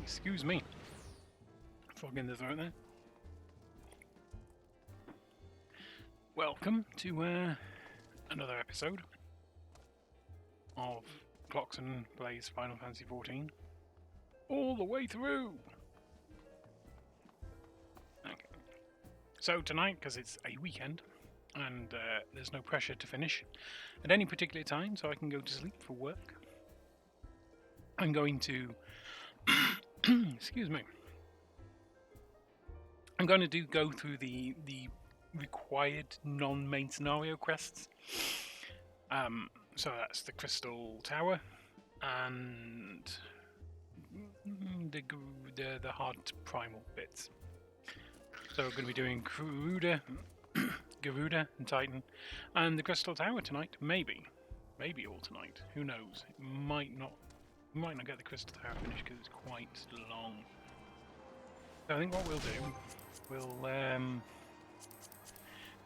Excuse me. Frog in the throat there. Welcome to another episode of Clocks and Blaze Final Fantasy XIV. All the way through! Okay. So tonight, because it's a weekend, and there's no pressure to finish at any particular time, so I can go to sleep for work, I'm going to... excuse me. I'm going to go through the required non-main scenario quests. So that's the Crystal Tower and the hard primal bits. So we're going to be doing Garuda and Titan and the Crystal Tower tonight. Maybe all tonight. Who knows? It might not. We might not get the Crystal Tower finished because it's quite long. So I think what we'll do, we'll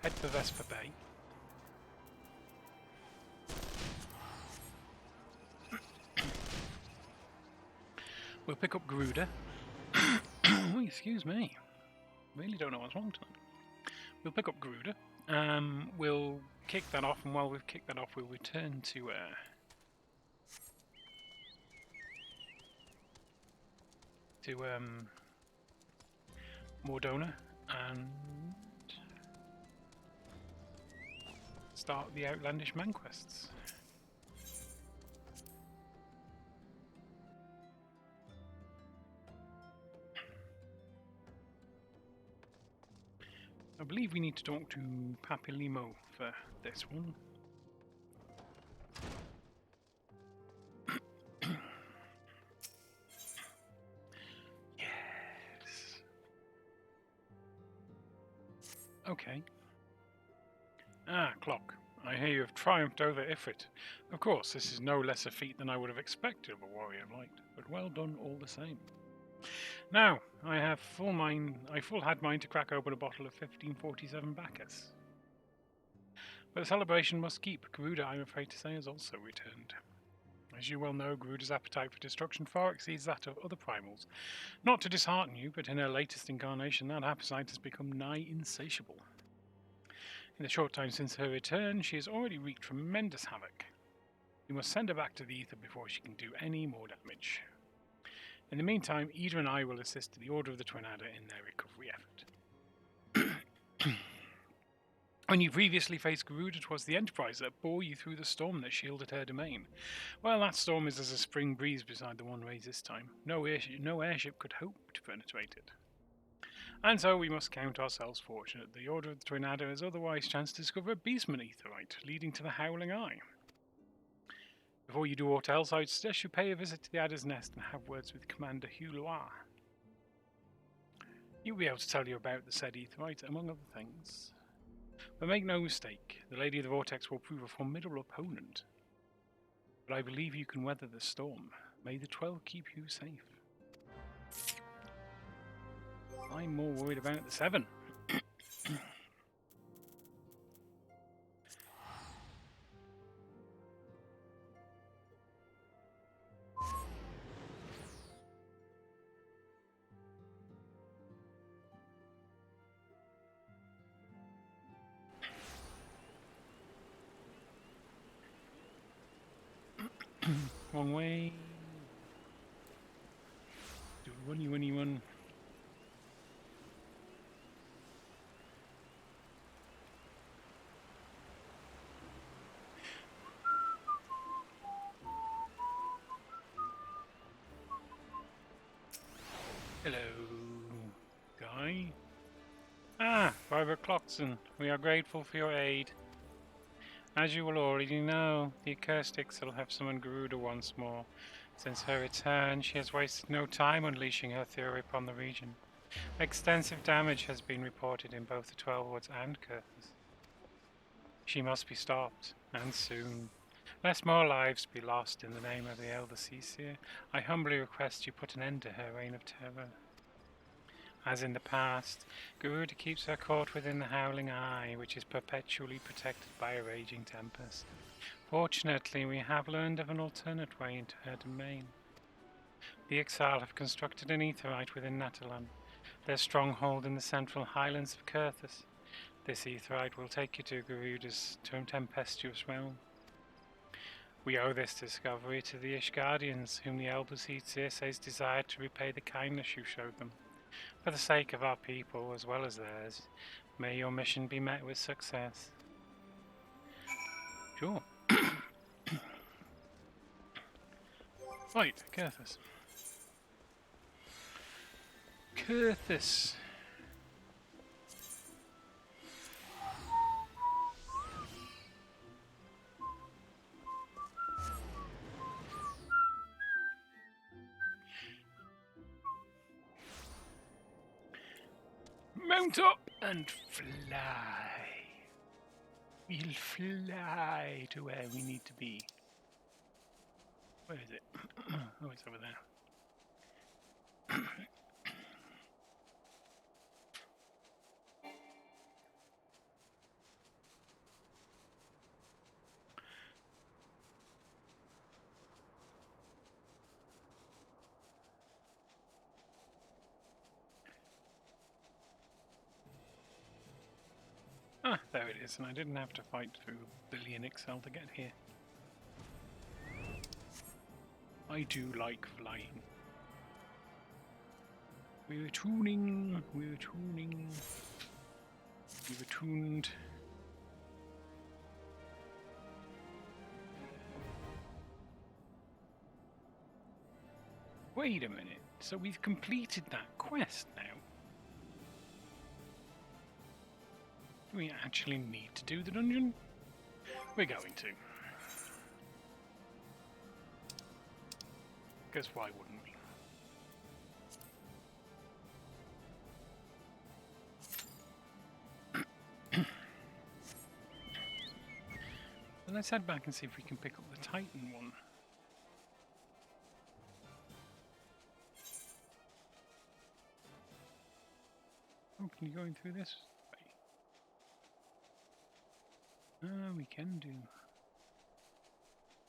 head for Vesper Bay. We'll pick up Garuda. Oh, excuse me. Really don't know what's wrong tonight. We'll pick up Garuda. We'll kick that off, and while we've kicked that off, we'll return to Mordona and start the Outlandish Man quests. I believe we need to talk to Papilimo for this one. Yes. Okay. Ah, Clock. I hear you have triumphed over Ifrit. Of course, this is no less a feat than I would have expected of a warrior of light, but well done all the same. Now, I have had mind to crack open a bottle of 1547 Bacchus. But the celebration must keep. Garuda, I'm afraid to say, has also returned. As you well know, Garuda's appetite for destruction far exceeds that of other primals. Not to dishearten you, but in her latest incarnation, that appetite has become nigh insatiable. In the short time since her return, she has already wreaked tremendous havoc. You must send her back to the ether before she can do any more damage. In the meantime, Ida and I will assist the Order of the Twin Adder in their recovery effort. When you previously faced Garuda, 'twas the Enterprise that bore you through the storm that shielded her domain. Well, that storm is as a spring breeze beside the one raised this time. No airship could hope to penetrate it. And so we must count ourselves fortunate. The Order of the Twin Adder has otherwise chanced to discover a beastman aetherite leading to the Howling Eye. Before you do aught else, I would suggest you pay a visit to the Adder's Nest and have words with Commander Hugh Loire. He'll be able to tell you about the said aetherite, among other things. But make no mistake, the Lady of the Vortex will prove a formidable opponent. But I believe you can weather the storm. May the 12 keep you safe. I'm more worried about the 7. Wrong way. Do one. Hello, Guy. Ah, Private Clockson, we are grateful for your aid. As you will already know, the acoustics will have summoned Garuda once more. Since her return, she has wasted no time unleashing her theory upon the region. Extensive damage has been reported in both the 12 Woods and Curtis. She must be stopped, and soon. Lest more lives be lost in the name of the Elder Seaseer, I humbly request you put an end to her reign of terror. As in the past, Garuda keeps her court within the Howling Eye, which is perpetually protected by a raging tempest. Fortunately, we have learned of an alternate way into her domain. The Ixal have constructed an aetherite within Natalan, their stronghold in the central highlands of Kurthus. This aetherite will take you to Garuda's tempestuous realm. We owe this discovery to the Ishgardians, whom the elders Circes desired to repay the kindness you showed them. For the sake of our people, as well as theirs, may your mission be met with success. Sure. Right, Kurthus. Kurthus. Mount up and fly. We'll fly to where we need to be. Where is it? Oh, it's over there. Ah, there it is, and I didn't have to fight through a billion Excel to get here. I do like flying. We were tuning, we were tuning, we were tuned. Wait a minute, so we've completed that quest now? Do we actually need to do the dungeon? We're going to. Because why wouldn't we? So let's head back and see if we can pick up the Titan one. Oh, can you go in through this way? We can do.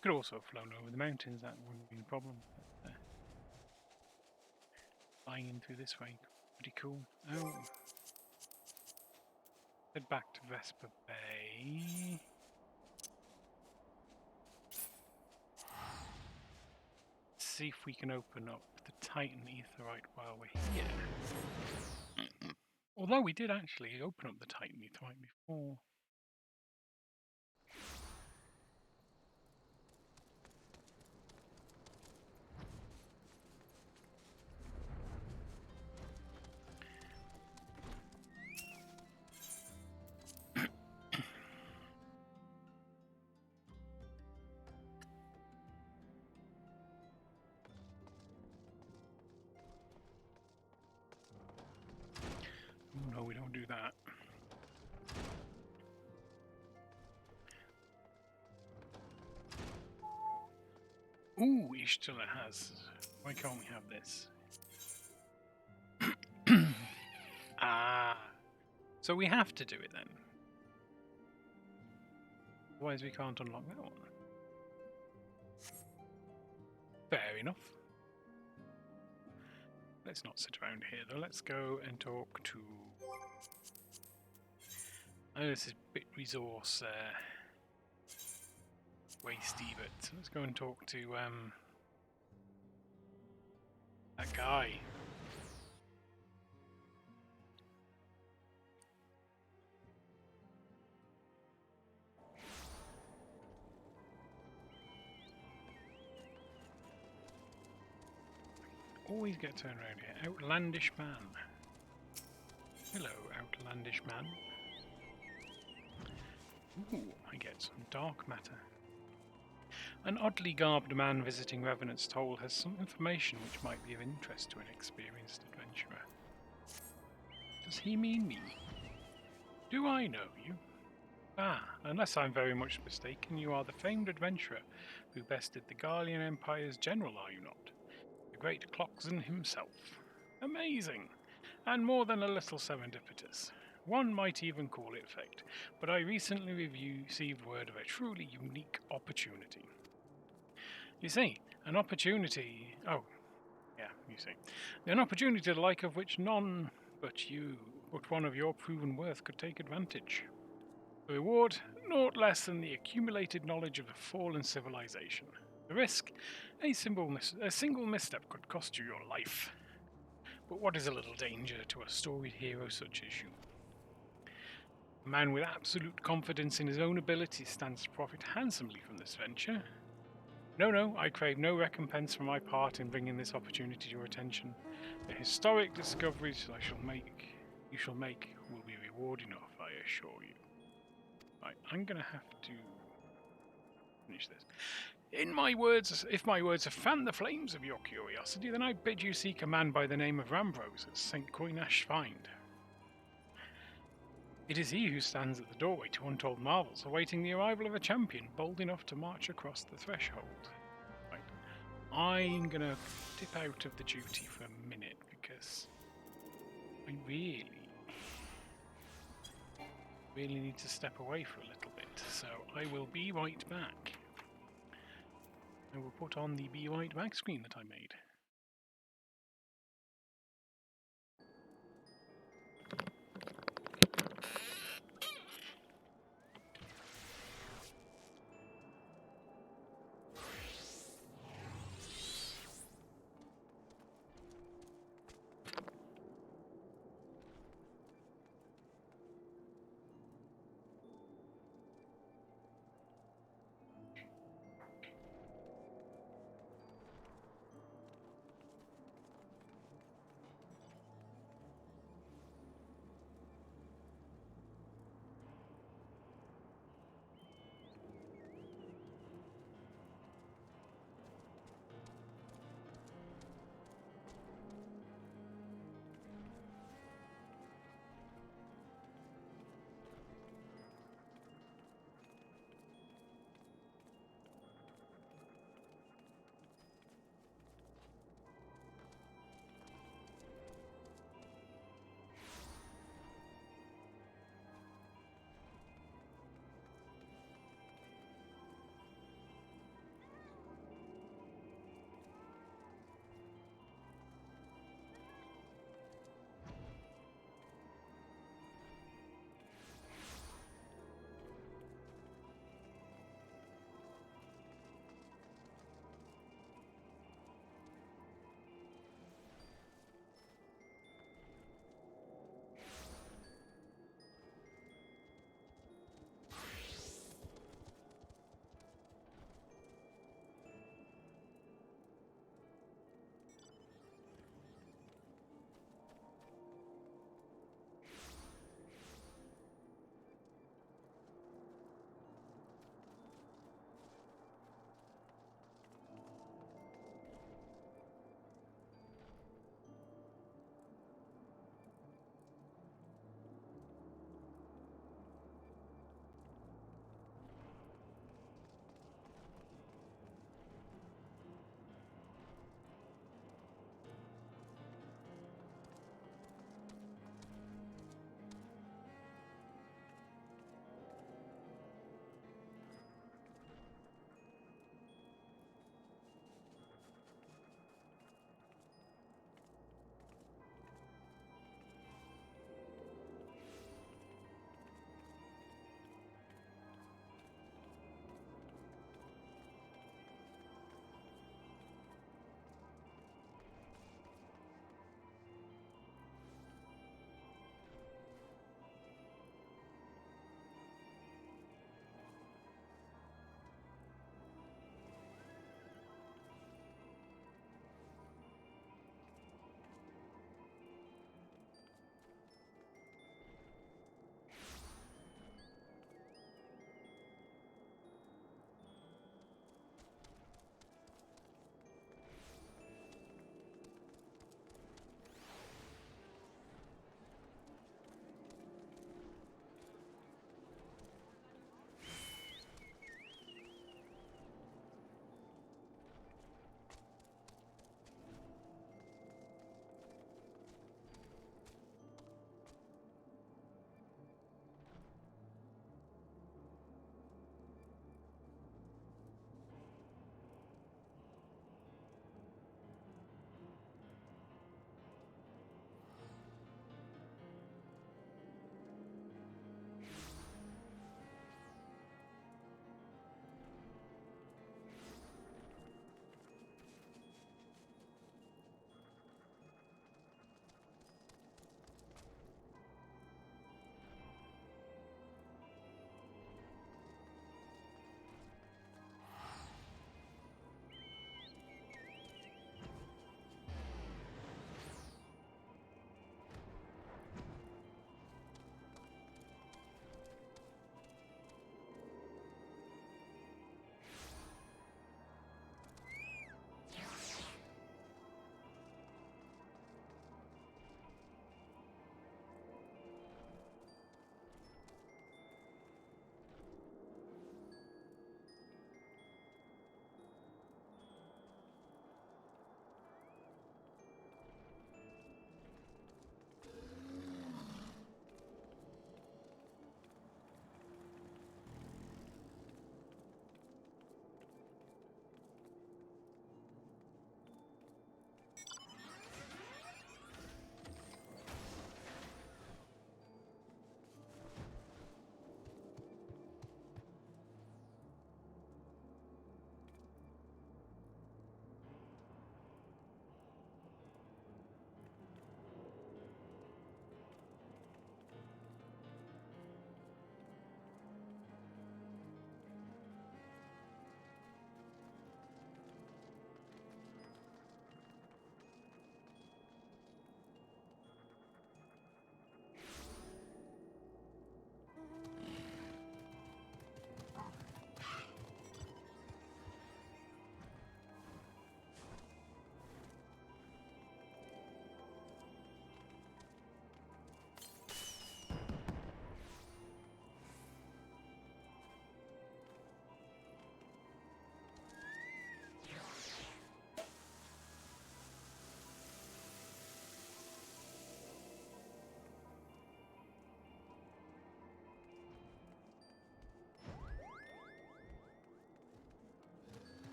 Could also have flown over the mountains, that wouldn't be a problem. But, flying in through this way, pretty cool. Oh. Head back to Vesper Bay. See if we can open up the Titan Aetherite while we're here. Although we did actually open up the Titan Aetherite before. No, we don't do that. Ooh, Ishtala has. Why can't we have this? Ah. So we have to do it then. Otherwise we can't unlock that one. Fair enough. Let's not sit around here though. Let's go and talk to... Oh, this is bit resource wasty, but let's go and talk to that guy. Always get turned around here. Outlandish man. Hello, outlandish man. Ooh, I get some dark matter. An oddly garbed man visiting Revenant's Toll has some information which might be of interest to an experienced adventurer. Does he mean me? Do I know you? Ah, unless I'm very much mistaken, you are the famed adventurer who bested the Garlean Empire's general, are you not? The great Clockson himself. Amazing! And more than a little serendipitous. One might even call it fate, but I recently received word of a truly unique opportunity. You see, an opportunity... Oh, you see. An opportunity the like of which none but one of your proven worth could take advantage. The reward, naught less than the accumulated knowledge of a fallen civilization. The risk, a single misstep could cost you your life. But what is a little danger to a storied hero such as you? A man with absolute confidence in his own abilities stands to profit handsomely from this venture. No, I crave no recompense for my part in bringing this opportunity to your attention. The historic discoveries you shall make will be reward enough, I assure you. Right, I'm gonna have to finish this. If my words have fanned the flames of your curiosity, then I bid you seek a man by the name of Rambrose at St. Coinash Find. It is he who stands at the doorway to untold marvels, awaiting the arrival of a champion bold enough to march across the threshold. Right. I'm gonna dip out of the duty for a minute because I really need to step away for a little bit. So I will be right back. I will put on the be right back screen that I made.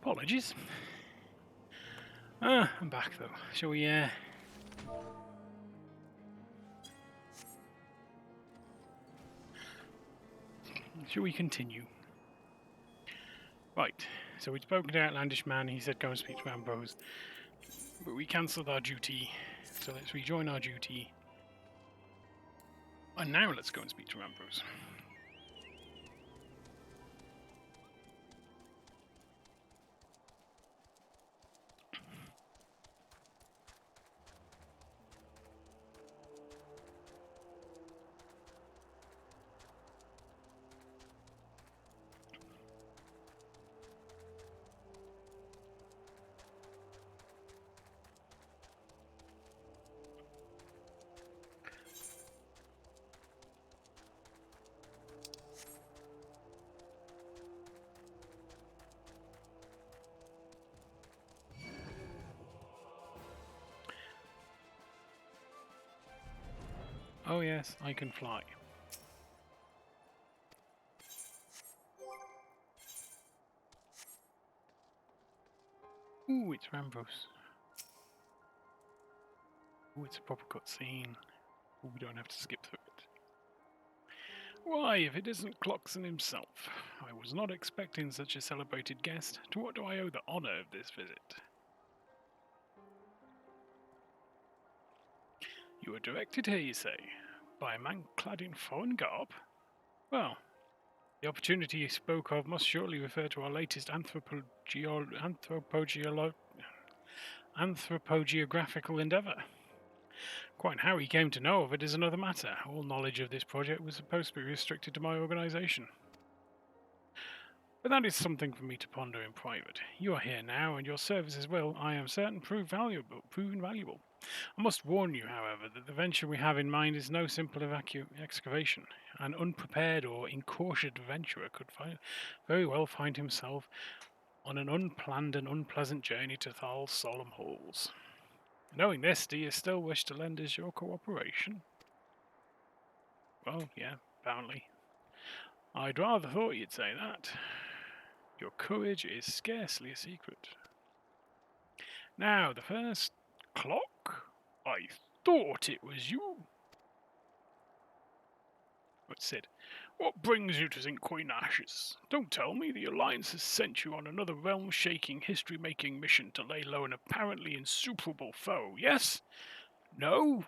Apologies. I'm back though. Shall we continue? Right, so we'd spoken to Outlandish Man, he said go and speak to Ambrose. But we cancelled our duty, so let's rejoin our duty. And now let's go and speak to Ambrose. Oh yes, I can fly. Ooh, it's Ambrose. Ooh, it's a proper cutscene. Ooh, we don't have to skip through it. Why, if it isn't Cloxon himself. I was not expecting such a celebrated guest. To what do I owe the honour of this visit? You were directed here, you say, by a man clad in foreign garb? Well, the opportunity you spoke of must surely refer to our latest anthropogeographical endeavour. Quite how he came to know of it is another matter. All knowledge of this project was supposed to be restricted to my organisation. But that is something for me to ponder in private. You are here now, and your services will, I am certain, prove valuable. I must warn you, however, that the venture we have in mind is no simple excavation. An unprepared or incautious adventurer could very well find himself on an unplanned and unpleasant journey to Thal's solemn halls. Knowing this, do you still wish to lend us your cooperation? Well, yeah, apparently. I'd rather thought you'd say that. Your courage is scarcely a secret. Now, the first clock? I thought it was you. But Sid, what brings you to St. Ashes? Don't tell me the Alliance has sent you on another realm-shaking, history-making mission to lay low an apparently insuperable foe, yes? No?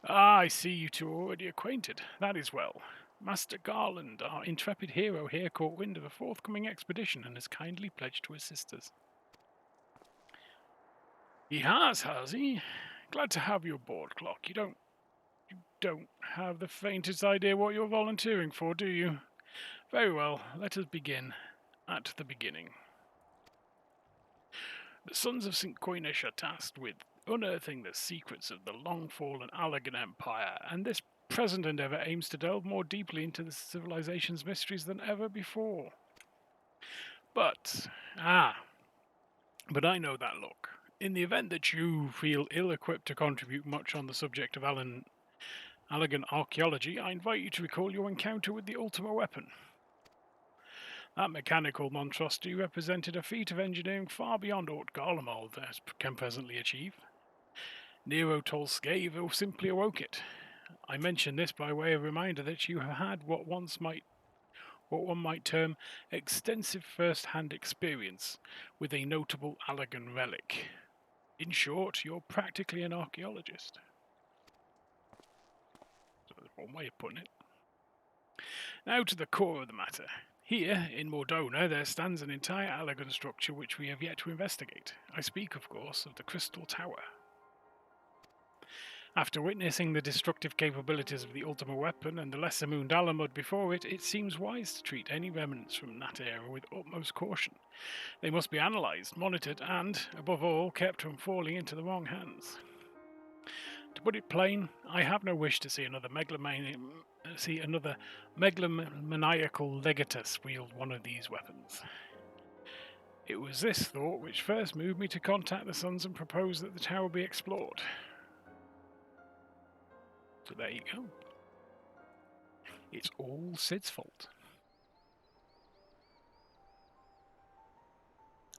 Ah, I see you two are already acquainted. That is well. Master Garland, our intrepid hero here, caught wind of a forthcoming expedition and has kindly pledged to assist us. He has he? Glad to have you aboard, Clock. You don't have the faintest idea what you're volunteering for, do you? Very well, let us begin at the beginning. The Sons of St. Coinish are tasked with unearthing the secrets of the long-fallen Allagan Empire, and this present endeavour aims to delve more deeply into the civilization's mysteries than ever before. But I know that look. In the event that you feel ill-equipped to contribute much on the subject of Allagan archaeology, I invite you to recall your encounter with the Ultima weapon. That mechanical monstrosity represented a feat of engineering far beyond aught Garlemald can presently achieve. Nero Tolskay simply awoke it. I mention this by way of reminder that you have had what one might term extensive first-hand experience with a notable Allagan relic. In short, you're practically an archaeologist. So that's one way of putting it. Now to the core of the matter. Here, in Mordona, there stands an entire Allagan structure which we have yet to investigate. I speak, of course, of the Crystal Tower. After witnessing the destructive capabilities of the Ultima weapon and the Lesser Moon Dalamud before it, it seems wise to treat any remnants from that era with utmost caution. They must be analysed, monitored, and, above all, kept from falling into the wrong hands. To put it plain, I have no wish to see another megalomaniacal legatus wield one of these weapons. It was this thought which first moved me to contact the Sons and propose that the tower be explored. So there you go. It's all Sid's fault.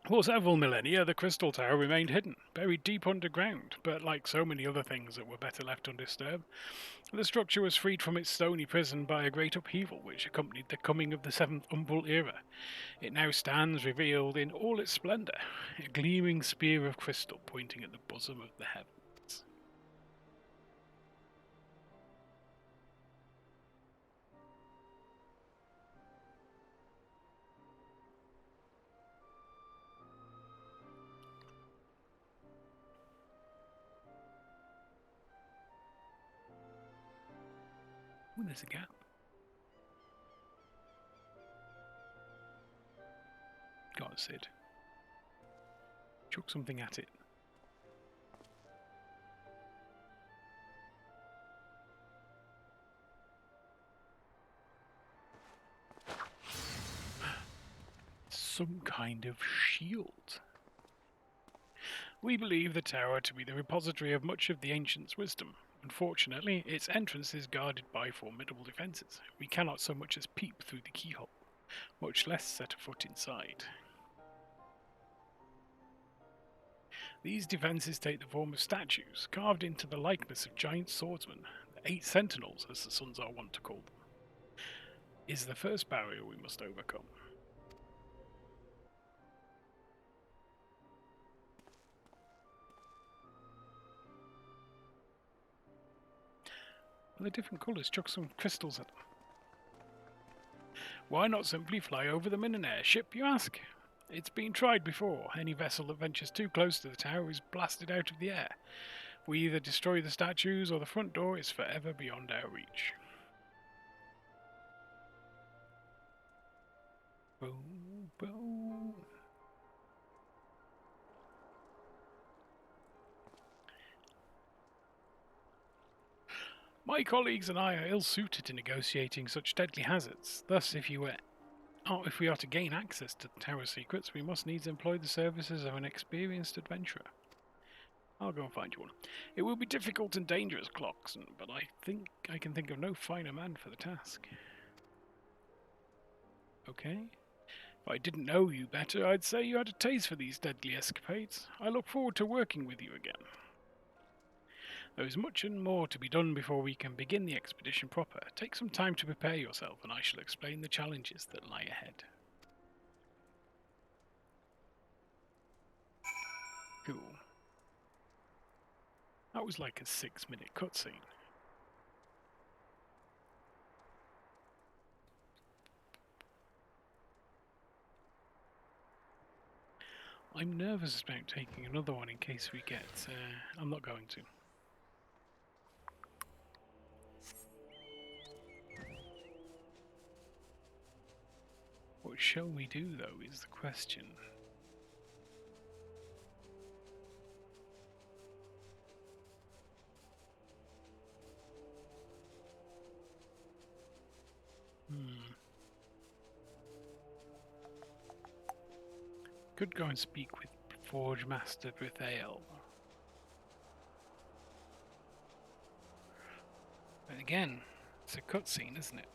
For several millennia, the Crystal Tower remained hidden, buried deep underground, but like so many other things that were better left undisturbed, the structure was freed from its stony prison by a great upheaval which accompanied the coming of the Seventh Umbral Era. It now stands revealed in all its splendour, a gleaming spear of crystal pointing at the bosom of the heavens. Oh, there's a gap. Go on, Sid. Chuck something at it. Some kind of shield. We believe the tower to be the repository of much of the ancients' wisdom. Unfortunately, its entrance is guarded by formidable defences. We cannot so much as peep through the keyhole, much less set a foot inside. These defences take the form of statues, carved into the likeness of giant swordsmen, the 8 sentinels, as the Sons are wont to call them. Is the first barrier we must overcome. Well, they're different colours. Chuck some crystals at them. Why not simply fly over them in an airship, you ask? It's been tried before. Any vessel that ventures too close to the tower is blasted out of the air. We either destroy the statues or the front door is forever beyond our reach. Boom, boom. My colleagues and I are ill-suited to negotiating such deadly hazards. Thus, if we are to gain access to the tower secrets, we must needs employ the services of an experienced adventurer. I'll go and find you one. It will be difficult and dangerous, Clarkson, but I think I can think of no finer man for the task. Okay. If I didn't know you better, I'd say you had a taste for these deadly escapades. I look forward to working with you again. There is much and more to be done before we can begin the expedition proper. Take some time to prepare yourself, and I shall explain the challenges that lie ahead. Cool. That was like a 6-minute cutscene. I'm nervous about taking another one in case we get... I'm not going to. What shall we do, though, is the question. Could go and speak with Forge Master Brithael. But again, it's a cutscene, isn't it?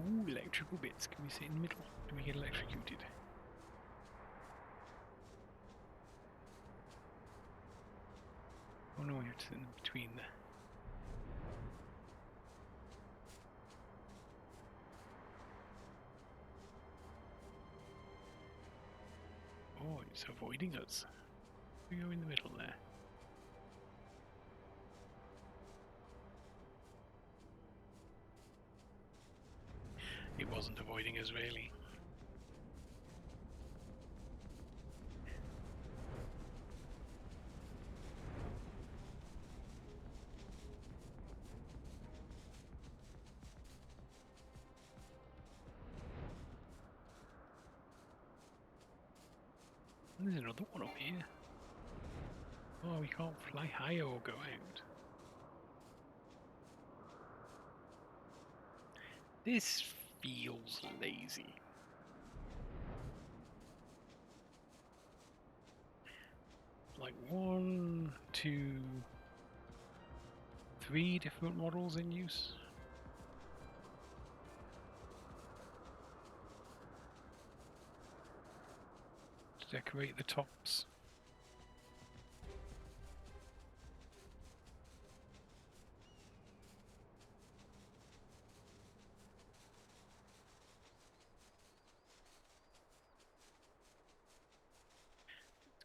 Ooh, electrical bits. Can we sit in the middle? Do we get electrocuted? Oh no, we have to sit in between there. Oh, it's avoiding us. We go in the middle there. It wasn't avoiding us, really. There's another one up here. Oh, we can't fly higher or go out. This feels lazy. Like 1, 2, 3 different models in use. To decorate the tops.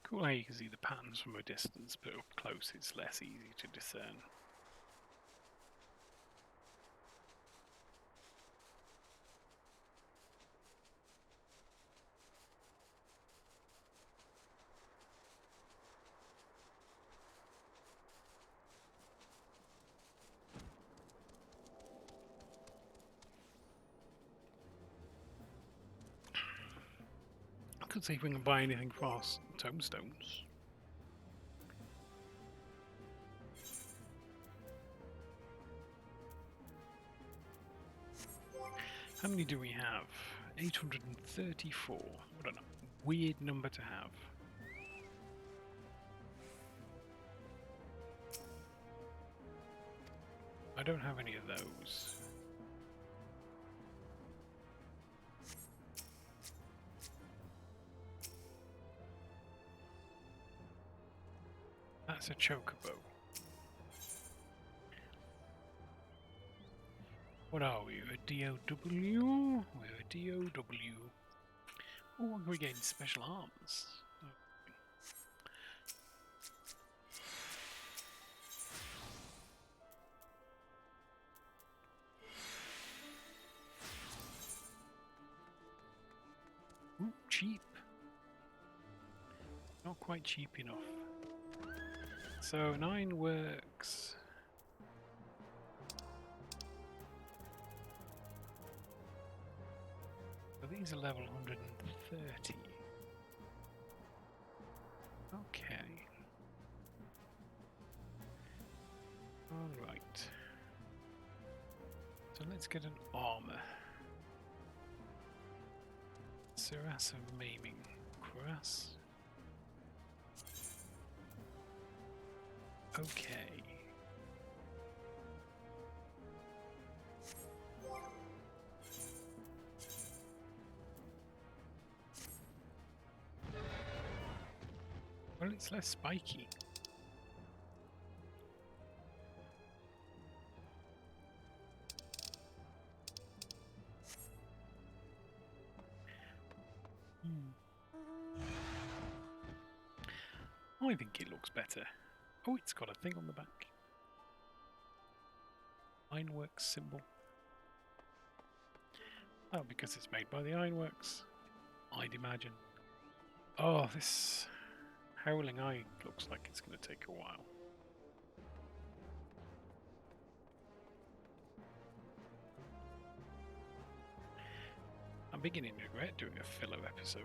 Cool how you can see the patterns from a distance, but up close it's less easy to discern. I could see if we can buy anything for our tombstones. How many do we have? 834. What a weird number to have. I don't have any of those. That's a chocobo. What are we? A DOW? We're a DOW. Oh, we're getting special arms. Ooh, cheap. Not quite cheap enough. So 9 works. So these are level 130. Okay. Alright. So let's get an armor. Cuirass of Maiming. Cuirass. Okay. Well, it's less spiky. I think it looks better. Oh, it's got a thing on the back. Ironworks symbol. Oh, because it's made by the Ironworks, I'd imagine. Oh, this Howling Eye looks like it's going to take a while. I'm beginning to regret doing a filler episode.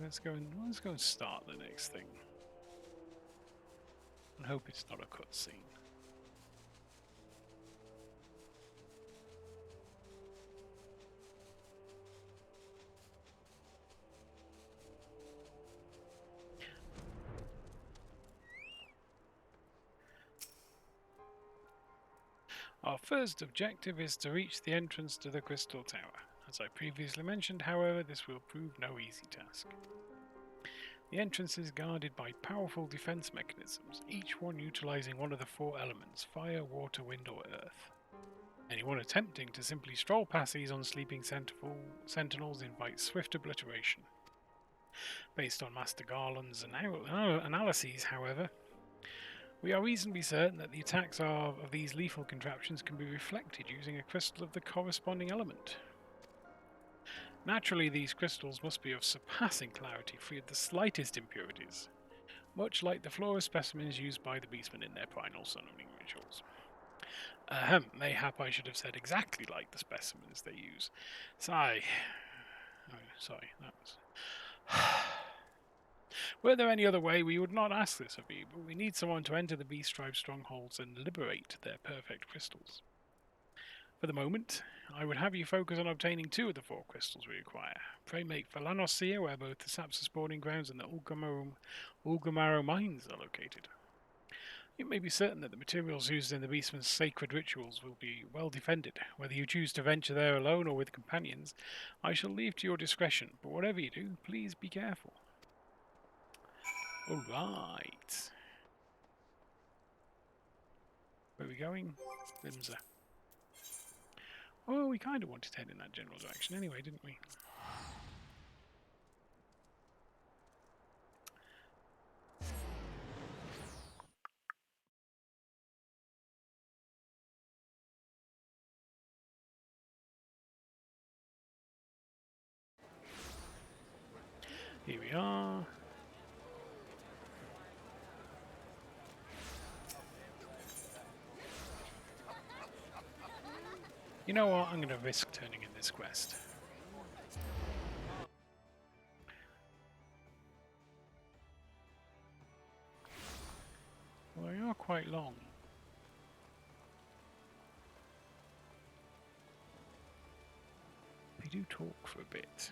Let's go and start the next thing. And hope it's not a cutscene. Our first objective is to reach the entrance to the Crystal Tower. As I previously mentioned, however, this will prove no easy task. The entrance is guarded by powerful defense mechanisms, each one utilizing one of the 4 elements: fire, water, wind, or earth. Anyone attempting to simply stroll past these unsleeping sentinels invites swift obliteration. Based on Master Garland's analyses, however, we are reasonably certain that the attacks of these lethal contraptions can be reflected using a crystal of the corresponding element. Naturally, these crystals must be of surpassing clarity, free of the slightest impurities, much like the flora specimens used by the beastmen in their primal summoning rituals. Mayhap I should have said exactly like the specimens they use. Sorry, that was... Were there any other way, we would not ask this of you, but we need someone to enter the Beast Tribe strongholds and liberate their perfect crystals. For the moment, I would have you focus on obtaining 2 of the 4 crystals we require. Pray make for Lanosia, where both the Sapsa spawning grounds and the Ulgamaro mines are located. You may be certain that the materials used in the Beastman's sacred rituals will be well defended. Whether you choose to venture there alone or with companions, I shall leave to your discretion, but whatever you do, please be careful. Alright. Where are we going? Limsa. Oh, we kind of wanted to head in that general direction anyway, didn't we? Here we are. You know what? I'm going to risk turning in this quest. Well, they are quite long. They do talk for a bit.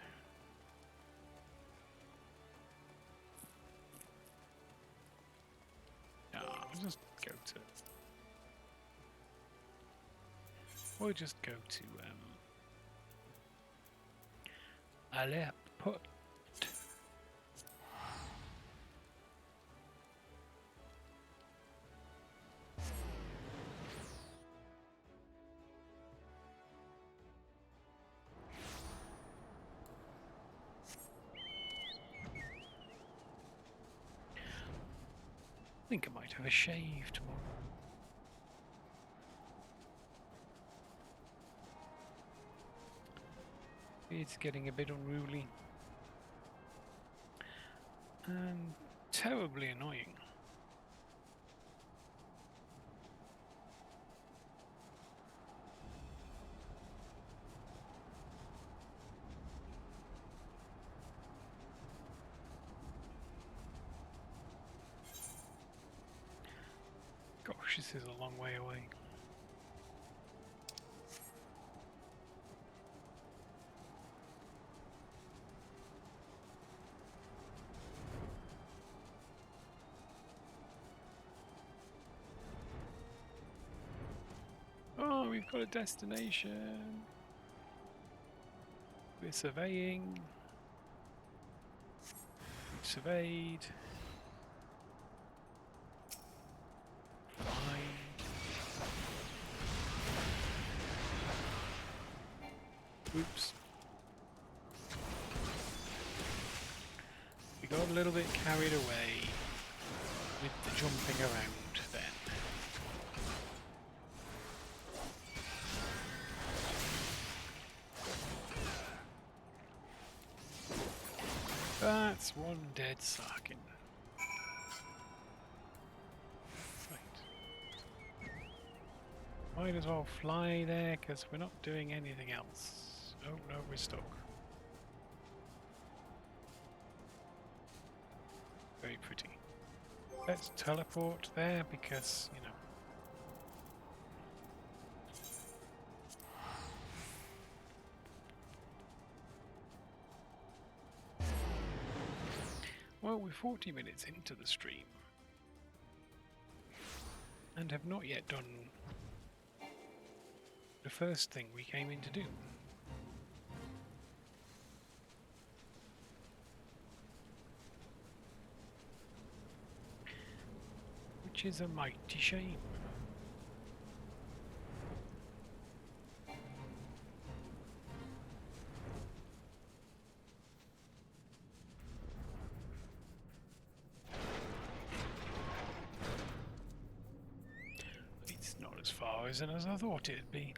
I'll just go to... We'll just go to... Aleppo. I think I might have a shave tomorrow. It's getting a bit unruly. And terribly annoying. Gosh, this is a long way away. Oh, we've got a destination. We're surveying. We've surveyed. Oops. We got a little bit carried away with the jumping around then. That's one dead Sarkin. Right. Might as well fly there because we're not doing anything else. Oh no, we're stuck. Very pretty. Let's teleport there because, you know. Well, we're 40 minutes into the stream and have not yet done the first thing we came in to do. Which is a mighty shame. It's not as far as I thought it'd be.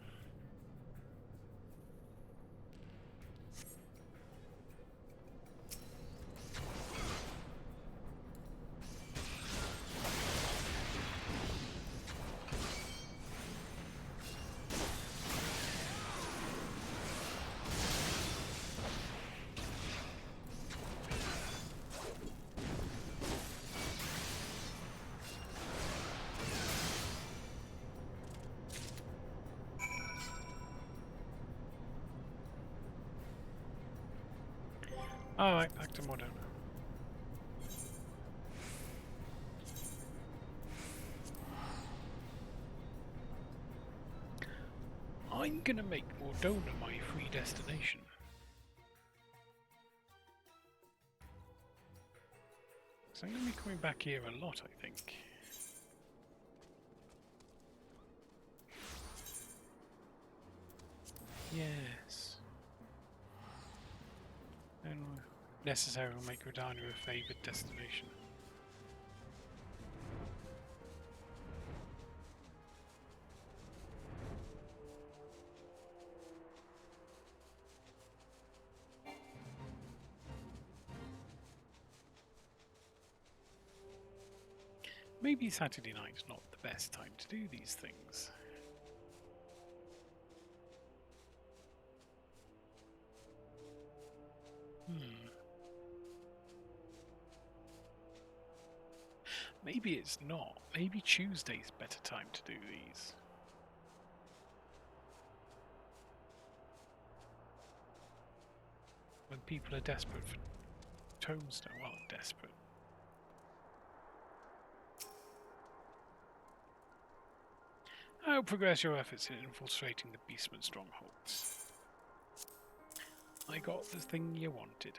Alright, back to modern. I'm gonna make Mordona my free destination. So I'm gonna be coming back here a lot, I think. Yes. And necessarily will make Rodana a favoured destination. Maybe Saturday night's not the best time to do these things. Maybe it's not. Maybe Tuesday's a better time to do these. When people are desperate for tombstone. Well, desperate. How progress your efforts in infiltrating the Beastman strongholds? I got the thing you wanted.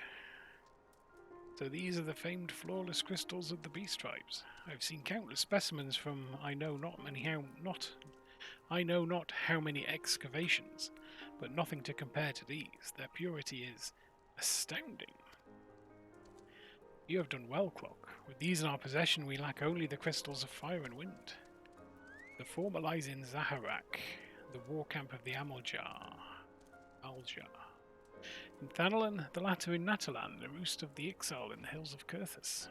So these are the famed flawless crystals of the beast tribes. I've seen countless specimens from I know not how many excavations, but nothing to compare to these. Their purity is astounding. You have done well, Clock. With these in our possession, we lack only the crystals of fire and wind. The former lies in Zaharak, the war camp of the Aljar. In Thanalan, the latter in Natalan, the roost of the Ixal in the hills of Kurthus.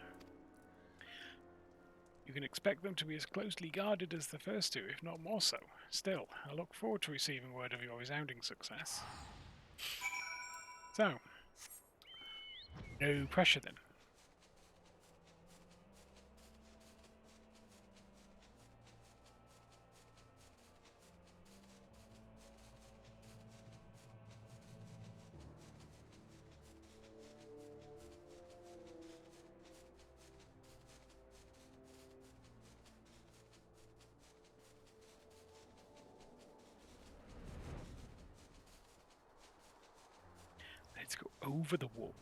You can expect them to be as closely guarded as the first two, if not more so. Still, I look forward to receiving word of your resounding success. So, no pressure then. Let's go over the wall.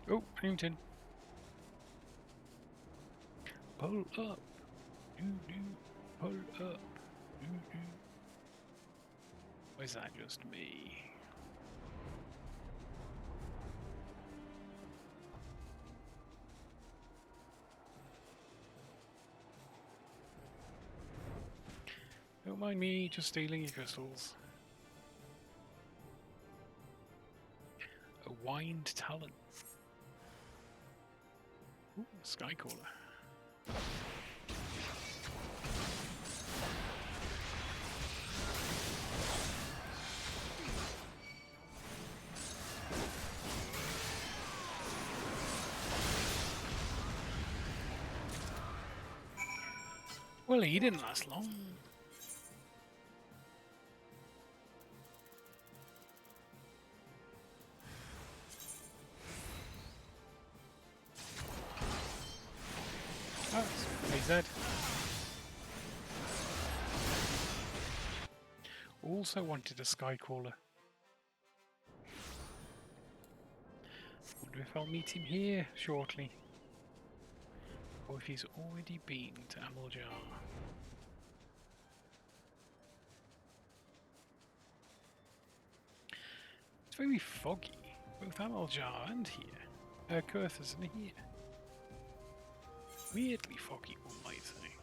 Oh, Newton. Pull up. Pull up. Or is that just me? Don't mind me just stealing your crystals. A wind talon. Ooh, Skycaller. Well, he didn't last long. Oh, he's dead. Also wanted a Skycaller. Wonder if I'll meet him here shortly. Or if he's already been to Aljar. It's very foggy. Both Amaljar and here. Kurthas and here. Weirdly foggy, one might say.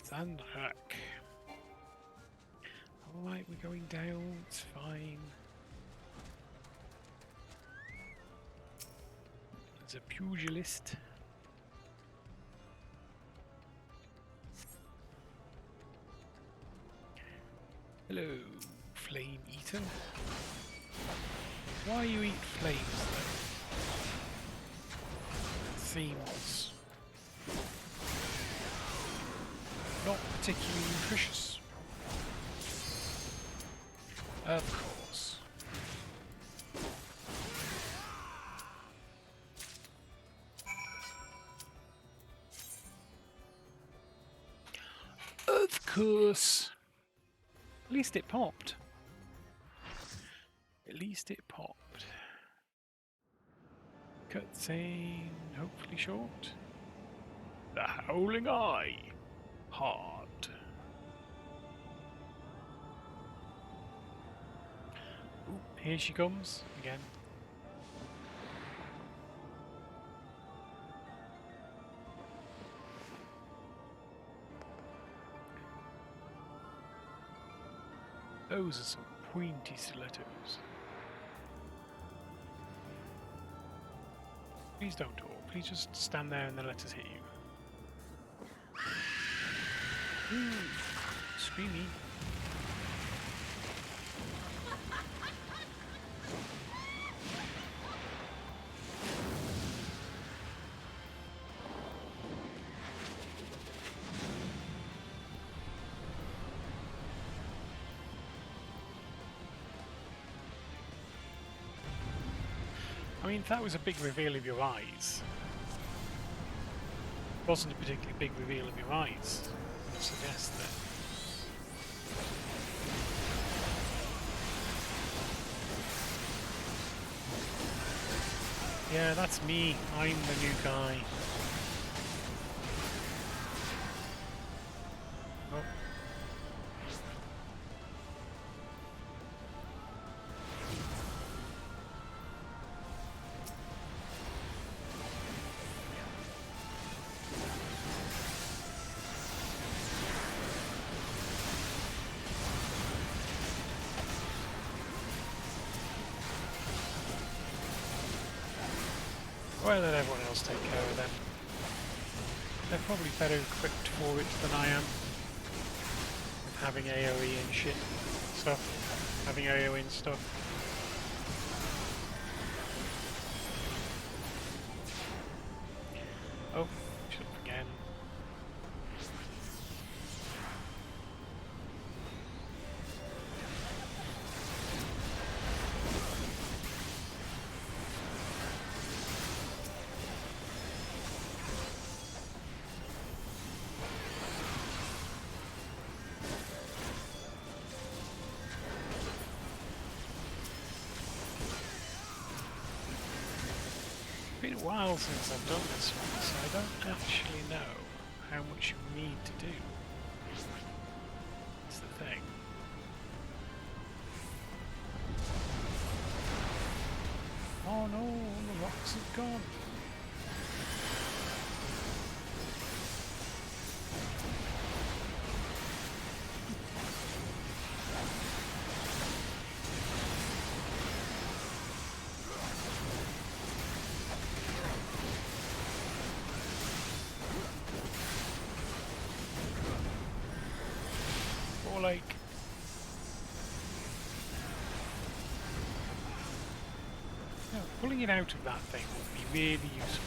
Sandrak. Alright, we're going down, it's fine. There's a pugilist. Hello, flame eater. Why you eat flames though? Seems not particularly nutritious. Of course. Of course. At least it popped. At least it popped. Cutscene, hopefully short. The Howling Eye. Hard. Ooh, here she comes again. Those are some pointy stilettos. Please don't talk. Please just stand there and then let us hit you. Ooh, screamy. I mean, that was a big reveal of your eyes. It wasn't a particularly big reveal of your eyes. I suggest that. Yeah, that's me. I'm the new guy. Oh. Well, let everyone else take care of them. They're probably better equipped for it than I am. Having AoE and shit stuff. Having AoE and stuff. Oh, shut up again. It's been a while since I've done this one, so I don't actually know how much you need to do. That's the thing. Oh no, all the rocks have gone. Like no, pulling it out of that thing would be really useful.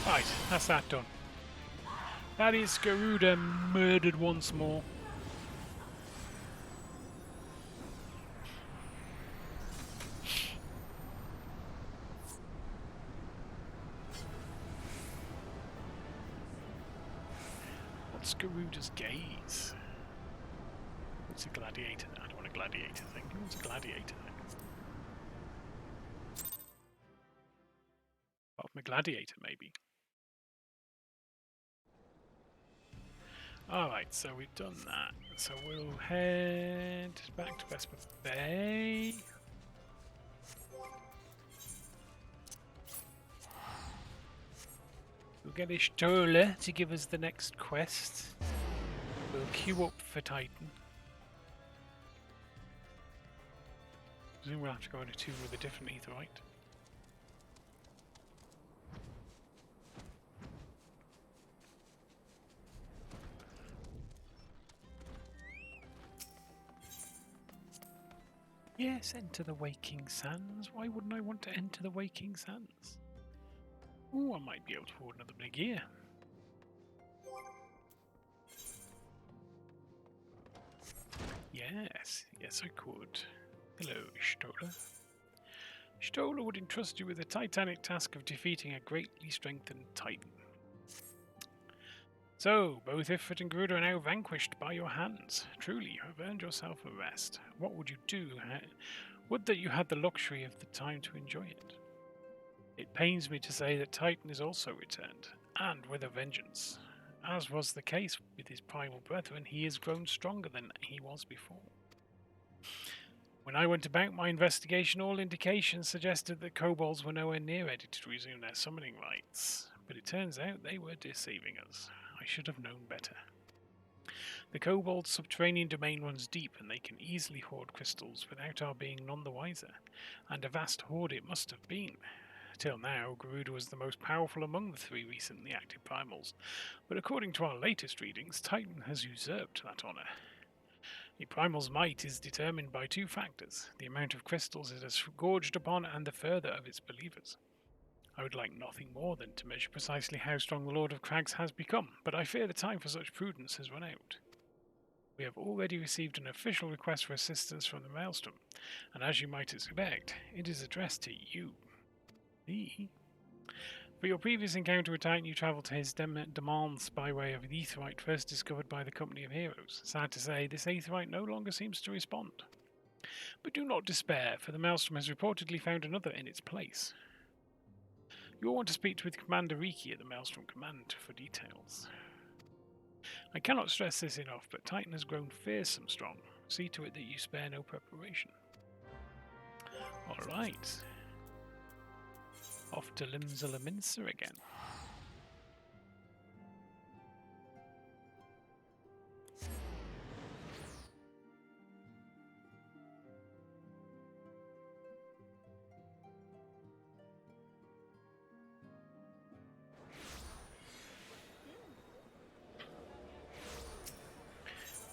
Right, that's that done. That is Garuda murdered once more. What's Garuda's gaze? What's a gladiator? I don't want a gladiator thing. Who wants a gladiator thing? Apart from a gladiator, maybe. Alright, so we've done that. So we'll head back to Vesper Bay. We'll get Ishtola to give us the next quest. We'll queue up for Titan. I presume we'll have to go into two with a different Aetheryte. Yes, enter the Waking Sands. Why wouldn't I want to enter the Waking Sands? Oh, I might be able to afford another big ear. Yes I could. Hello, Ishtola. Ishtola would entrust you with the titanic task of defeating a greatly strengthened Titan. So, both Ifrit and Garuda are now vanquished by your hands. Truly, you have earned yourself a rest. What would you do? Would that you had the luxury of the time to enjoy it. It pains me to say that Titan is also returned, and with a vengeance. As was the case with his primal brethren, he has grown stronger than he was before. When I went about my investigation, all indications suggested that kobolds were nowhere near ready to resume their summoning rites, but it turns out they were deceiving us. I should have known better. The kobold's subterranean domain runs deep, and they can easily hoard crystals without our being none the wiser, and a vast hoard it must have been. Till now, Garuda was the most powerful among the three recently active primals, but according to our latest readings, Titan has usurped that honour. A primal's might is determined by two factors, the amount of crystals it has gorged upon and the fervour of its believers. I would like nothing more than to measure precisely how strong the Lord of Crags has become, but I fear the time for such prudence has run out. We have already received an official request for assistance from the Maelstrom, and as you might expect, it is addressed to you. Me? For your previous encounter with Titan, you travelled to his demands by way of the Aetheryte first discovered by the Company of Heroes. Sad to say, this Aetheryte no longer seems to respond. But do not despair, for the Maelstrom has reportedly found another in its place. You will want to speak with Commander Riki at the Maelstrom Command for details. I cannot stress this enough, but Titan has grown fearsome strong. See to it that you spare no preparation. Alright. Off to Limsa again.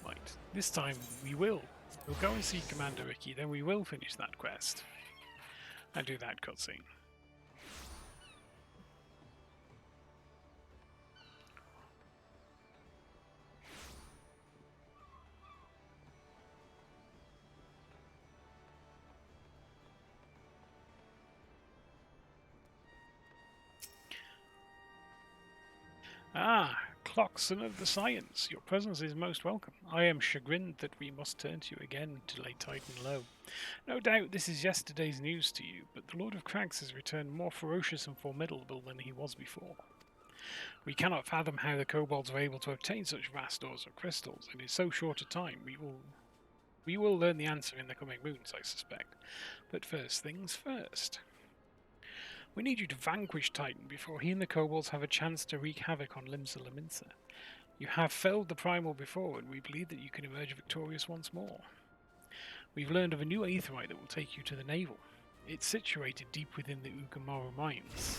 Right, this time we'll go and see Commander Riki, then we will finish that quest and do that cutscene. Ah, Clockson of the Science, your presence is most welcome. I am chagrined that we must turn to you again to lay Titan low. No doubt this is yesterday's news to you, but the Lord of Crags has returned more ferocious and formidable than he was before. We cannot fathom how the kobolds are able to obtain such vast stores of crystals, and in so short a time we will learn the answer in the coming moons, I suspect. But first things first. We need you to vanquish Titan before he and the kobolds have a chance to wreak havoc on Limsa. You have felled the primal before, and we believe that you can emerge victorious once more. We've learned of a new Aetheryte that will take you to the navel. It's situated deep within the Ugamaro mines.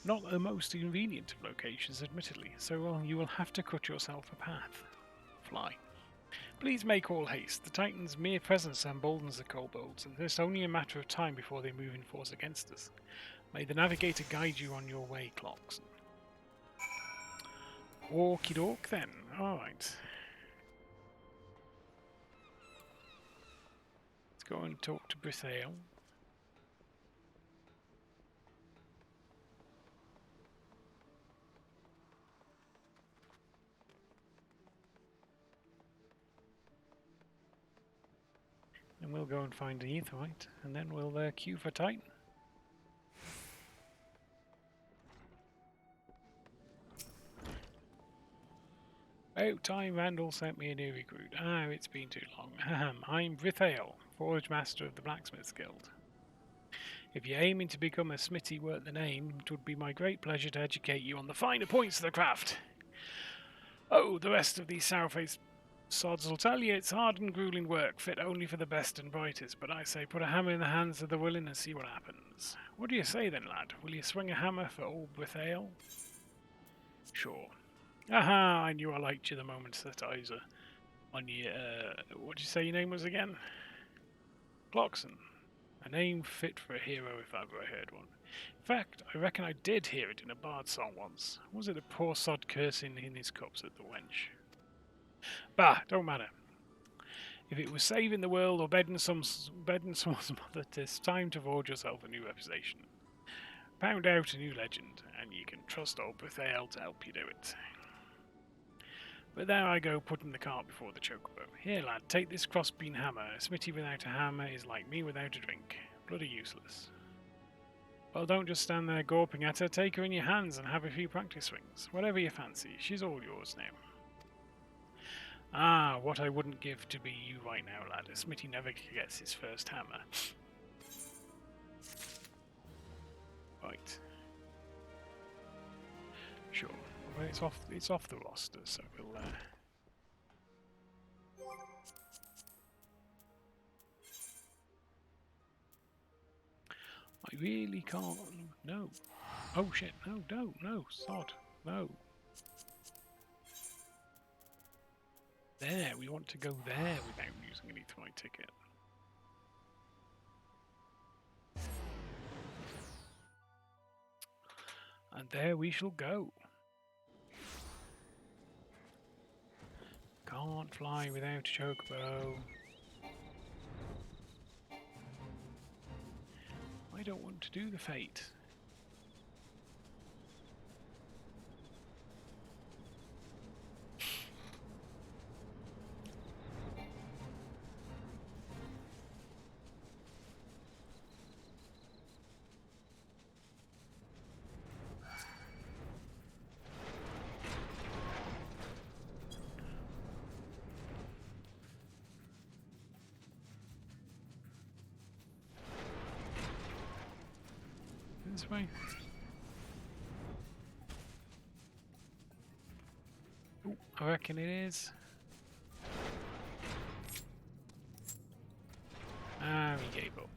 Not the most convenient of locations, admittedly, so you will have to cut yourself a path. Fly. Please make all haste. The Titan's mere presence emboldens the kobolds, and it's only a matter of time before they move in force against us. May the Navigator guide you on your way, Clockson. Okie doke then. Alright. Let's go and talk to Brithael. And we'll go and find the Aetherite, and then we'll queue for Titan. About time Randall sent me a new recruit. Ah, it's been too long. Ahem, I'm Brithael, Forge Master of the Blacksmiths Guild. If you're aiming to become a smithy worth the name, it would be my great pleasure to educate you on the finer points of the craft. Oh, the rest of these sour-faced sods will tell you it's hard and grueling work, fit only for the best and brightest, but I say put a hammer in the hands of the willing and see what happens. What do you say then, lad? Will you swing a hammer for old Brithael? Sure. Aha, I knew I liked you the moment that eyes on you. What did you say your name was again? Clockson. A name fit for a hero if I ever heard one. In fact, I reckon I did hear it in a bard song once. Was it a poor sod cursing in his cups at the wench? Bah, don't matter. If it was saving the world or bedding someone's mother, it's time to forge yourself a new reputation. Pound out a new legend, and you can trust old Brithael to help you do it. But there I go, putting the cart before the chocobo. Here, lad, take this crossbeam hammer. A smithy without a hammer is like me without a drink. Bloody useless. Well, don't just stand there gawping at her. Take her in your hands and have a few practice swings. Whatever you fancy. She's all yours now. Ah, what I wouldn't give to be you right now, lad. A smithy never gets his first hammer. Right. Sure. Well, it's off the roster, so we'll I really can't. No. Oh shit! No, sod, no. There, we want to go there without using an Aetherite ticket. And there we shall go. Can't fly without a chocobo. I don't want to do the fate. This way. Ooh, I reckon it is. Ah, we gave up.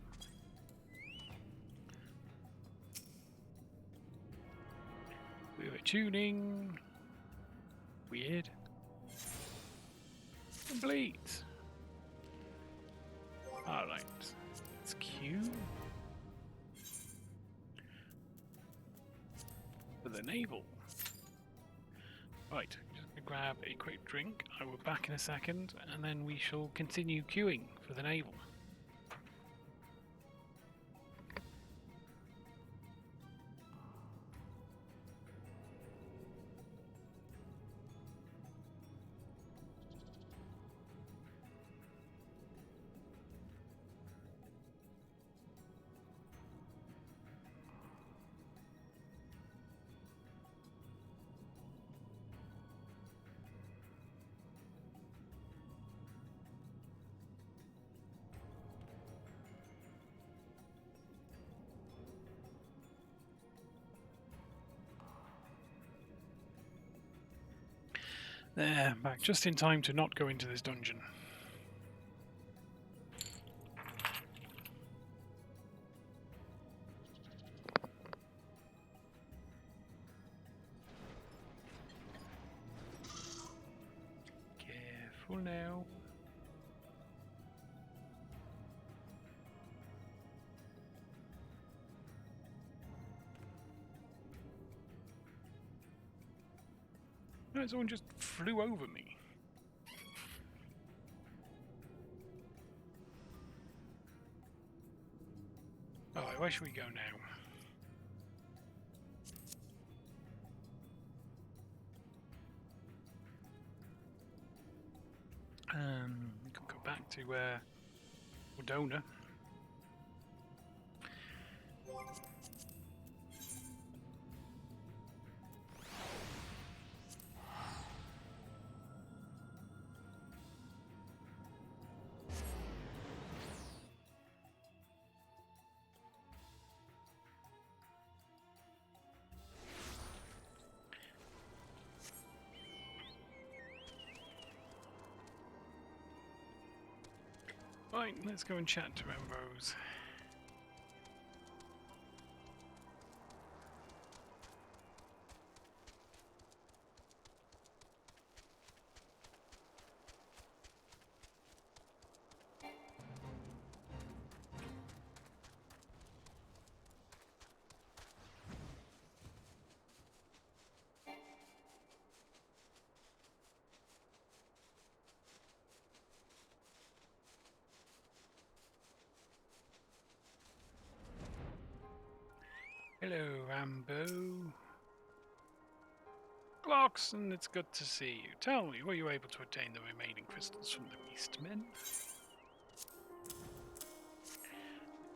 We were tuning. Weird. Complete. Alright. Let's queue. For the naval. Right, just gonna grab a quick drink. I will be back in a second, and then we shall continue queuing for the naval. There, back just in time to not go into this dungeon. Careful now. No, someone just flew over me. Alright, where should we go now? We can go back to Wodona. Right, let's go and chat to Ambrose. Hello, Rambo. Clarkson, it's good to see you. Tell me, were you able to obtain the remaining crystals from the Beastmen?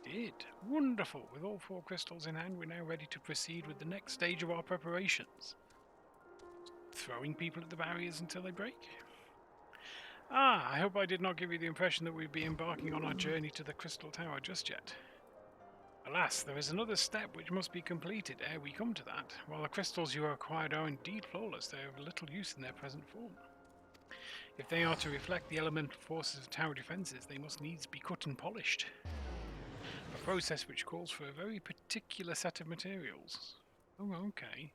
Did. Wonderful. With all 4 crystals in hand, we're now ready to proceed with the next stage of our preparations. Throwing people at the barriers until they break? Ah, I hope I did not give you the impression that we'd be embarking on our journey to the Crystal Tower just yet. Alas, there is another step which must be completed ere we come to that. While the crystals you acquired are indeed flawless, they are of little use in their present form. If they are to reflect the elemental forces of tower defences, they must needs be cut and polished. A process which calls for a very particular set of materials. Oh, okay.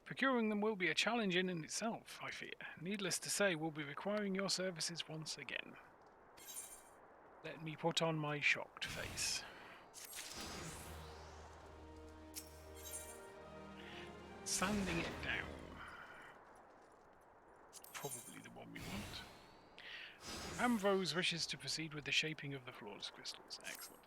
Procuring them will be a challenge in itself, I fear. Needless to say, we'll be requiring your services once again. Let me put on my shocked face. Sanding it down. Probably the one we want. Ambrose wishes to proceed with the shaping of the flawless crystals. Excellent.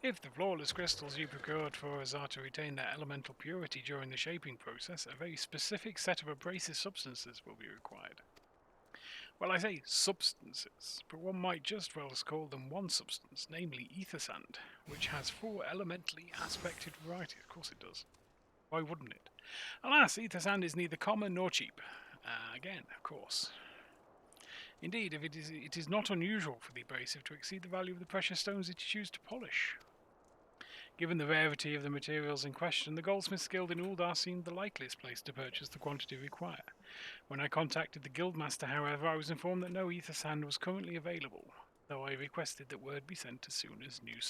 If the flawless crystals you procured for us are to retain their elemental purity during the shaping process, a very specific set of abrasive substances will be required. Well, I say substances, but one might just well call them one substance, namely ether sand, which has 4 elementally aspected varieties. Of course it does. Why wouldn't it? Alas, ether sand is neither common nor cheap. Again, of course. Indeed, if it is not unusual for the abrasive to exceed the value of the precious stones it is used to polish. Given the rarity of the materials in question, the Goldsmiths Guild in Uldar seemed the likeliest place to purchase the quantity required. When I contacted the Guildmaster, however, I was informed that no ether sand was currently available, though I requested that word be sent as soon as new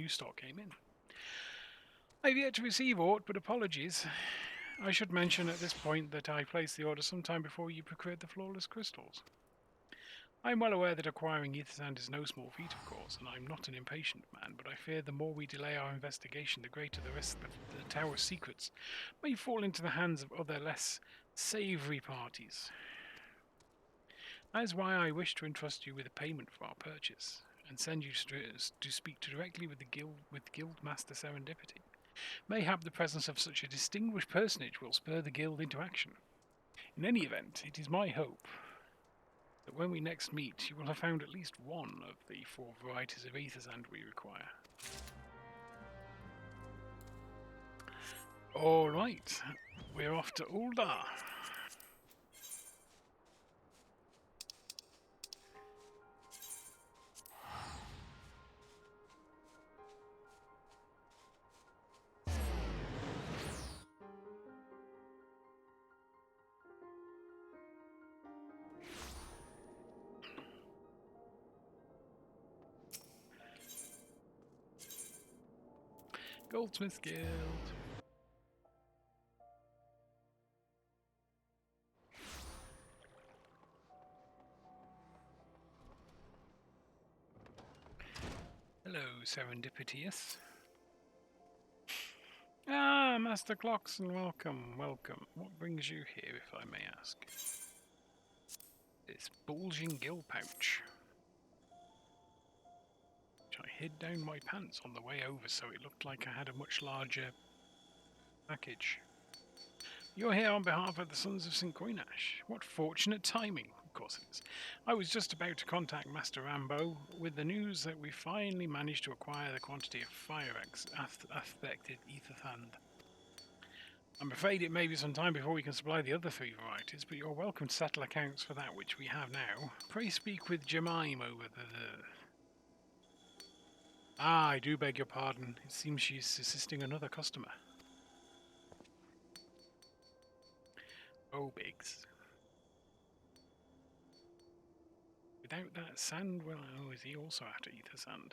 stock came in. I have yet to receive aught but apologies. I should mention at this point that I placed the order sometime before you procured the flawless crystals. I am well aware that acquiring ether sand is no small feat, of course, and I am not an impatient man, but I fear the more we delay our investigation, the greater the risk that the tower's secrets may fall into the hands of other less savoury parties. That is why I wish to entrust you with a payment for our purchase, and send you to speak directly with Guildmaster Serendipity. Mayhap the presence of such a distinguished personage will spur the guild into action. In any event, it is my hope that when we next meet, you will have found at least one of the 4 varieties of ether sand we require. Alright, we're off to Uldar. Goldsmiths Guild. Hello, Serendipitous. Ah, Master Clockson, welcome, welcome. What brings you here, if I may ask? This bulging gill pouch, which I hid down my pants on the way over so it looked like I had a much larger package. You're here on behalf of the Sons of St. Quinash. What fortunate timing. Of course it is. I was just about to contact Master Rambo with the news that we finally managed to acquire the quantity of FFXIV ether sand. I'm afraid it may be some time before we can supply the other 3 varieties, but you're welcome to settle accounts for that which we have now. Pray speak with Jemime over the... Ah, I do beg your pardon. It seems she's assisting another customer. Oh, Biggs. Without that sand, well, oh, is he also after ether sand?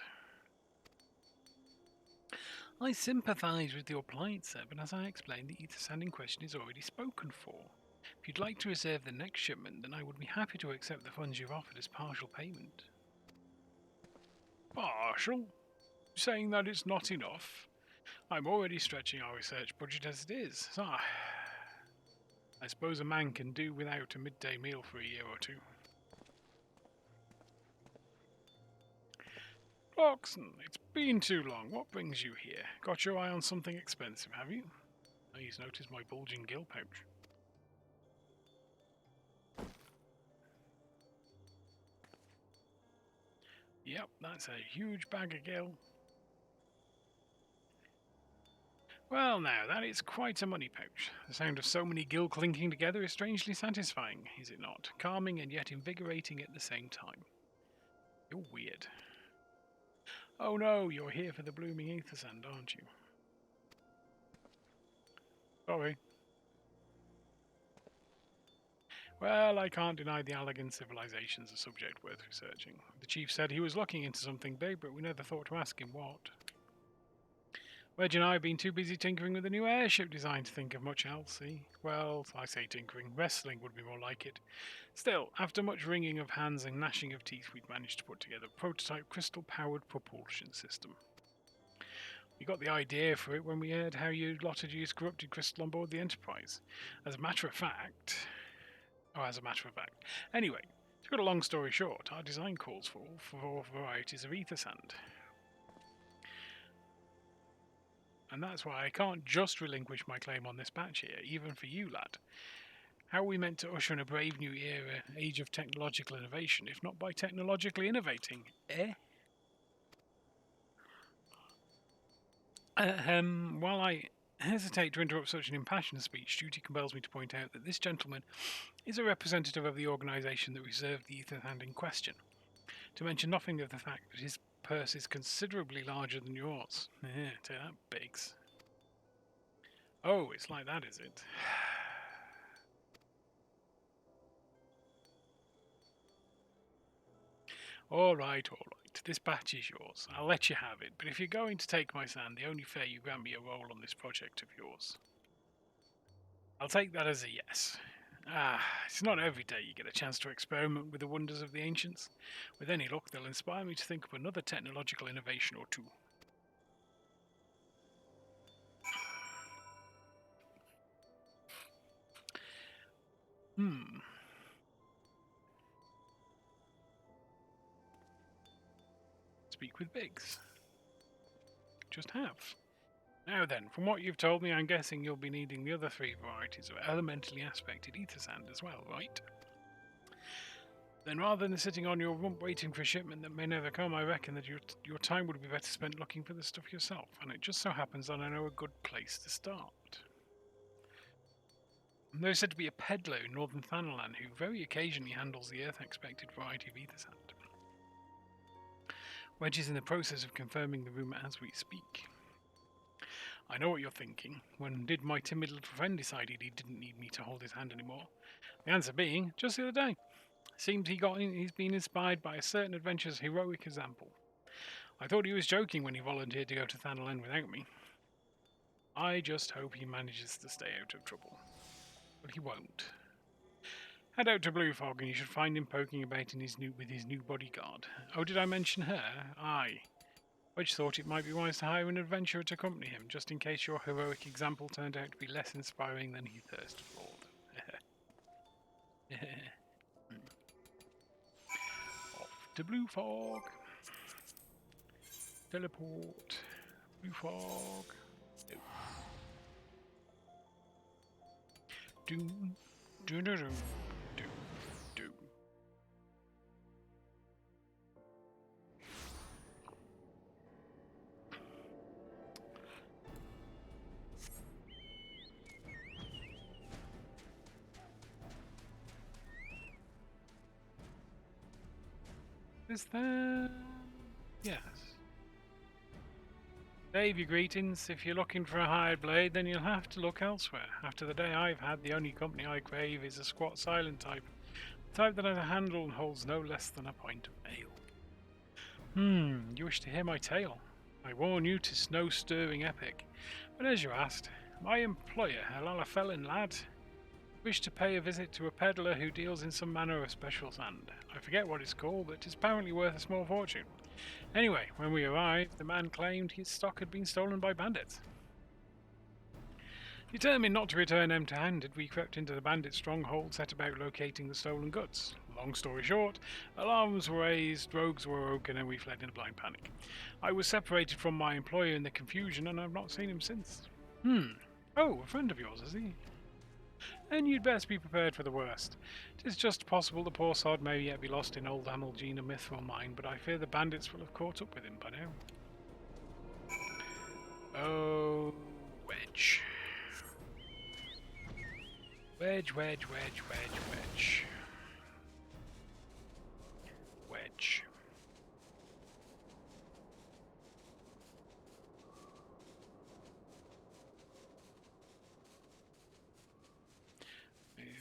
I sympathise with your plight, sir, but as I explained, the ether sand in question is already spoken for. If you'd like to reserve the next shipment, then I would be happy to accept the funds you've offered as partial payment. Partial? Saying that it's not enough? I'm already stretching our research budget as it is. I suppose a man can do without a midday meal for a year or 2. Clarkson, it's been too long. What brings you here? Got your eye on something expensive, have you? Oh, he's noticed my bulging gill pouch. Yep, that's a huge bag of gill. Well now, that is quite a money pouch. The sound of so many gill clinking together is strangely satisfying, is it not? Calming and yet invigorating at the same time. You're weird. Oh no, you're here for the blooming ether sand, aren't you? Sorry. Well, I can't deny the Allegan civilization's a subject worth researching. The chief said he was looking into something big, but we never thought to ask him what. Wedge and I have been too busy tinkering with a new airship design to think of much else, see? Well, I say tinkering. Wrestling would be more like it. Still, after much wringing of hands and gnashing of teeth, we'd managed to put together a prototype crystal-powered propulsion system. We got the idea for it when we heard how you lot had used corrupted crystal on board the Enterprise. As a matter of fact... Anyway, to cut a long story short, our design calls for all 4 varieties of ether sand. And that's why I can't just relinquish my claim on this batch here, even for you, lad. How are we meant to usher in a brave new era, age of technological innovation, if not by technologically innovating? While I hesitate to interrupt such an impassioned speech, duty compels me to point out that this gentleman is a representative of the organisation that reserved the ether sand in question, to mention nothing of the fact that his purse is considerably larger than yours. Take that, Biggs. Oh, it's like that, is it? All right. This batch is yours. I'll let you have it, but if you're going to take my sand, the only fair you grant me a role on this project of yours. I'll take that as a yes. It's not every day you get a chance to experiment with the wonders of the ancients. With any luck, they'll inspire me to think of another technological innovation or 2. Speak with Biggs. Just have. Now then, from what you've told me, I'm guessing you'll be needing the other 3 varieties of elementally aspected ether sand as well, right? Then rather than sitting on your rump waiting for a shipment that may never come, I reckon that your time would be better spent looking for the stuff yourself, and it just so happens that I know a good place to start. There's said to be a peddler in northern Thanalan who very occasionally handles the Earth-expected variety of ether sand. Wedge is in the process of confirming the rumour as we speak. I know what you're thinking. When did my timid little friend decide he didn't need me to hold his hand anymore? The answer being, just the other day. Seems he's been inspired by a certain adventure's heroic example. I thought he was joking when he volunteered to go to Thanalan without me. I just hope he manages to stay out of trouble. But he won't. Head out to Blue Fog and you should find him poking about with his new bodyguard. Oh, did I mention her? Aye. Wedge thought it might be wise to hire an adventurer to accompany him, just in case your heroic example turned out to be less inspiring than he thirsted for. Off to Blue Fog. Teleport. Blue Fog. Doom. Doom. Doom. Doom. Doom. Is there... Yes. Save your greetings. If you're looking for a hired blade, then you'll have to look elsewhere. After the day I've had, the only company I crave is a squat silent type. The type that has a handle and holds no less than a pint of ale. You wish to hear my tale? I warn you, 'tis no stirring epic. But as you asked, my employer, a Lalafellan lad, wished to pay a visit to a peddler who deals in some manner of special sand. I forget what it's called, but it's apparently worth a small fortune. Anyway, when we arrived, the man claimed his stock had been stolen by bandits. Determined not to return empty-handed, we crept into the bandit stronghold, set about locating the stolen goods. Long story short, alarms were raised, rogues were awoken, and we fled in a blind panic. I was separated from my employer in the confusion, and I've not seen him since. Oh, a friend of yours, is he? Then you'd best be prepared for the worst. 'Tis just possible the poor sod may yet be lost in old Amalgina mithril mine, but I fear the bandits will have caught up with him by now. Oh, Wedge. Wedge. Wedge.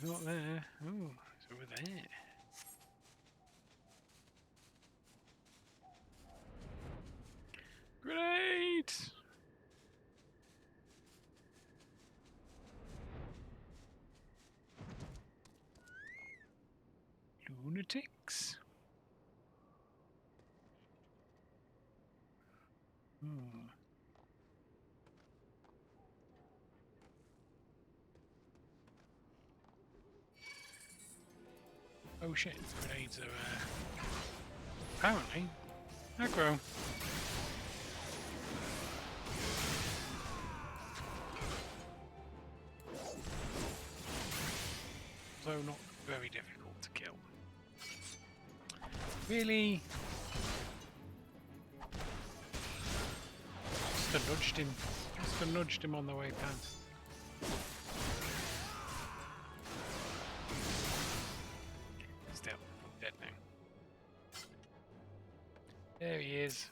He's not there. Oh, it's over there. Great! Lunatics. Oh shit, grenades are apparently aggro. Though not very difficult to kill. Really? Just nudged him on the way past. Still, dead now. There he is.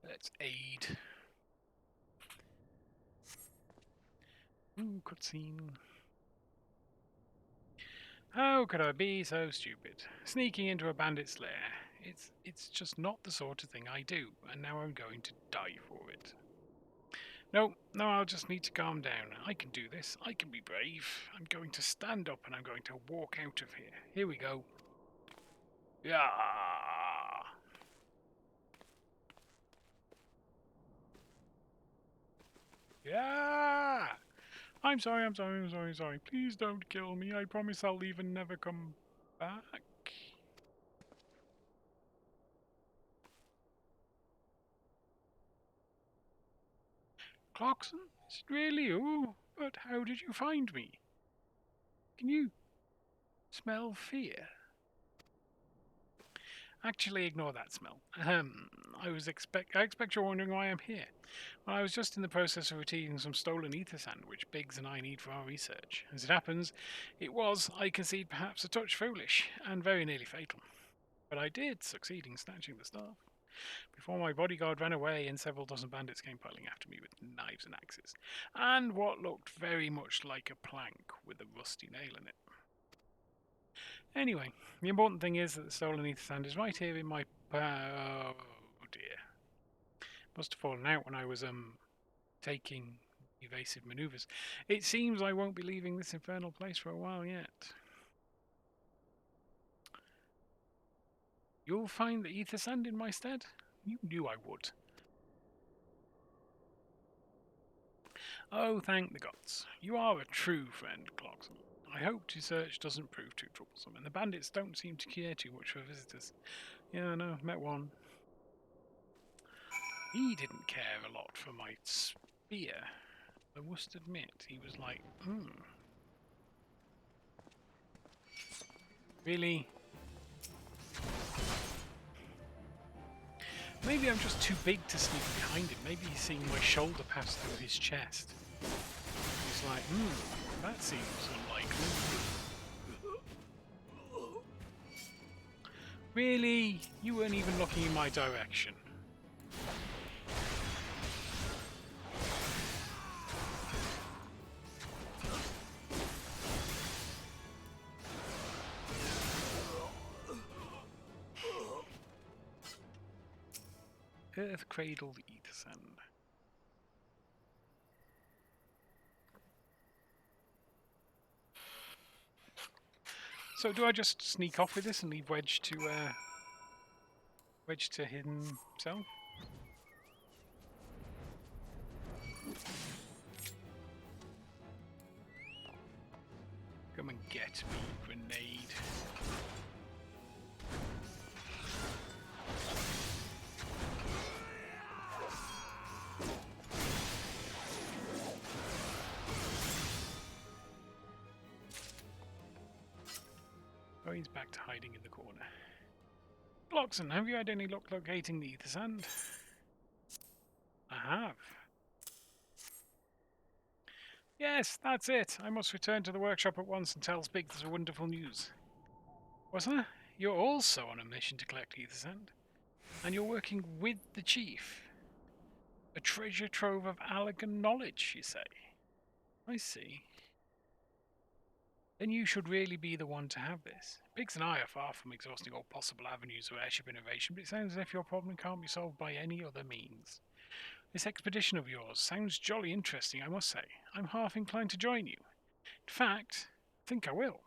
Let's aid. Ooh, cutscene. How could I be so stupid? Sneaking into a bandit's lair. It's just not the sort of thing I do, and now I'm going to die for it. No, I'll just need to calm down. I can do this. I can be brave. I'm going to stand up and I'm going to walk out of here. Here we go. Yeah. Yeah. I'm sorry. Please don't kill me. I promise I'll leave and never come back. Clarkson? Is it really you? But how did you find me? Can you smell fear? Actually, ignore that smell. I expect you're wondering why I'm here. Well, I was just in the process of retrieving some stolen ether sand, which Biggs and I need for our research. As it happens, it was, I concede, perhaps a touch foolish, and very nearly fatal. But I did succeed in snatching the staff. Before my bodyguard ran away and several dozen bandits came piling after me with knives and axes, and what looked very much like a plank with a rusty nail in it. Anyway, the important thing is that the stolen ether sand is right here in my... oh dear. Must have fallen out when I was taking evasive maneuvers. It seems I won't be leaving this infernal place for a while yet. You'll find the ether sand in my stead? You knew I would. Oh, thank the gods. You are a true friend, Clarkson. I hope your search doesn't prove too troublesome, and the bandits don't seem to care too much for visitors. Yeah, no, met one. He didn't care a lot for my spear. I must admit, he was like, Really? Maybe I'm just too big to sneak behind him. Maybe he's seeing my shoulder pass through his chest. He's like, that seems unlikely. Really? You weren't even looking in my direction. Earth cradled ether sand. So do I just sneak off with this and leave Wedge to himself? Come and get me, grenade. Oh, he's back to hiding in the corner. Bloxon, have you had any luck locating the ether sand? I have. Yes, that's it. I must return to the workshop at once and tell Spig there's wonderful news. What's that? You're also on a mission to collect ether sand? And you're working with the chief? A treasure trove of elegant knowledge, you say? I see. Then you should really be the one to have this. Biggs and I are far from exhausting all possible avenues of airship innovation, but it sounds as if your problem can't be solved by any other means. This expedition of yours sounds jolly interesting, I must say. I'm half inclined to join you. In fact, I think I will.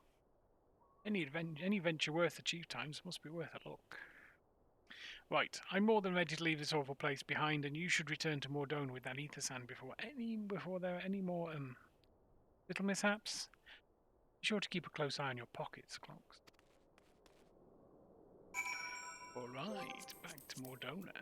Any venture worth the chief times must be worth a look. Right, I'm more than ready to leave this awful place behind, and you should return to Mordone with that ether sand before there are any more little mishaps. Be sure to keep a close eye on your pockets, Clocks. Alright, back to Mordona.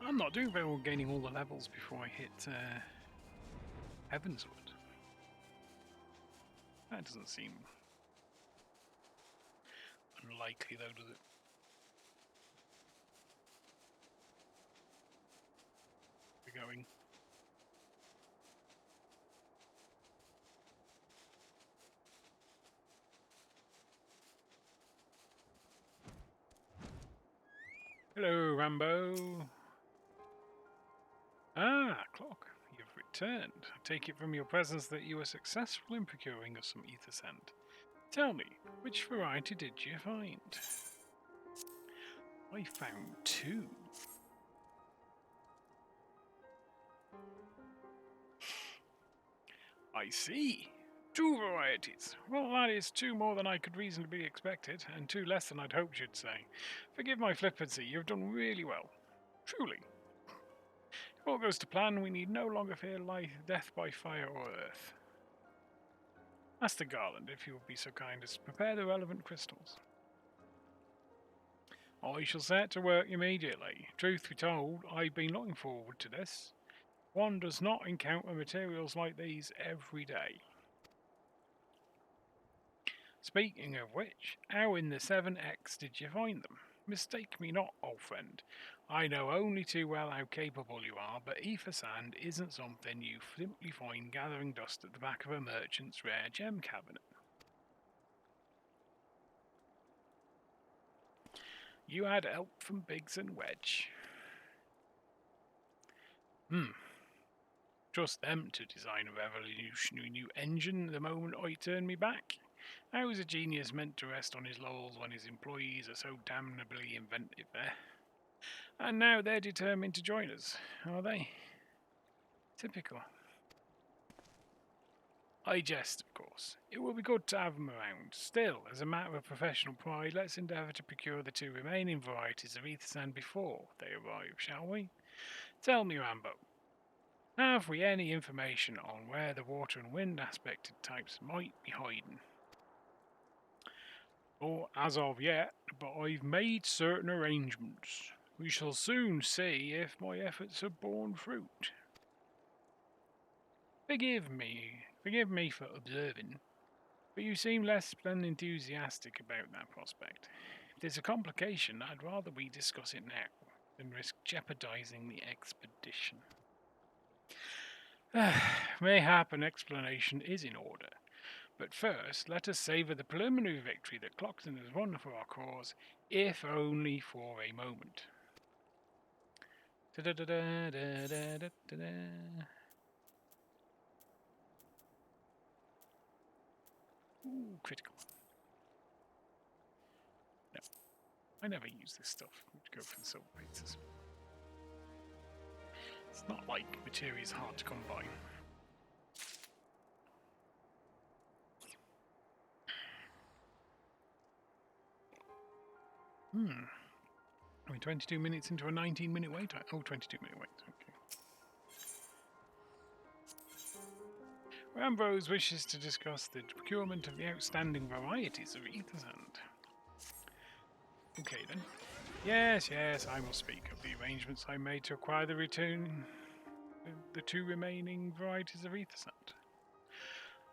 I'm not doing very well gaining all the levels before I hit Heavenswood. That doesn't seem unlikely though, does it? We're going. Hello, Rambo. Ah, Clock, you've returned. I take it from your presence that you were successful in procuring us some ether sand. Tell me, which variety did you find? I found two. I see. Two varieties. Well, that is two more than I could reasonably expected, and two less than I'd hoped you'd say. Forgive my flippancy, you've done really well. Truly. If all goes to plan, we need no longer fear death by fire or earth. Master Garland, if you will be so kind as to prepare the relevant crystals. I shall set to work immediately. Truth be told, I've been looking forward to this. One does not encounter materials like these every day. Speaking of which, how in the 7X did you find them? Mistake me not, old friend. I know only too well how capable you are, but ether sand isn't something you simply find gathering dust at the back of a merchant's rare gem cabinet. You had help from Biggs and Wedge. trust them to design a revolutionary new engine the moment I turn me back. How is a genius meant to rest on his laurels when his employees are so damnably inventive there? And now they're determined to join us, are they? Typical. I jest, of course. It will be good to have them around. Still, as a matter of professional pride, let's endeavour to procure the 2 remaining varieties of ether sand before they arrive, shall we? Tell me, Rambo, have we any information on where the water and wind aspected types might be hiding? Or as of yet, but I've made certain arrangements. We shall soon see if my efforts have borne fruit. Forgive me for observing, but you seem less than enthusiastic about that prospect. If there's a complication, I'd rather we discuss it now than risk jeopardizing the expedition. Mayhap an explanation is in order, but first let us savour the preliminary victory that Clockton has won for our cause, if only for a moment. Ooh, critical. No, I never use this stuff. Go for the silver pizzas. It's not like materia is hard to come by. I mean, 22 minutes into a 19-minute wait time. Oh, 22-minute wait. Okay. Ambrose wishes to discuss the procurement of the outstanding varieties of ether sand. Okay then. Yes, I will speak of the arrangements I made to acquire the 2 remaining varieties of ether sand.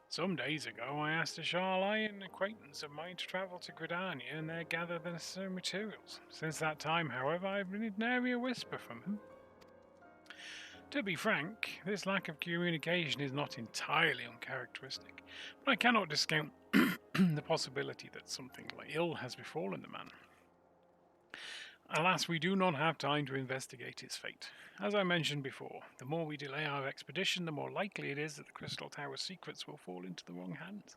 Some days ago, I asked a Charlian acquaintance of mine to travel to Gridania and there gather the necessary materials. Since that time, however, I have been nary a whisper from him. To be frank, this lack of communication is not entirely uncharacteristic, but I cannot discount the possibility that something like ill has befallen the man. Alas, we do not have time to investigate his fate. As I mentioned before, the more we delay our expedition, the more likely it is that the Crystal Tower's secrets will fall into the wrong hands.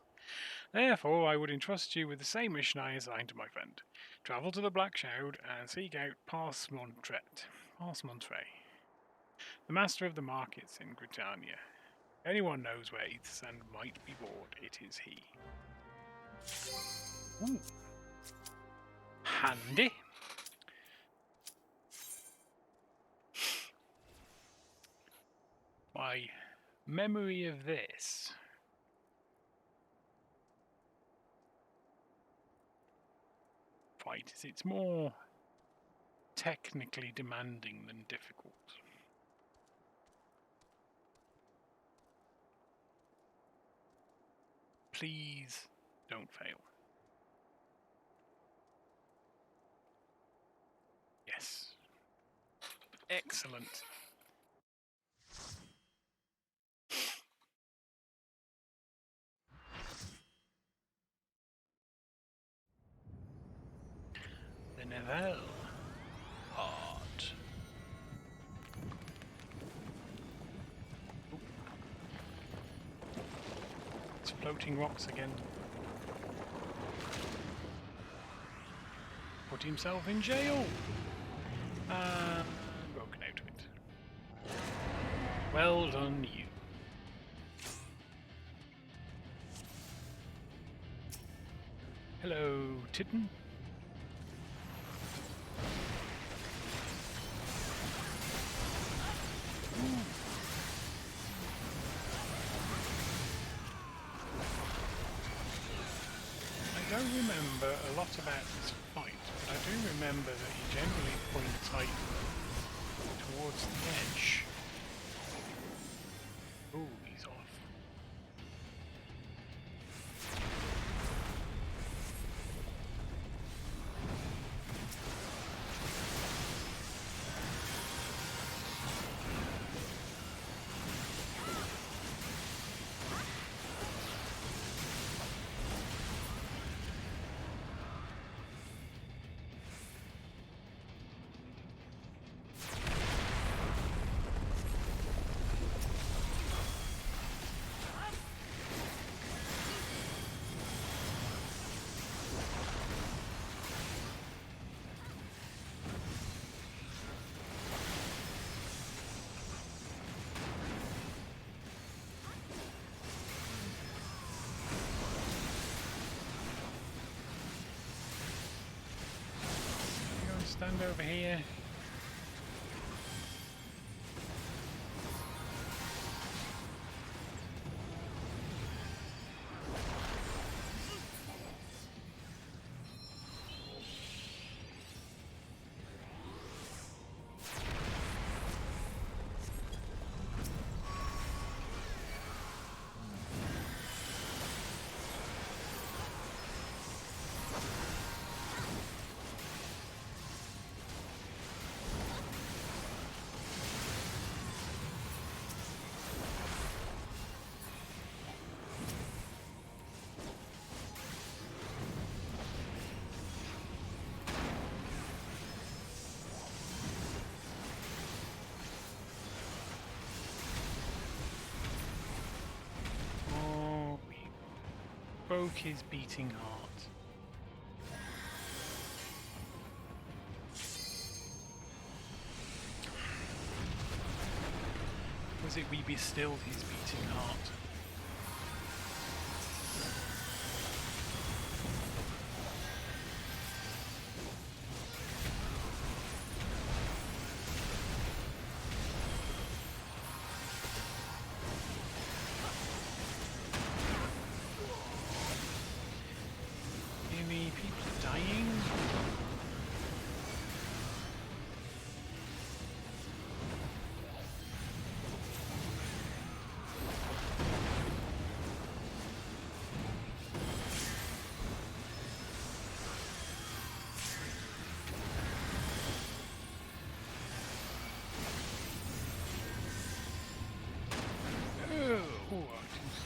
Therefore, I would entrust you with the same mission I assigned to my friend. Travel to the Black Shroud and seek out Parsemontre, the master of the markets in Gridania. If anyone knows where ether sand might be bought, it is he. Ooh. Handy. My memory of this fight is it's more technically demanding than difficult. Please don't fail. Yes. Excellent. The Neville. Heart. Ooh. It's floating rocks again. Put himself in jail. And broken out of it. Well done, you. Hello, Titan. I don't remember a lot about this fight, but I do remember that he generally points like towards the edge. Ooh, he's off. stand over here. Broke his beating heart. Was it we bestilled his beating heart?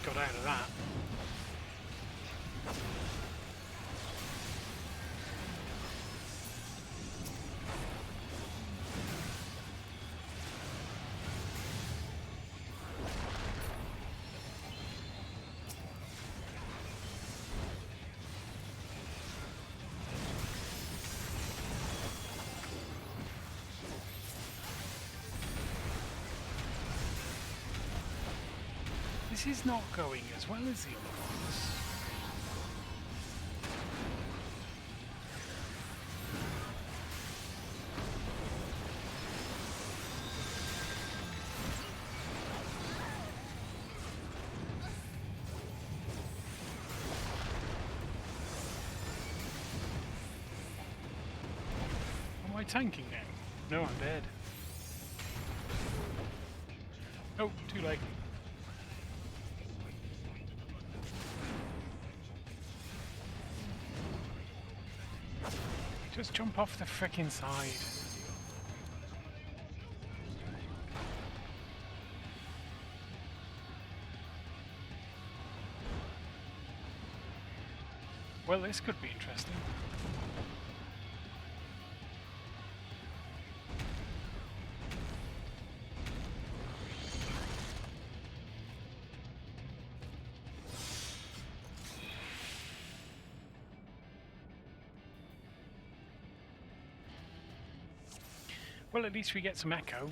Got out of that. This is not going as well as the other ones. Am I tanking now? No, I'm dead. Oh, too late. Just jump off the frickin' side. Well, this could be interesting. Well, at least we get some echo.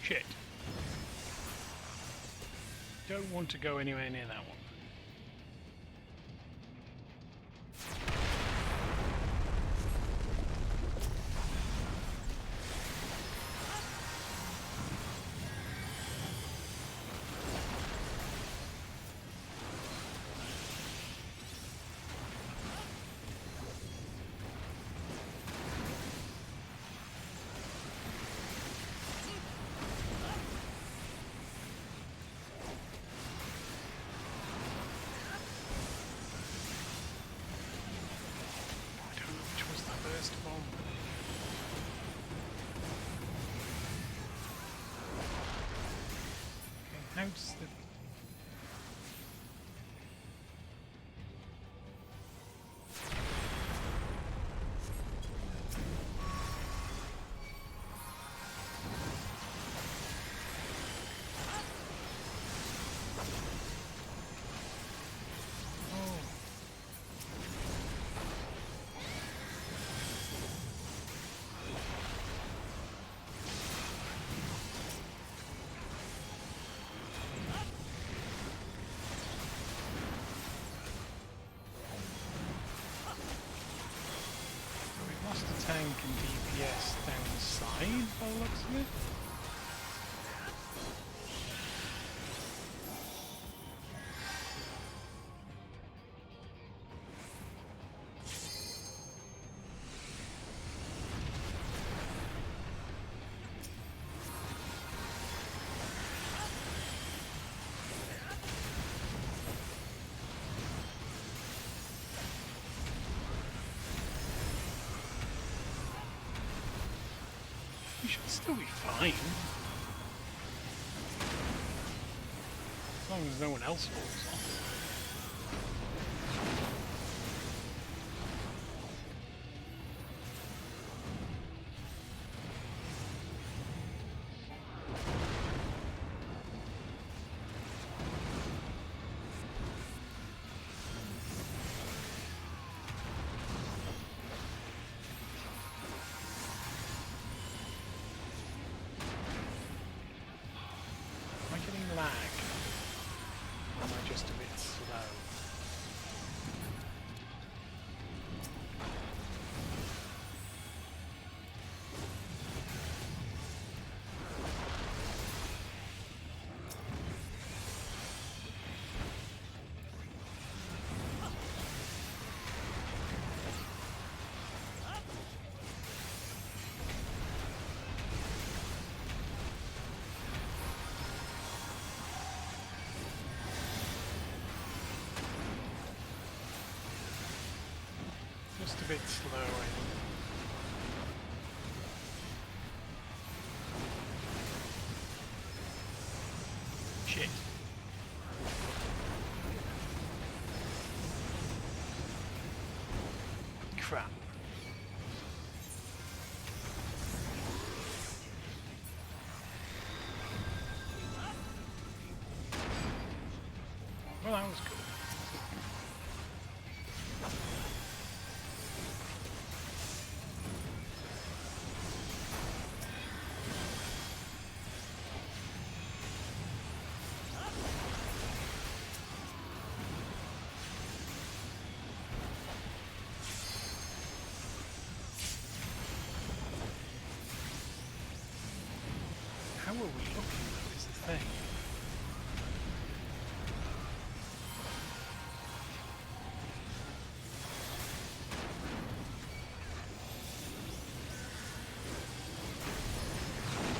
Shit. Don't want to go anywhere near that one. How's the guess downside by the looks of it. We should still be fine. As long as no one else falls off. Am I getting lag? Or am I just a bit slow? Just a bit slow, I think. Shit. Crap. Well, that was cool. How are we looking, though, is the thing.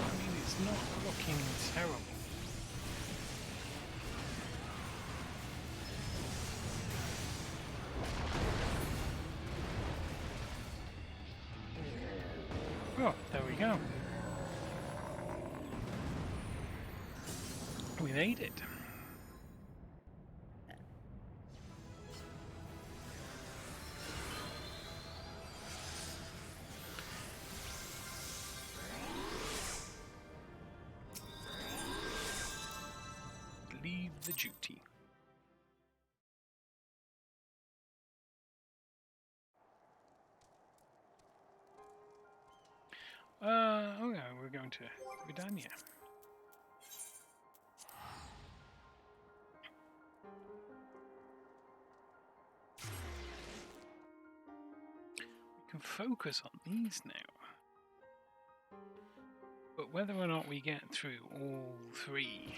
I mean, it's not looking terrible. Oh, there we go. We made it. Leave the duty. Okay, we're going to Vidania. We can focus on these now. But whether or not we get through all three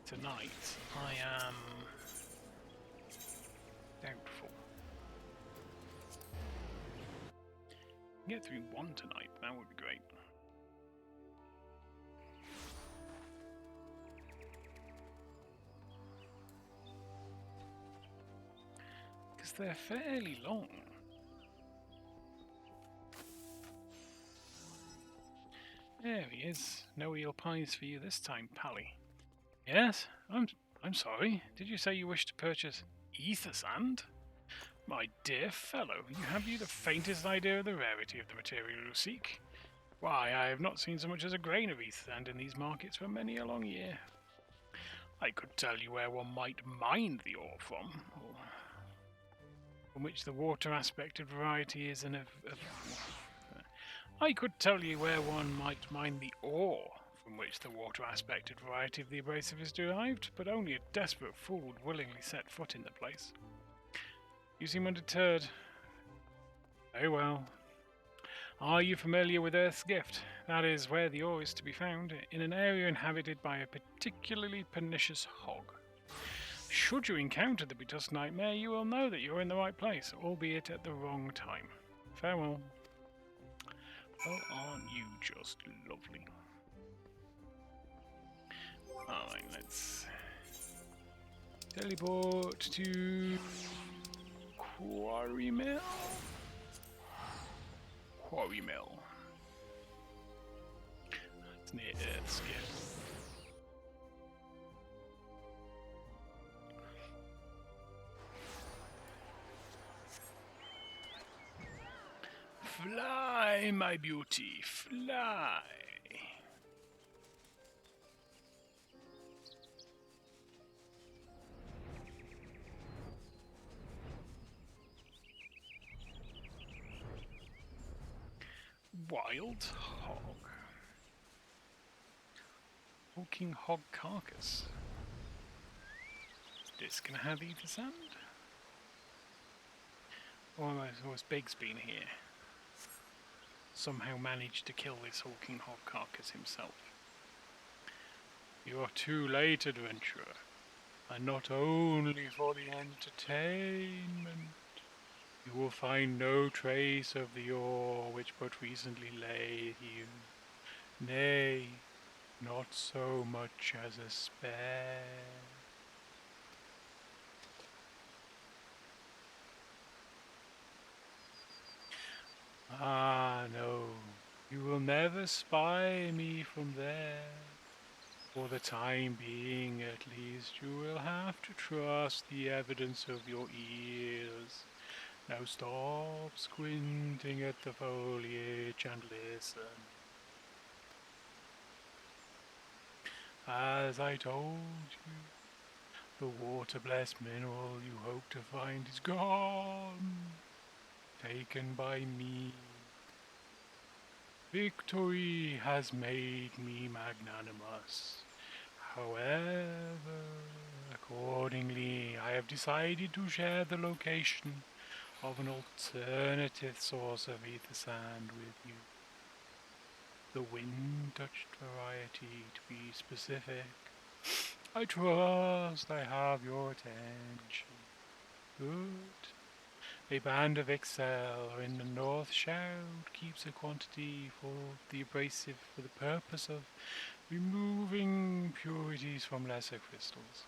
tonight, I am doubtful. Get through one tonight, that would be great. Because they're fairly long. There he is. No eel pies for you this time, Pally. Yes, I'm sorry. Did you say you wish to purchase ether sand? My dear fellow, have you the faintest idea of the rarity of the material you seek? Why, I have not seen so much as a grain of ether sand in these markets for many a long year. I could tell you where one might mine the ore from which the water-aspected variety is I could tell you where one might mine the ore from which the water-aspected variety of the abrasive is derived, but only a desperate fool would willingly set foot in the place. You seem undeterred. Very well. Are you familiar with Earth's Gift? That is where the ore is to be found, in an area inhabited by a particularly pernicious hog. Should you encounter the Betusk Nightmare, you will know that you're in the right place, albeit at the wrong time. Farewell. Well, aren't you just lovely? Alright, let's teleport to Quarry Mill. Quarry Mill. It's near Earth's Gift. Fly, my beauty, fly. Wild hog. Hulking hog carcass. Is this gonna have ether sand? Or has Biggs been here? Somehow managed to kill this hulking hog carcass himself. You are too late, adventurer, and not only for the entertainment. You will find no trace of the ore which but recently lay here. Nay, not so much as a speck. Ah, no, you will never spy me from there. For the time being, at least, you will have to trust the evidence of your ears. Now stop squinting at the foliage and listen. As I told you, the water-blessed mineral you hope to find is gone, taken by me. Victory has made me magnanimous. However, accordingly, I have decided to share the location of an alternative source of ether sand with you. The wind-touched variety, to be specific. I trust I have your attention. Good. A band of Excel in the North Shroud keeps a quantity for the abrasive for the purpose of removing impurities from lesser crystals.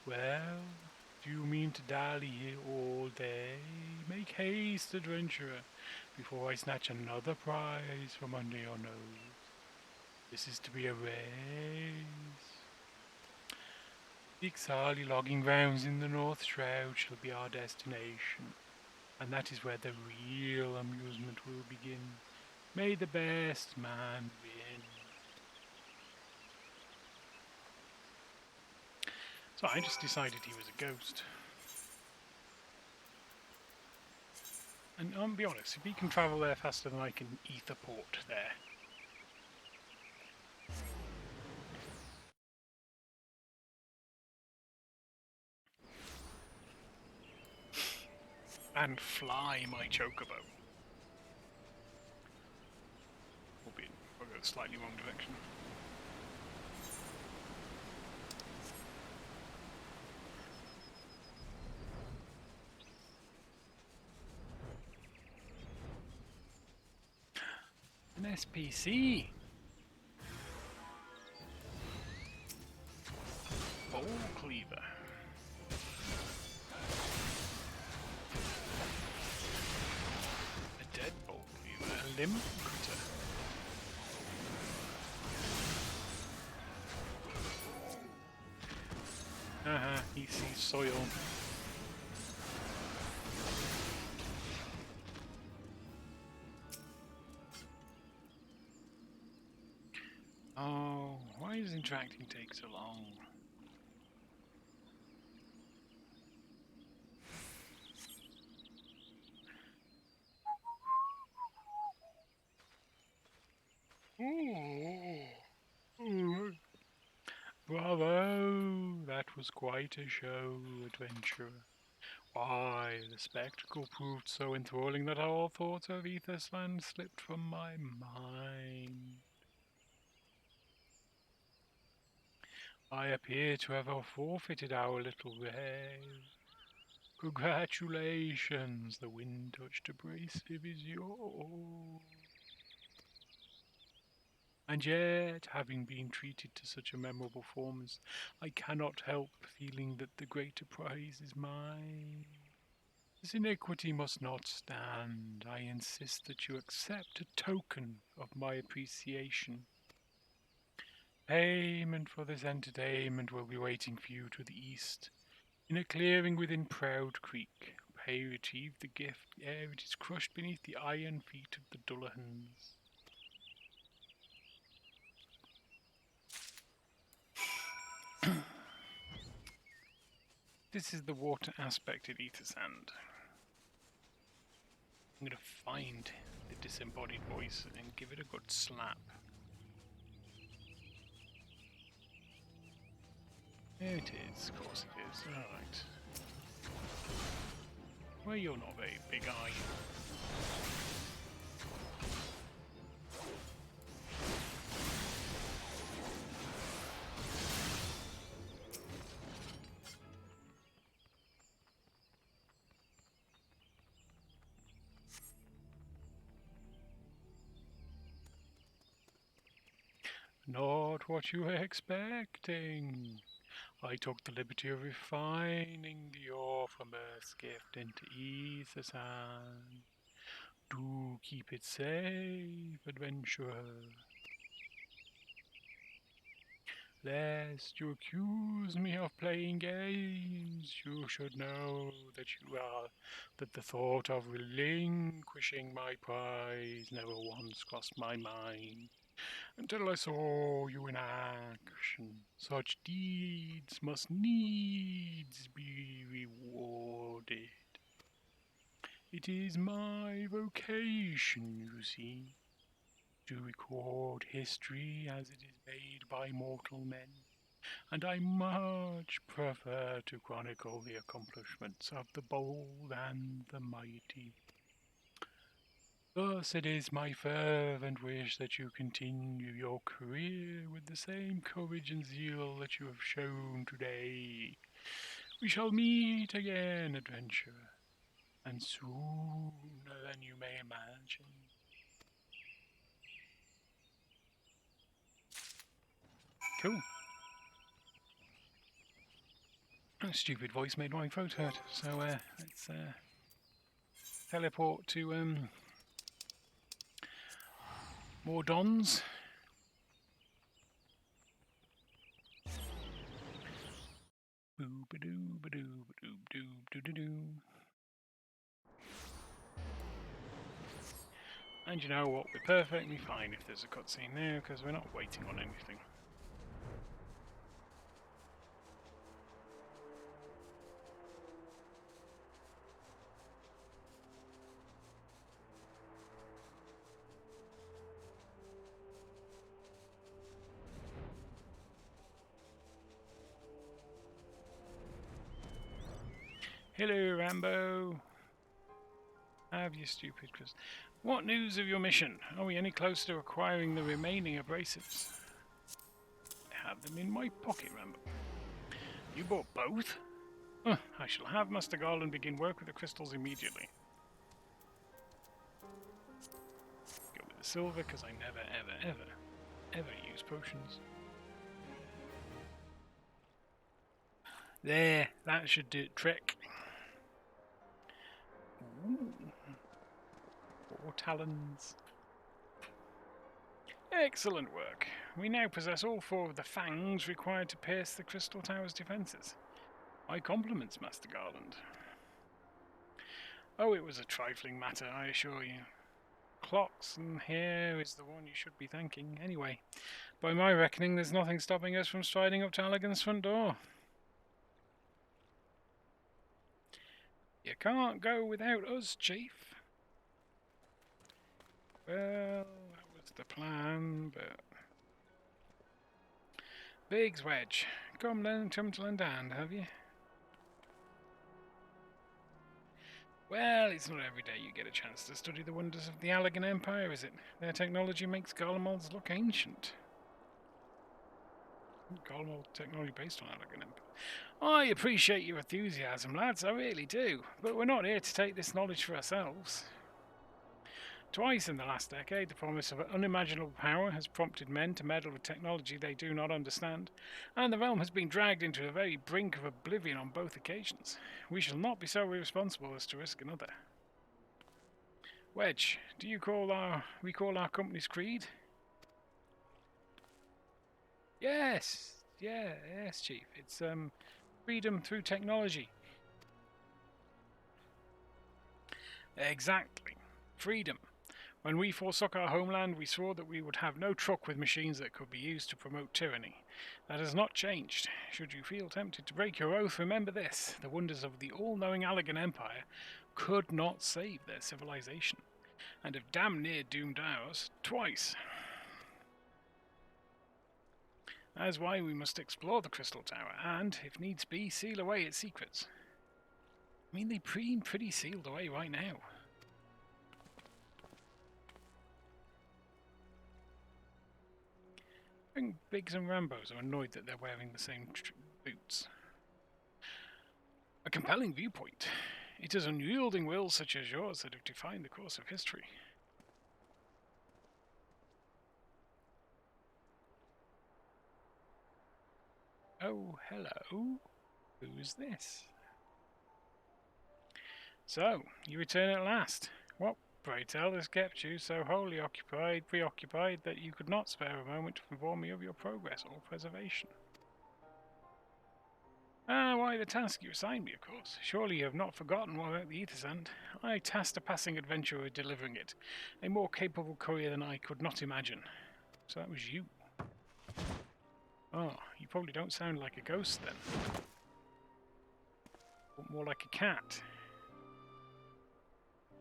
Well, do you mean to dally here all day? Make haste, adventurer, before I snatch another prize from under your nose. This is to be a race. The Ixali logging grounds in the North Shroud shall be our destination, and that is where the real amusement will begin. May the best man win. So I just decided he was a ghost. And I'll be honest, if he can travel there faster than I can etherport there. And fly my chocobo. Albeit, I'll go the slightly wrong direction. An SPC! Bowl cleaver. A dead bowl cleaver. A limb critter. He sees soil. Oh, why does interacting take so long? Oh. Bravo! That was quite a show, adventurer. Why, the spectacle proved so enthralling that all thoughts of Aethersland slipped from my mind. I appear to have forfeited our little race. Congratulations, the wind-touched abrasive is yours. And yet, having been treated to such a memorable performance, I cannot help feeling that the greater prize is mine. This iniquity must not stand. I insist that you accept a token of my appreciation. Payment for this entertainment will be waiting for you to the east, in a clearing within Proud Creek. Pray retrieve the gift ere it is crushed beneath the iron feet of the Dullahans. This is the water aspect of Aethersand. I'm going to find the disembodied voice and give it a good slap. There it is, of course it is. Alright. Well, you're not very big, are you? Not what you were expecting. I took the liberty of refining the ore from Earth's gift into Aethersand. Do keep it safe, adventurer. Lest you accuse me of playing games, you should know that the thought of relinquishing my prize never once crossed my mind. Until I saw you in action. Such deeds must needs be rewarded. It is my vocation, you see, to record history as it is made by mortal men, and I much prefer to chronicle the accomplishments of the bold and the mighty. Thus it is my fervent wish that you continue your career with the same courage and zeal that you have shown today. We shall meet again, adventurer, and sooner than you may imagine. Cool. That stupid voice made my throat hurt, so let's teleport to more dons. And you know what, we're perfectly fine if there's a cutscene there, because we're not waiting on anything. Hello, Rambo. Have you stupid Chris? What news of your mission? Are we any closer to acquiring the remaining abrasives? I have them in my pocket, Rambo. You bought both? Oh, I shall have Master Garland begin work with the crystals immediately. Go with the silver, because I never, ever use potions. There, that should do the trick. Ooh. 4 talons. Excellent work. We now possess all 4 of the fangs required to pierce the Crystal Tower's defences. My compliments, Master Garland. Oh, it was a trifling matter, I assure you. Cloxon here is the one you should be thanking. Anyway, by my reckoning, there's nothing stopping us from striding up to Allergan's front door. You can't go without us, Chief. Well, that was the plan, but... Biggs Wedge, come to lend a hand, have you? Well, it's not every day you get a chance to study the wonders of the Allegan Empire, is it? Their technology makes Garlemald's look ancient. Garlemald technology based on Allegan Empire. I appreciate your enthusiasm, lads, I really do. But we're not here to take this knowledge for ourselves. Twice in the last decade, the promise of unimaginable power has prompted men to meddle with technology they do not understand, and the realm has been dragged into the very brink of oblivion on both occasions. We shall not be so irresponsible as to risk another. Wedge, do you recall our company's creed? Yes, yes, Chief. It's freedom through technology. Exactly, freedom. When we forsook our homeland, we swore that we would have no truck with machines that could be used to promote tyranny. That has not changed. Should you feel tempted to break your oath, remember this: the wonders of the all-knowing Allegan Empire could not save their civilization, and have damn near doomed ours twice. That is why we must explore the Crystal Tower, and, if needs be, seal away its secrets. I mean, they're pretty sealed away right now. I think Biggs and Rambos are annoyed that they're wearing the same boots. A compelling viewpoint. It is unyielding wills such as yours that have defined the course of history. Oh, hello. Who's this? So, you return at last. What, pray tell, has kept you so wholly preoccupied, that you could not spare a moment to inform me of your progress or preservation? Why, the task you assigned me, of course. Surely you have not forgotten what about the Ether Sand. I tasked a passing adventurer with delivering it. A more capable courier than I could not imagine. So that was you. Oh, you probably don't sound like a ghost then. But more like a cat.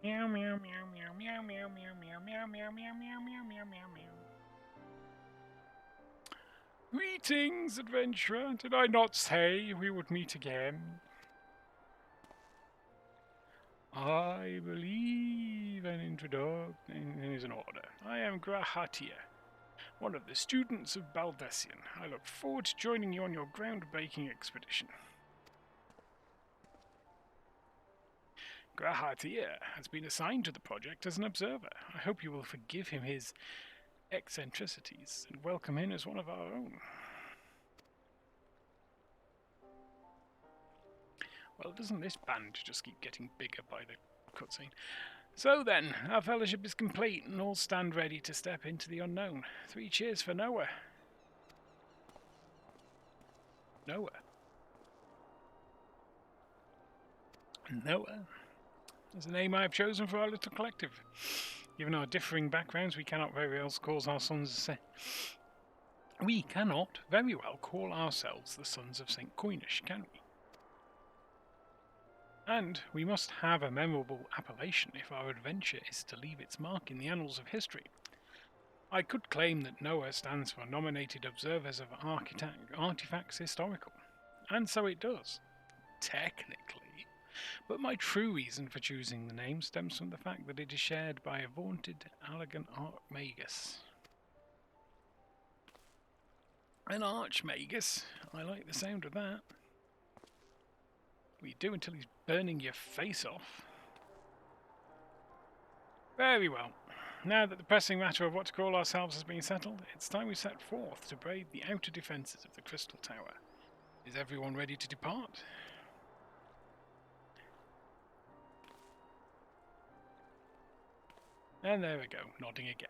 Meow meow meow meow meow meow meow meow meow meow meow meow meow meow meow meow. Greetings, adventurer. Did I not say we would meet again? I believe an introduction is in order. I am Grahatia, one of the students of Baldessian. I look forward to joining you on your groundbreaking expedition. Grahatia has been assigned to the project as an observer. I hope you will forgive him his eccentricities and welcome him as one of our own. Well, doesn't this band just keep getting bigger by the cutscene? So then, our fellowship is complete and all stand ready to step into the unknown. 3 cheers for Noah. Noah. Noah is the name I have chosen for our little collective. Given our differing backgrounds, we cannot very well call ourselves the Sons of St. Coinish, can we? And we must have a memorable appellation if our adventure is to leave its mark in the annals of history. I could claim that NOAA stands for Nominated Observers of Artifacts Historical, and so it does, technically. But my true reason for choosing the name stems from the fact that it is shared by a vaunted Allegan Archmagus. An Archmagus? I like the sound of that. What you do until he's burning your face off. Very well. Now that the pressing matter of what to call ourselves has been settled, it's time we set forth to brave the outer defences of the Crystal Tower. Is everyone ready to depart? And there we go, nodding again.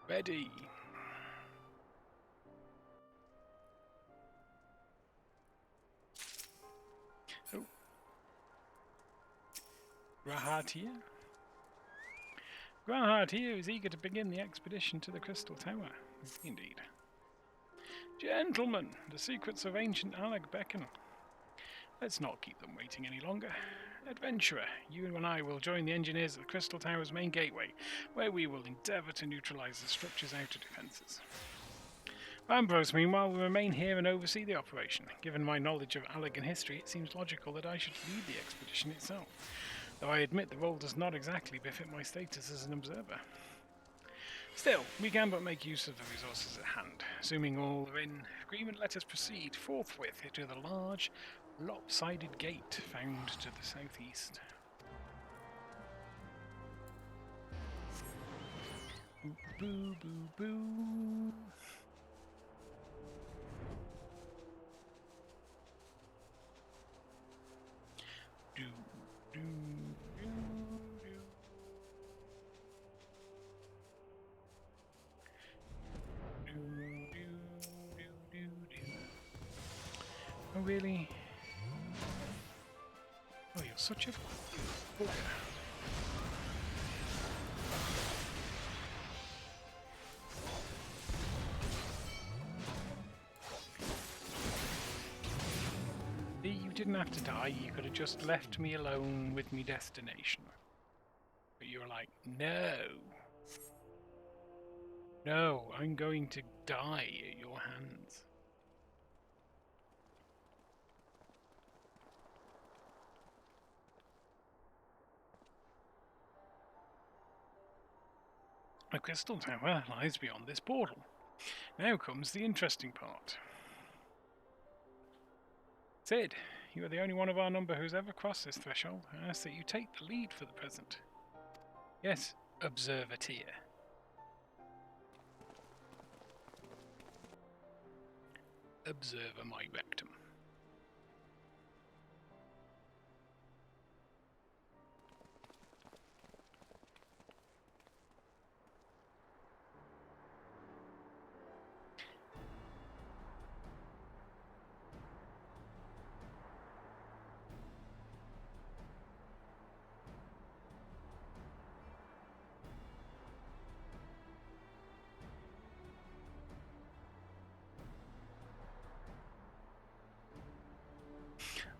Ready. Oh. Grahatia? Grahatia is eager to begin the expedition to the Crystal Tower. Indeed. Gentlemen, the secrets of ancient Alec beckon. Let's not keep them waiting any longer. Adventurer, you and I will join the engineers at the Crystal Tower's main gateway, where we will endeavour to neutralise the structure's outer defences. Ambrose, meanwhile, will remain here and oversee the operation. Given my knowledge of Allegan history, it seems logical that I should lead the expedition itself. though I admit the role does not exactly befit my status as an observer. Still, we can but make use of the resources at hand. Assuming all are in agreement, let us proceed forthwith to the large, lopsided gate found to the southeast. Boo, boo, boo. Do, do, do, do. Do, do, do, do, do. Oh, really? Oh, you're such a bugger. You didn't have to die, you could have just left me alone with me destination. But you were like, no. No, I'm going to die at your hands. The Crystal Tower lies beyond this portal. Now comes the interesting part. Sid, you are the only one of our number who's ever crossed this threshold. I ask that you take the lead for the present. Yes, observateer. Observer my rectum.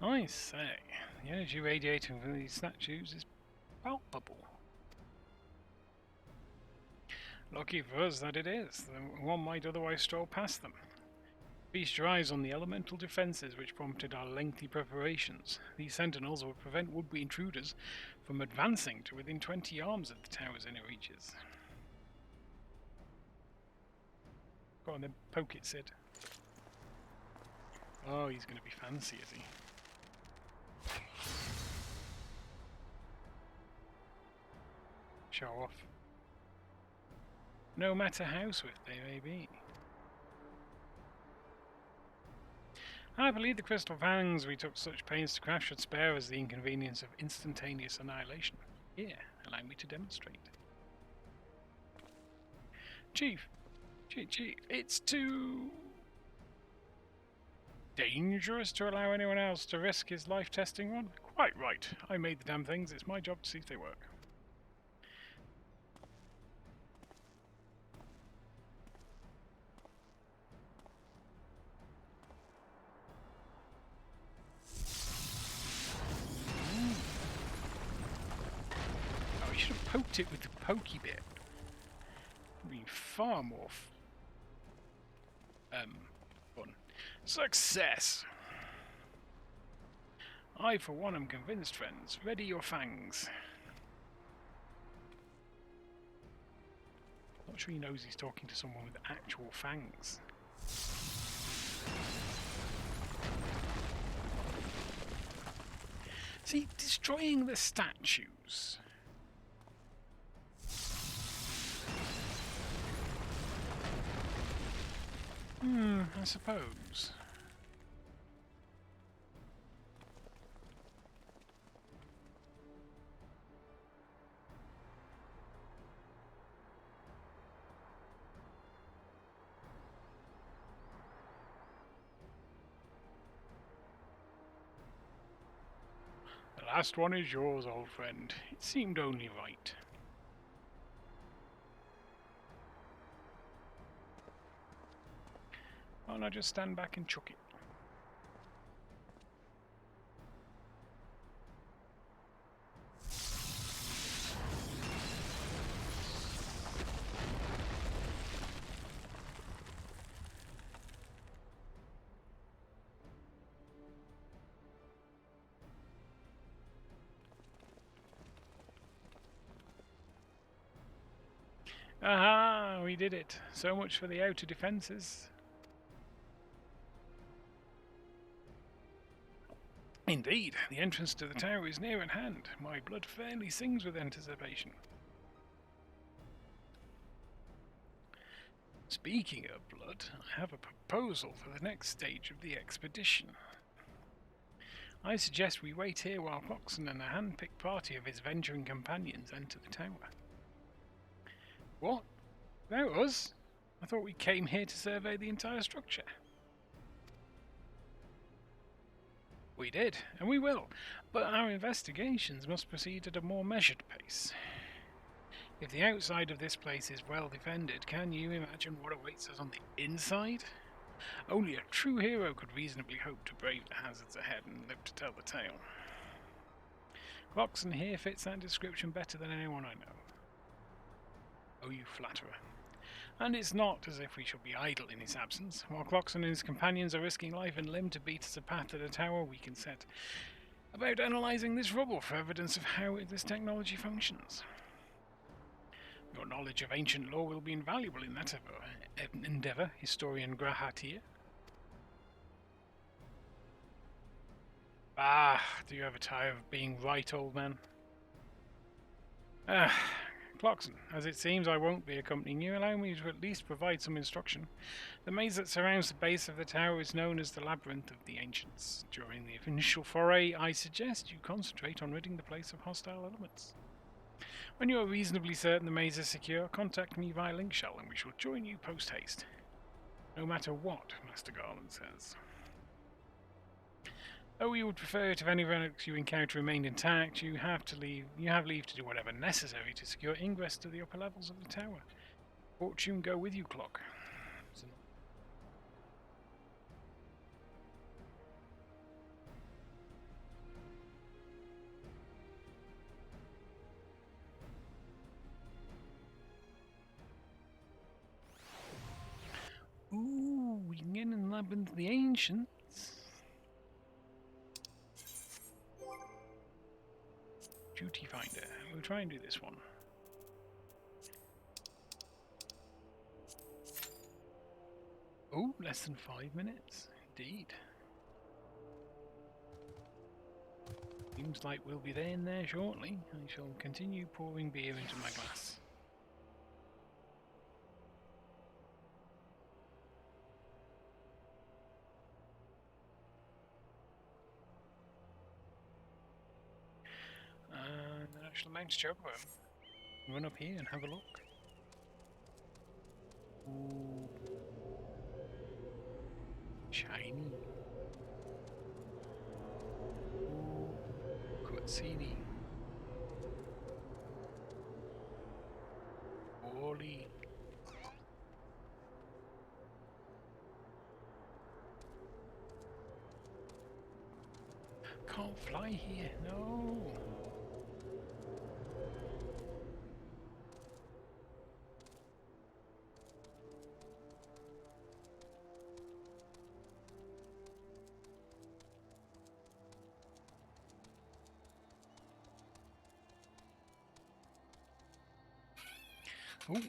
I say, the energy radiating from these statues is palpable. Lucky for us that it is, though one might otherwise stroll past them. Feast your eyes on the elemental defences which prompted our lengthy preparations. These sentinels will prevent would-be intruders from advancing to within 20 arms of the tower's inner reaches. Go on then, poke it, Sid. Oh, he's going to be fancy, is he? Show off. No matter how swift they may be. I believe the crystal fangs we took such pains to craft should spare us the inconvenience of instantaneous annihilation. Here, allow me to demonstrate. Chief, it's too dangerous to allow anyone else to risk his life testing one? Quite right. I made the damn things. It's my job to see if they work. Oh, you should have poked it with the pokey bit. It would be far more fun. Success! I, for one, am convinced, friends. Ready your fangs. Not sure he knows he's talking to someone with actual fangs. See, destroying the statues. I suppose. The last one is yours, old friend. It seemed only right. Why not just stand back and chuck it? Aha! We did it. So much for the outer defences. Indeed, the entrance to the tower is near at hand. My blood fairly sings with anticipation. Speaking of blood, I have a proposal for the next stage of the expedition. I suggest we wait here while Foxon and a hand-picked party of his venturing companions enter the tower. What? Without us? I thought we came here to survey the entire structure. We did, and we will, but our investigations must proceed at a more measured pace. If the outside of this place is well defended, can you imagine what awaits us on the inside? Only a true hero could reasonably hope to brave the hazards ahead and live to tell the tale. Cloxon here fits that description better than anyone I know. Oh, you flatterer. And it's not as if we shall be idle in his absence. While Cloxon and his companions are risking life and limb to beat us a path to the tower, we can set about analysing this rubble for evidence of how this technology functions. Your knowledge of ancient lore will be invaluable in that endeavour, Historian Grahatir. Ah, do you ever tire of being right, old man? Cloxon, as it seems I won't be accompanying you, allow me to at least provide some instruction. The maze that surrounds the base of the tower is known as the Labyrinth of the Ancients. During the initial foray, I suggest you concentrate on ridding the place of hostile elements. When you are reasonably certain the maze is secure, contact me via link shell and we shall join you post-haste. No matter what Master Garland says. Though we would prefer it if any relics you encounter remained intact, you have leave to do whatever necessary to secure ingress to the upper levels of the tower. Fortune go with you, Clock. Ooh, we can get in the Labyrinth of the Ancients. Duty Finder. We'll try and do this one. Oh, less than 5 minutes. Indeed. Seems like we'll be there shortly. I shall continue pouring beer into my glass. Then I shall mount Chocobo. Run up here and have a look. Ooh. Shiny. Ooh. Cutscene. Wally. Can't fly here, no. Oh,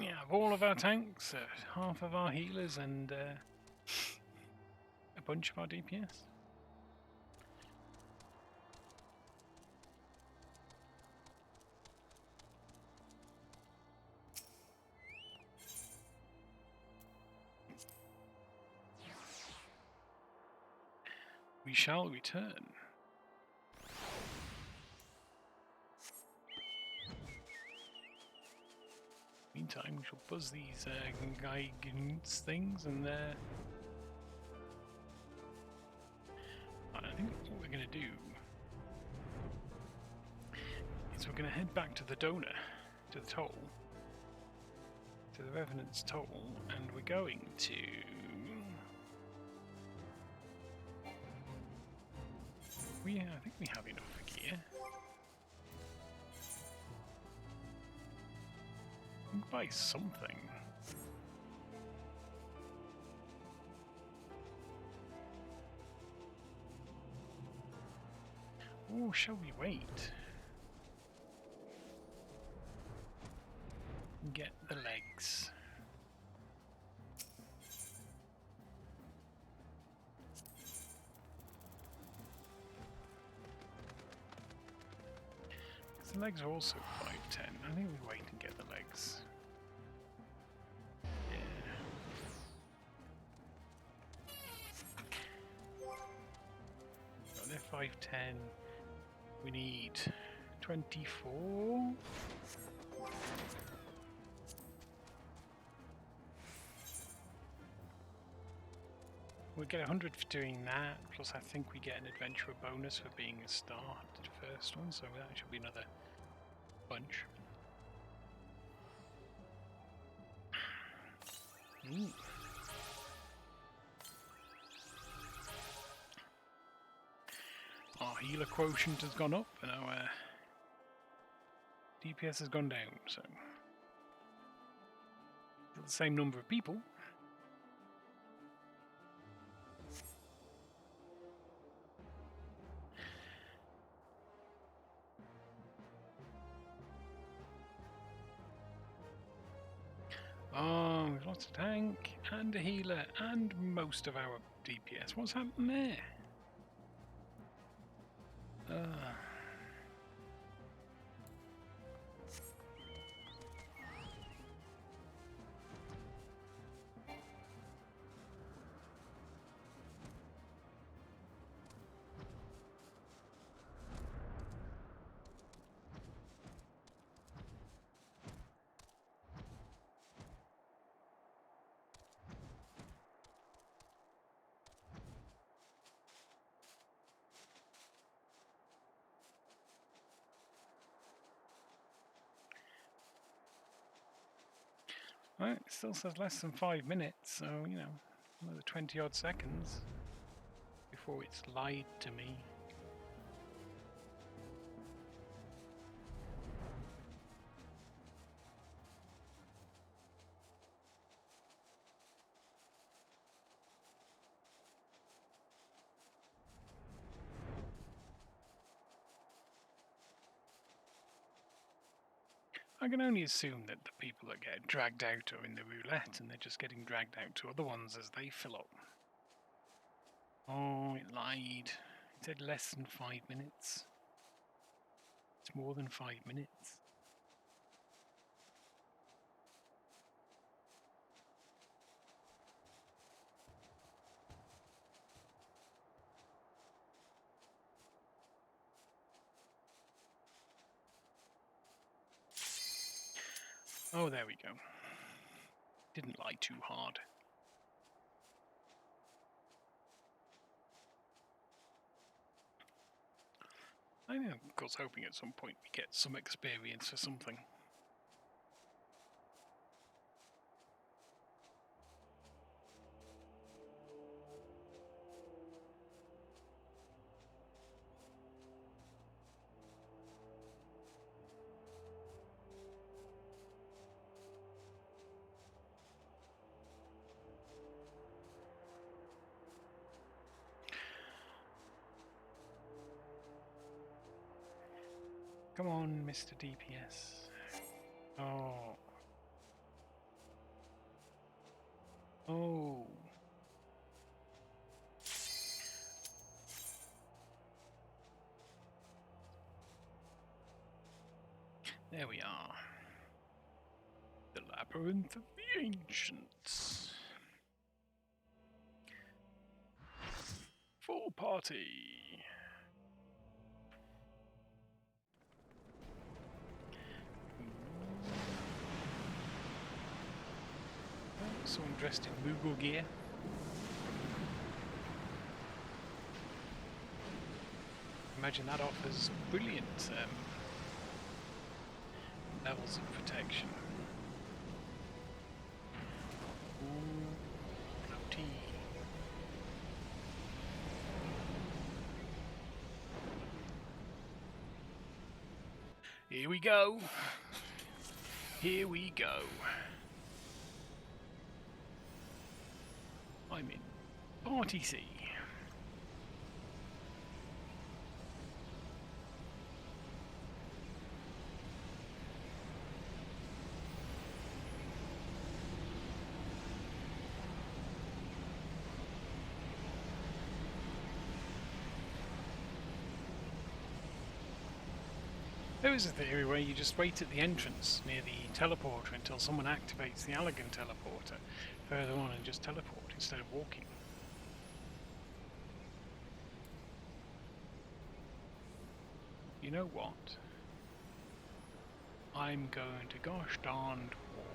yeah, of all of our tanks, half of our healers, and a bunch of our DPS. We shall return. Meantime, we shall buzz these guidance things, and I think what we're going to do is we're going to head back to the donor, to the toll, to the Revenant's toll, and we're going to... I think we have enough gear. We can buy something. Or shall we wait? get the legs. The legs are also 510. I think we wait and get the legs. Yeah. Right, they're 510. We need 24. We get 100 for doing that, plus I think we get an adventurer bonus for being a star to the first one, so that should be another bunch. Ooh. Our healer quotient has gone up and our DPS has gone down, so the same number of people. Oh, we've lost a tank and a healer and most of our DPS. What's happened there? Well, it still says less than 5 minutes, so, you know, another 20 odd seconds before it's lied to me. I can only assume that the people that get dragged out are in the roulette and they're just getting dragged out to other ones as they fill up. Oh, it lied. It said less than 5 minutes. It's more than 5 minutes. Oh, there we go. Didn't lie too hard. I am, of course, hoping at some point we get some experience or something. Come on, Mr. DPS. Oh. Oh. There we are. The Labyrinth of the Ancients. Full party. Someone dressed in Moogle gear. Imagine that offers brilliant levels of protection. Ooh, floaty. Here we go. Here we go. I'm in Party C. is a theory where you just wait at the entrance near the teleporter until someone activates the Allegan teleporter further on and just teleport instead of walking. You know what? I'm going to gosh darned walk.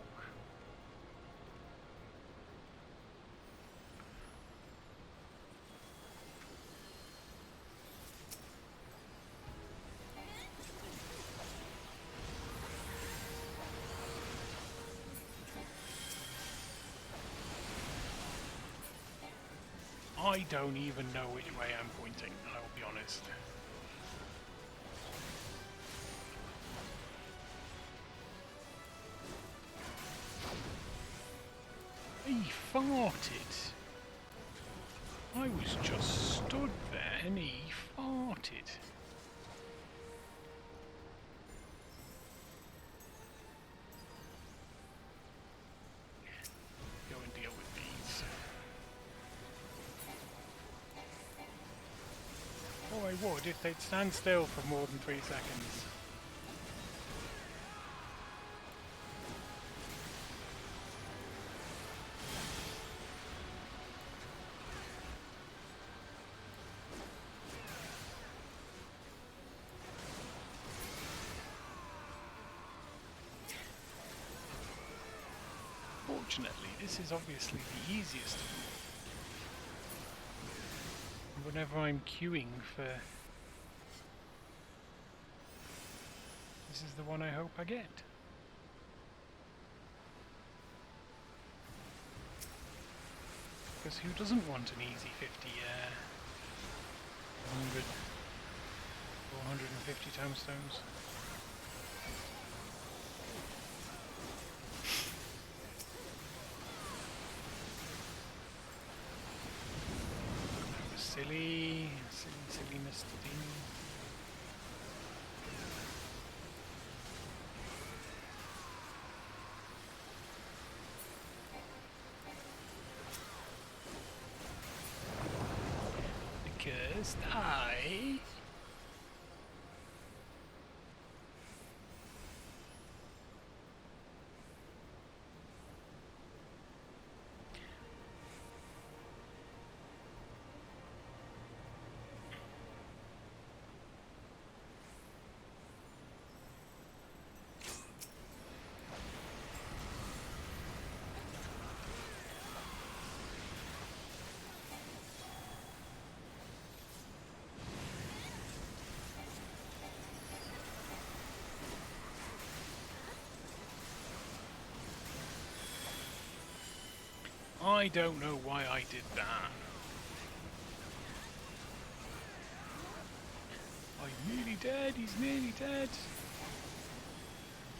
I don't even know which way I'm pointing, I will be honest. He farted. I was just stood there and he farted. Go and deal with these. Oh, I would if they'd stand still for more than 3 seconds. Fortunately, this is obviously the easiest of them. Whenever I'm queuing for... This is the one I hope I get. Because who doesn't want an easy 50, 100, 450 tomestones? Silly Mr. Dean. Because I... I don't know why I did that. I'm nearly dead, he's nearly dead.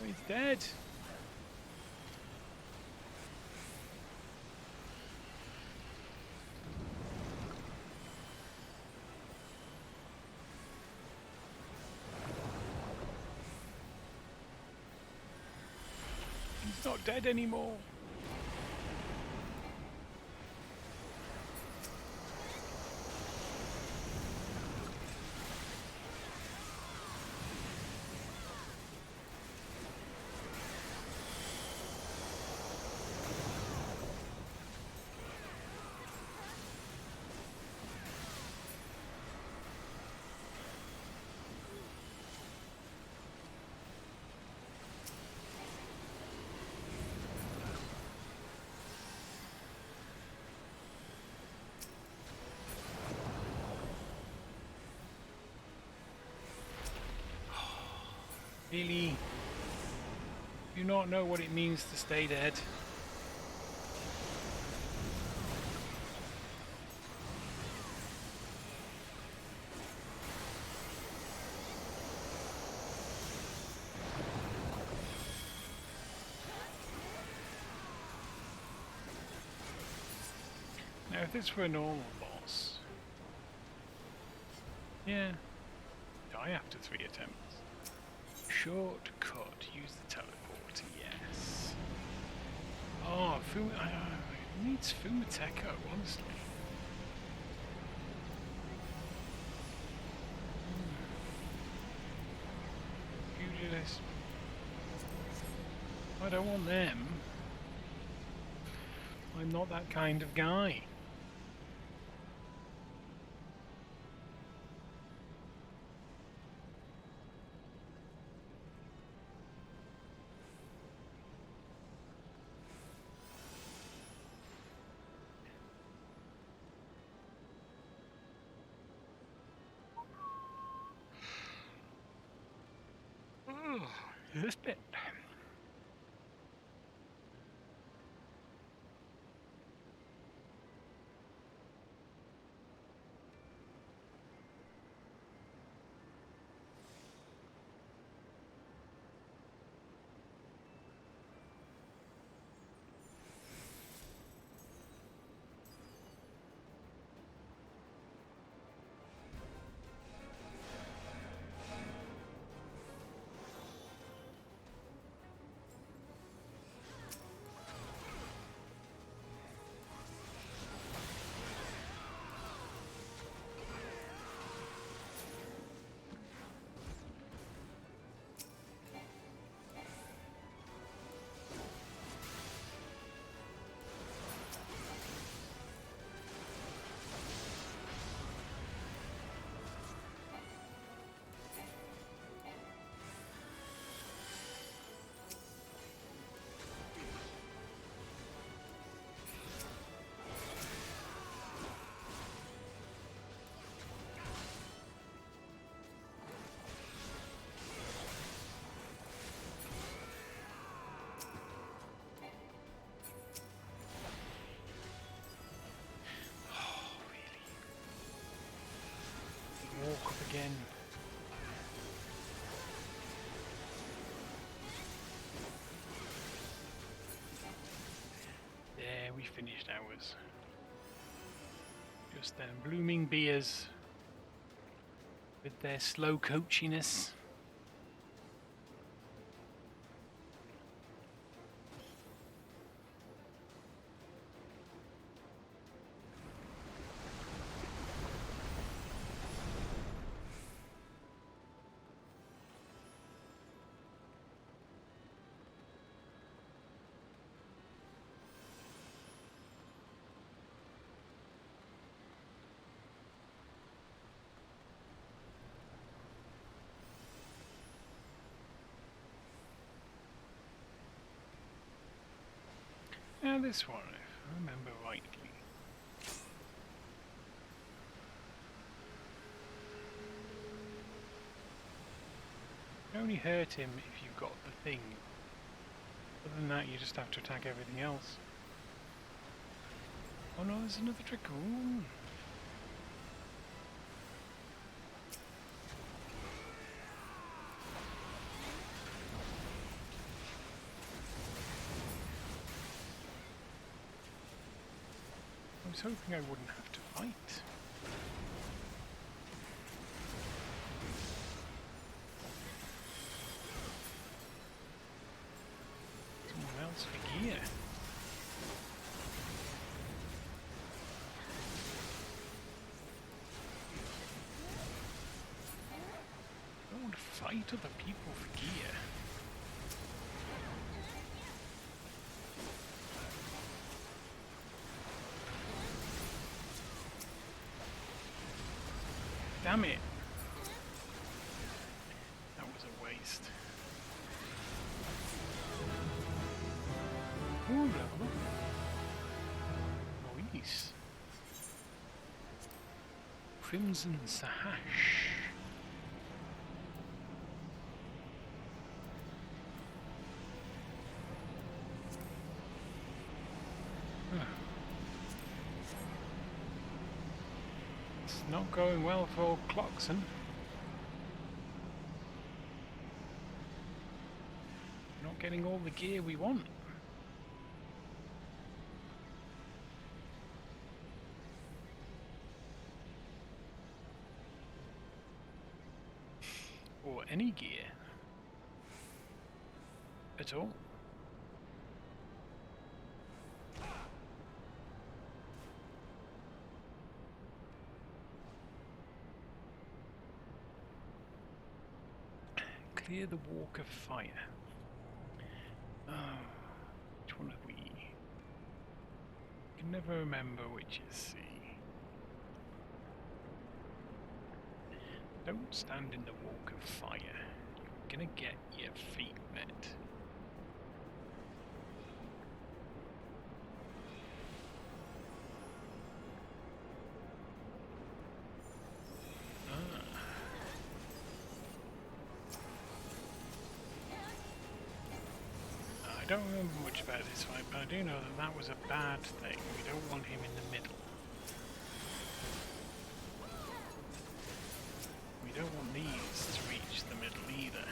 Oh, he's dead. He's not dead anymore. Really? Do you not know what it means to stay dead? Now if this were a normal boss... Yeah. Die after 3 attempts. Shortcut. Use the teleporter, yes. Oh, it needs Fumateko, honestly. I don't want them. I'm not that kind of guy. Oh, this bit. Walk up again. There, we finished ours. Just them blooming beers with their slow coachiness. Now this one, if I remember rightly. You only hurt him if you've got the thing. Other than that, you just have to attack everything else. Oh no, there's another trick. Ooh. I was hoping I wouldn't have to fight. Someone else for gear. I don't want to fight other people for gear. Damn it! That was a waste. Ooh, level up. Nice. Crimson Sahash. It's not going well for Cloxon. Not getting all the gear we want. Or any gear at all. Clear the walk of fire. Which one have we? I can never remember which is C. Don't stand in the walk of fire. You're gonna get your feet wet. I don't remember much about this fight, but I do know that that was a bad thing. We don't want him in the middle. We don't want these to reach the middle either.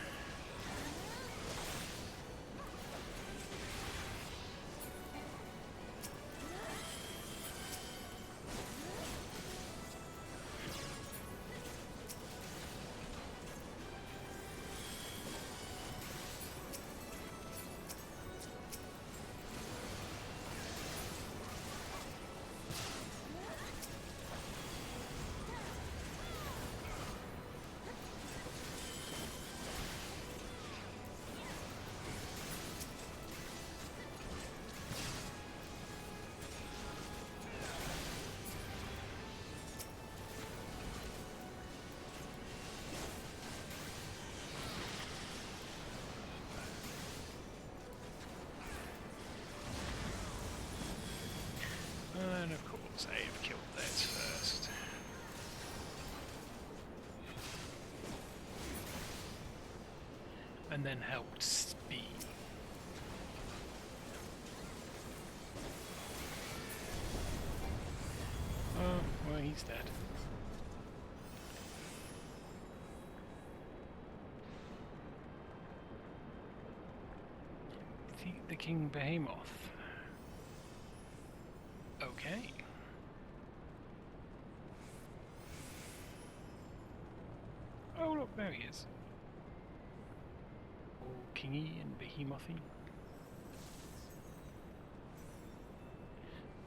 And of course, I've killed theirs first. And then helped speed. Oh, well, he's dead. The King Behemoth. Okay. Oh look, there he is. All kingy and behemothy.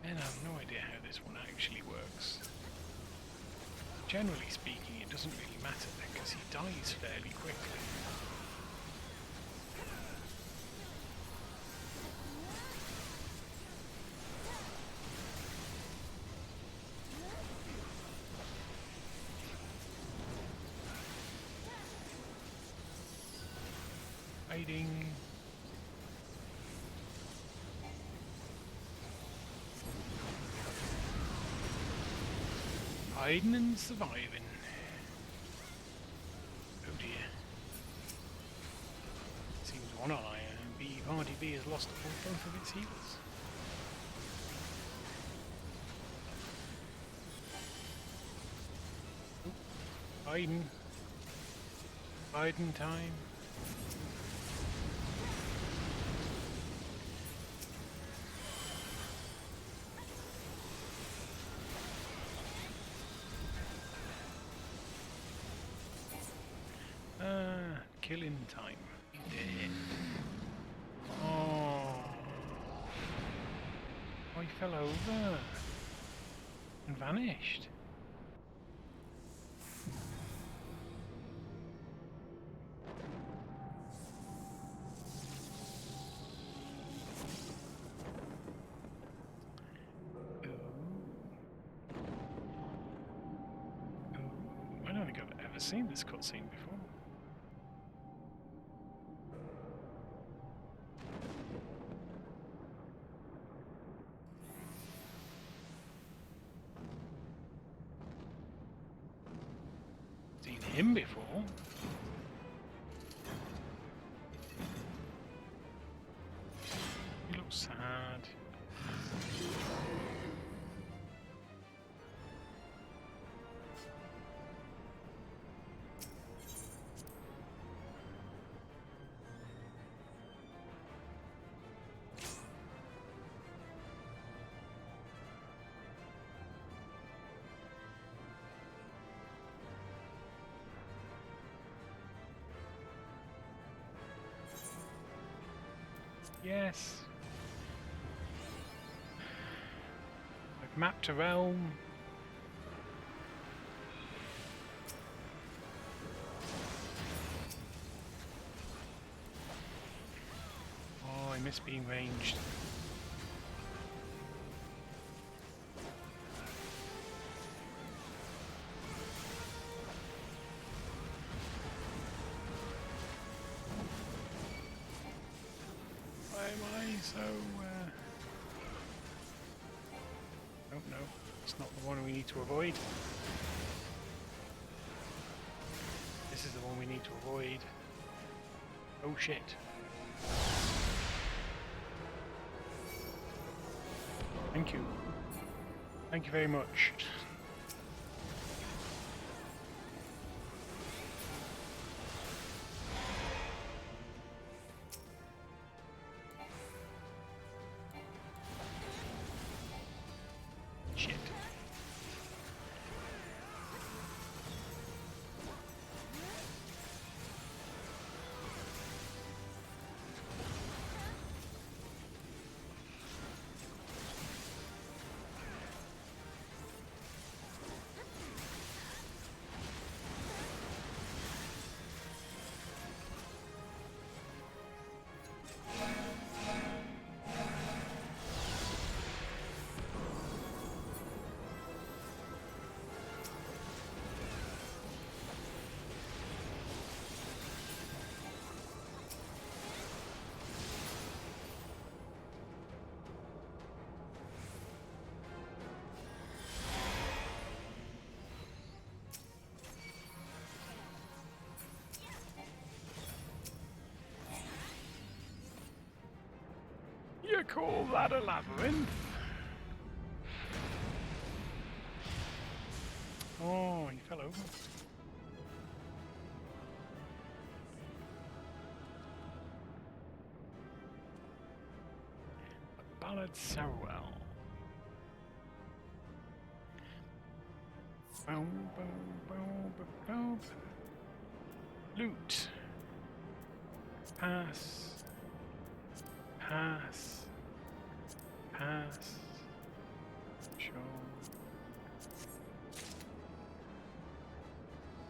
And I have no idea how this one actually works. Generally speaking, it doesn't really matter because he dies fairly quickly. Hiding. Hiding and surviving. Oh dear. Seems one eye and Party B has lost both of its healers. Oh, hiding. Hiding time. Killing time. Oh, he fell over and vanished. I don't think I've ever seen this cutscene before. Seen him before. He looks sad. Yes. I've mapped a realm. Oh, I miss being ranged. Why am I so... Oh no, it's not the one we need to avoid. This is the one we need to avoid. Oh shit. Thank you. Thank you very much. Shit. You call that a labyrinth? Oh, he fell over. Ballad Sarwell. Boom, boom, boom, boom, boom. Loot. Pass. Pass. Pass. Sure.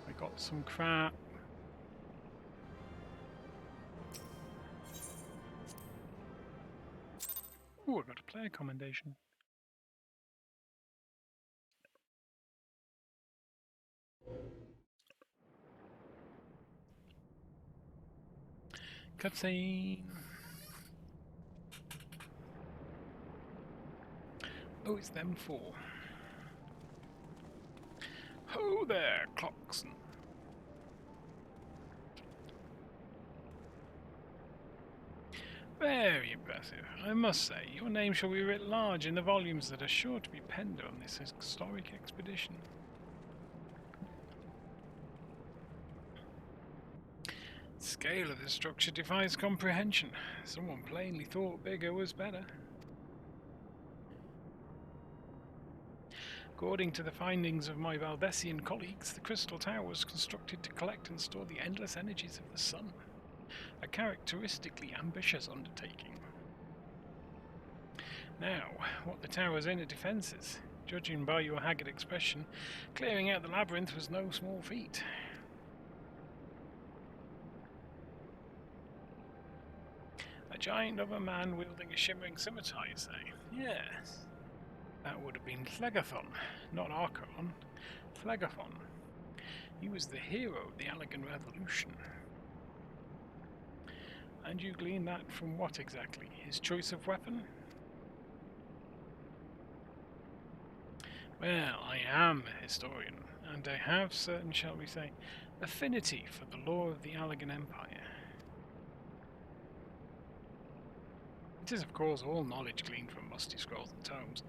I got some crap. Ooh, I got a player commendation. Cutscene. Oh, it's them four. Ho there, Clockson. Very impressive. I must say, your name shall be writ large in the volumes that are sure to be penned on this historic expedition. The scale of this structure defies comprehension. Someone plainly thought bigger was better. According to the findings of my Valdesian colleagues, the Crystal Tower was constructed to collect and store the endless energies of the sun. A characteristically ambitious undertaking. Now, what the tower's inner defences? Judging by your haggard expression, clearing out the labyrinth was no small feat. A giant of a man wielding a shimmering scimitar, you say? Yes. That would have been Phlegathon, not Archon. Phlegathon. He was the hero of the Allegan Revolution. And you glean that from what exactly? His choice of weapon? Well, I am a historian, and I have certain, shall we say, affinity for the lore of the Allegan Empire. It is, of course, all knowledge gleaned from musty scrolls and tomes.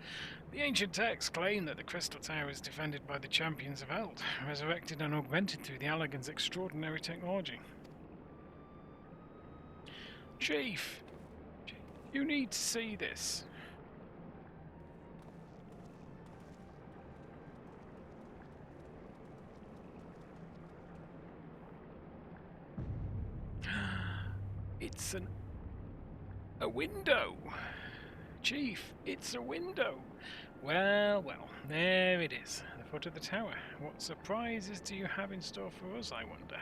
The ancient texts claim that the Crystal Tower is defended by the champions of Eld, resurrected and augmented through the Allegans' extraordinary technology. Chief, you need to see this. It's a window. Chief, it's a window. Well, well, there it is, the foot of the tower. What surprises do you have in store for us, I wonder? .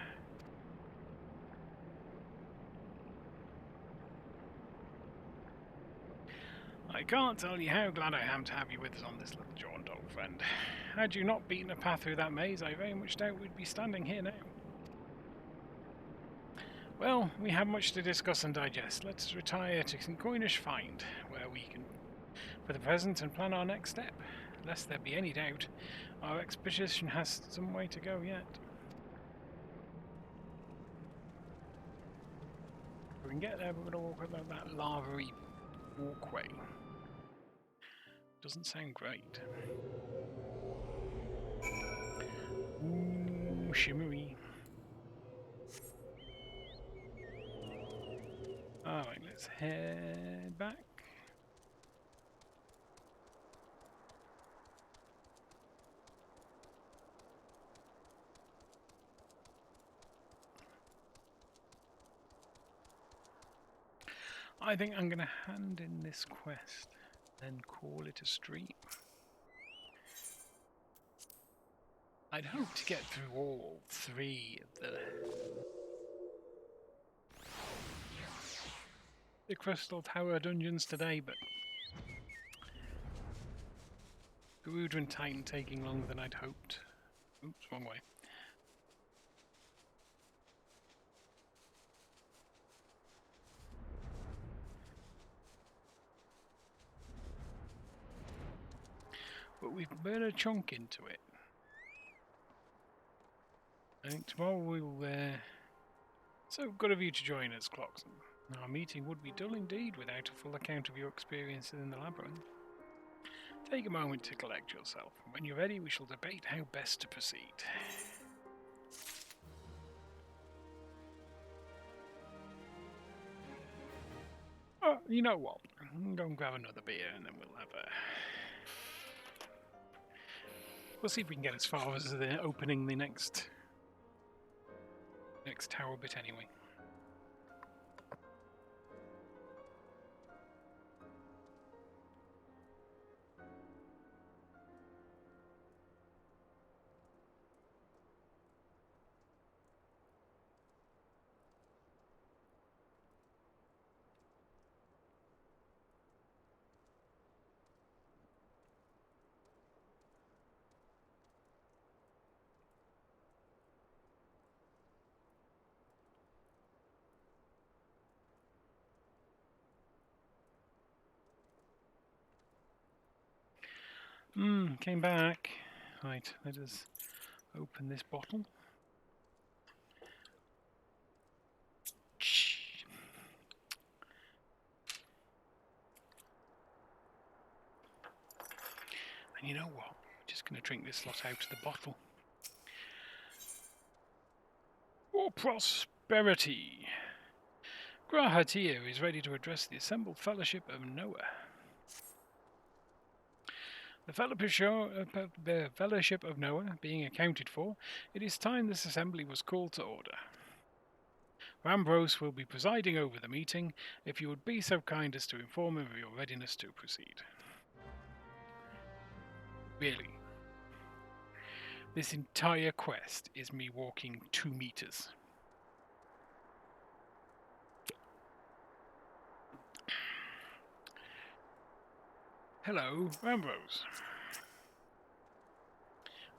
I can't tell you how glad I am to have you with us on this little jaunt, old friend. Had you not beaten a path through that maze, I very much doubt we'd be standing here now. Well, we have much to discuss and digest. Let's retire to some coinish find, where we can, for the present, and plan our next step. Lest there be any doubt, our expedition has some way to go yet. If we can get there, we're going to walk along that lava-y walkway. Doesn't sound great. Ooh, shimmery. Alright, let's head back. I think I'm going to hand in this quest, then call it a stream. I'd hope to get through all 3 of the Crystal Tower dungeons today, but Garuda and Titan taking longer than I'd hoped. Oops, wrong way. But we've burnt a chunk into it. I think tomorrow we'll... So good of you to join us, Clockson. Our meeting would be dull indeed without a full account of your experiences in the labyrinth. Take a moment to collect yourself, and when you're ready we shall debate how best to proceed. Oh, you know what? I'm going to grab another beer and then we'll have a... We'll see if we can get as far as the opening the next tower bit anyway. Came back. Right, let us open this bottle. And you know what? I'm just going to drink this lot out of the bottle. For prosperity! Grahatir is ready to address the assembled Fellowship of Noah. The Fellowship of Noah being accounted for, it is time this assembly was called to order. Rambrose will be presiding over the meeting, if you would be so kind as to inform him of your readiness to proceed. Really. This entire quest is me walking 2 meters. Hello, Rambrose.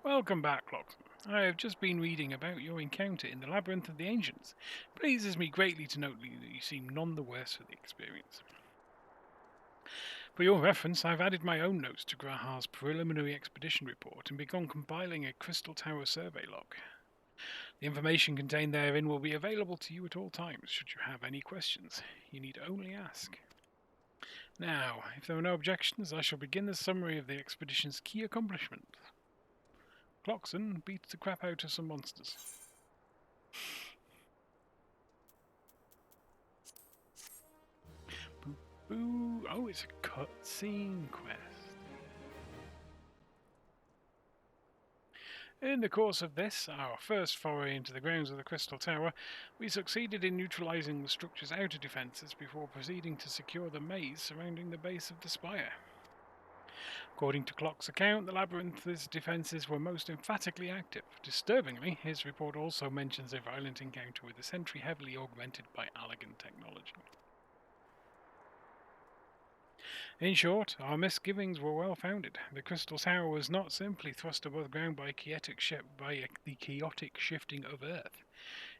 Welcome back, Clockson. I have just been reading about your encounter in the Labyrinth of the Ancients. It pleases me greatly to note that you seem none the worse for the experience. For your reference, I've added my own notes to Grahar's preliminary expedition report and begun compiling a Crystal Tower survey log. The information contained therein will be available to you at all times, should you have any questions. You need only ask. Now, if there are no objections, I shall begin the summary of the expedition's key accomplishments. Clockson beats the crap out of some monsters. Boo boo! Oh, it's a cutscene quest. In the course of this, our first foray into the grounds of the Crystal Tower, we succeeded in neutralizing the structure's outer defences before proceeding to secure the maze surrounding the base of the spire. According to Clock's account, the labyrinth's defences were most emphatically active. Disturbingly, his report also mentions a violent encounter with a sentry heavily augmented by Allegan technology. In short, our misgivings were well founded. The crystal tower was not simply thrust above ground by the chaotic shifting of Earth.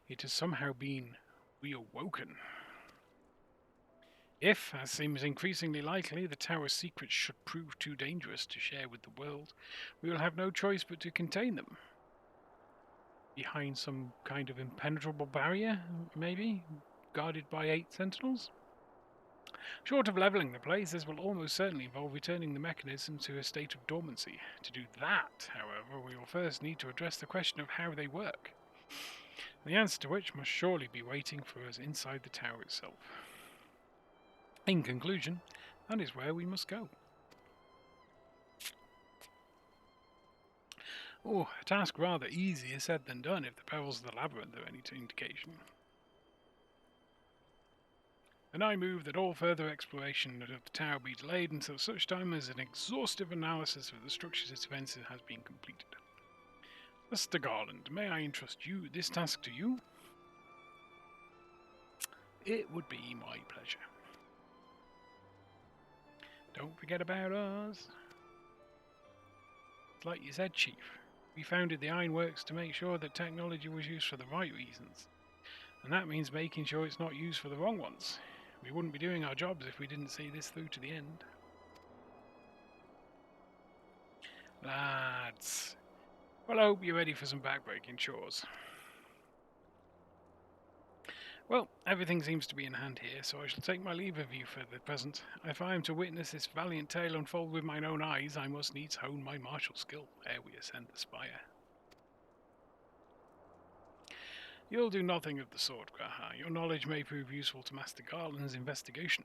It has somehow been reawoken. If, as seems increasingly likely, the tower's secrets should prove too dangerous to share with the world, we will have no choice but to contain them. Behind some kind of impenetrable barrier, maybe? Guarded by 8 sentinels? Short of levelling the place, this will almost certainly involve returning the mechanism to a state of dormancy. To do that, however, we will first need to address the question of how they work. The answer to which must surely be waiting for us inside the tower itself. In conclusion, that is where we must go. Oh, a task rather easier said than done if the perils of the labyrinth are any indication. And I move that all further exploration of the tower be delayed until such time as an exhaustive analysis of the structure's defences has been completed. Mr. Garland, may I entrust this task to you? It would be my pleasure. Don't forget about us. Like you said, Chief, we founded the Ironworks to make sure that technology was used for the right reasons. And that means making sure it's not used for the wrong ones. We wouldn't be doing our jobs if we didn't see this through to the end. Lads, well, I hope you're ready for some backbreaking chores. Well, everything seems to be in hand here, so I shall take my leave of you for the present. If I am to witness this valiant tale unfold with mine own eyes, I must needs hone my martial skill ere we ascend the spire. You'll do nothing of the sort, Graha. Your knowledge may prove useful to Master Garland's investigation.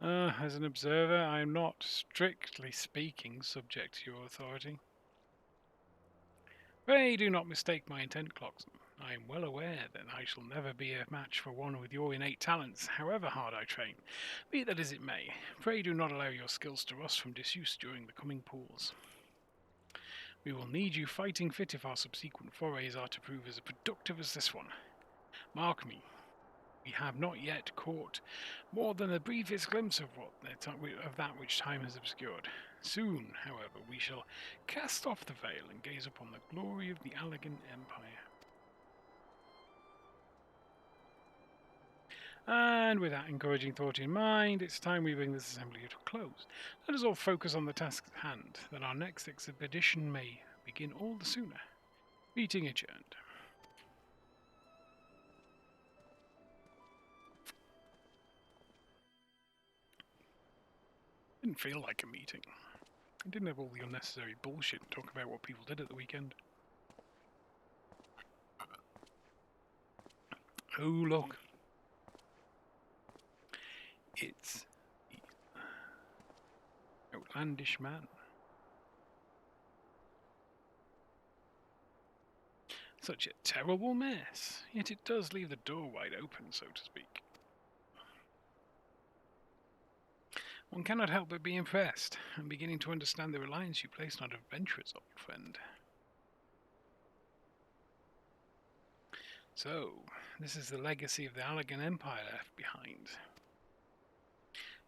As an observer, I am not, strictly speaking, subject to your authority. Pray do not mistake my intent, Cloxon. I am well aware that I shall never be a match for one with your innate talents, however hard I train. Be that as it may, pray do not allow your skills to rust from disuse during the coming pools. We will need you fighting fit if our subsequent forays are to prove as productive as this one. Mark me, we have not yet caught more than the briefest glimpse of that which time has obscured. Soon, however, we shall cast off the veil and gaze upon the glory of the Allegan Empire. And with that encouraging thought in mind, it's time we bring this assembly to a close. Let us all focus on the task at hand, that our next expedition may begin all the sooner. Meeting adjourned. Didn't feel like a meeting. I didn't have all the unnecessary bullshit and talk about what people did at the weekend. Oh, look. It's the outlandish man. Such a terrible mess, yet it does leave the door wide open, so to speak. One cannot help but be impressed. I'm beginning to understand the reliance you place on adventurers, old friend. So, this is the legacy of the Allegan Empire left behind.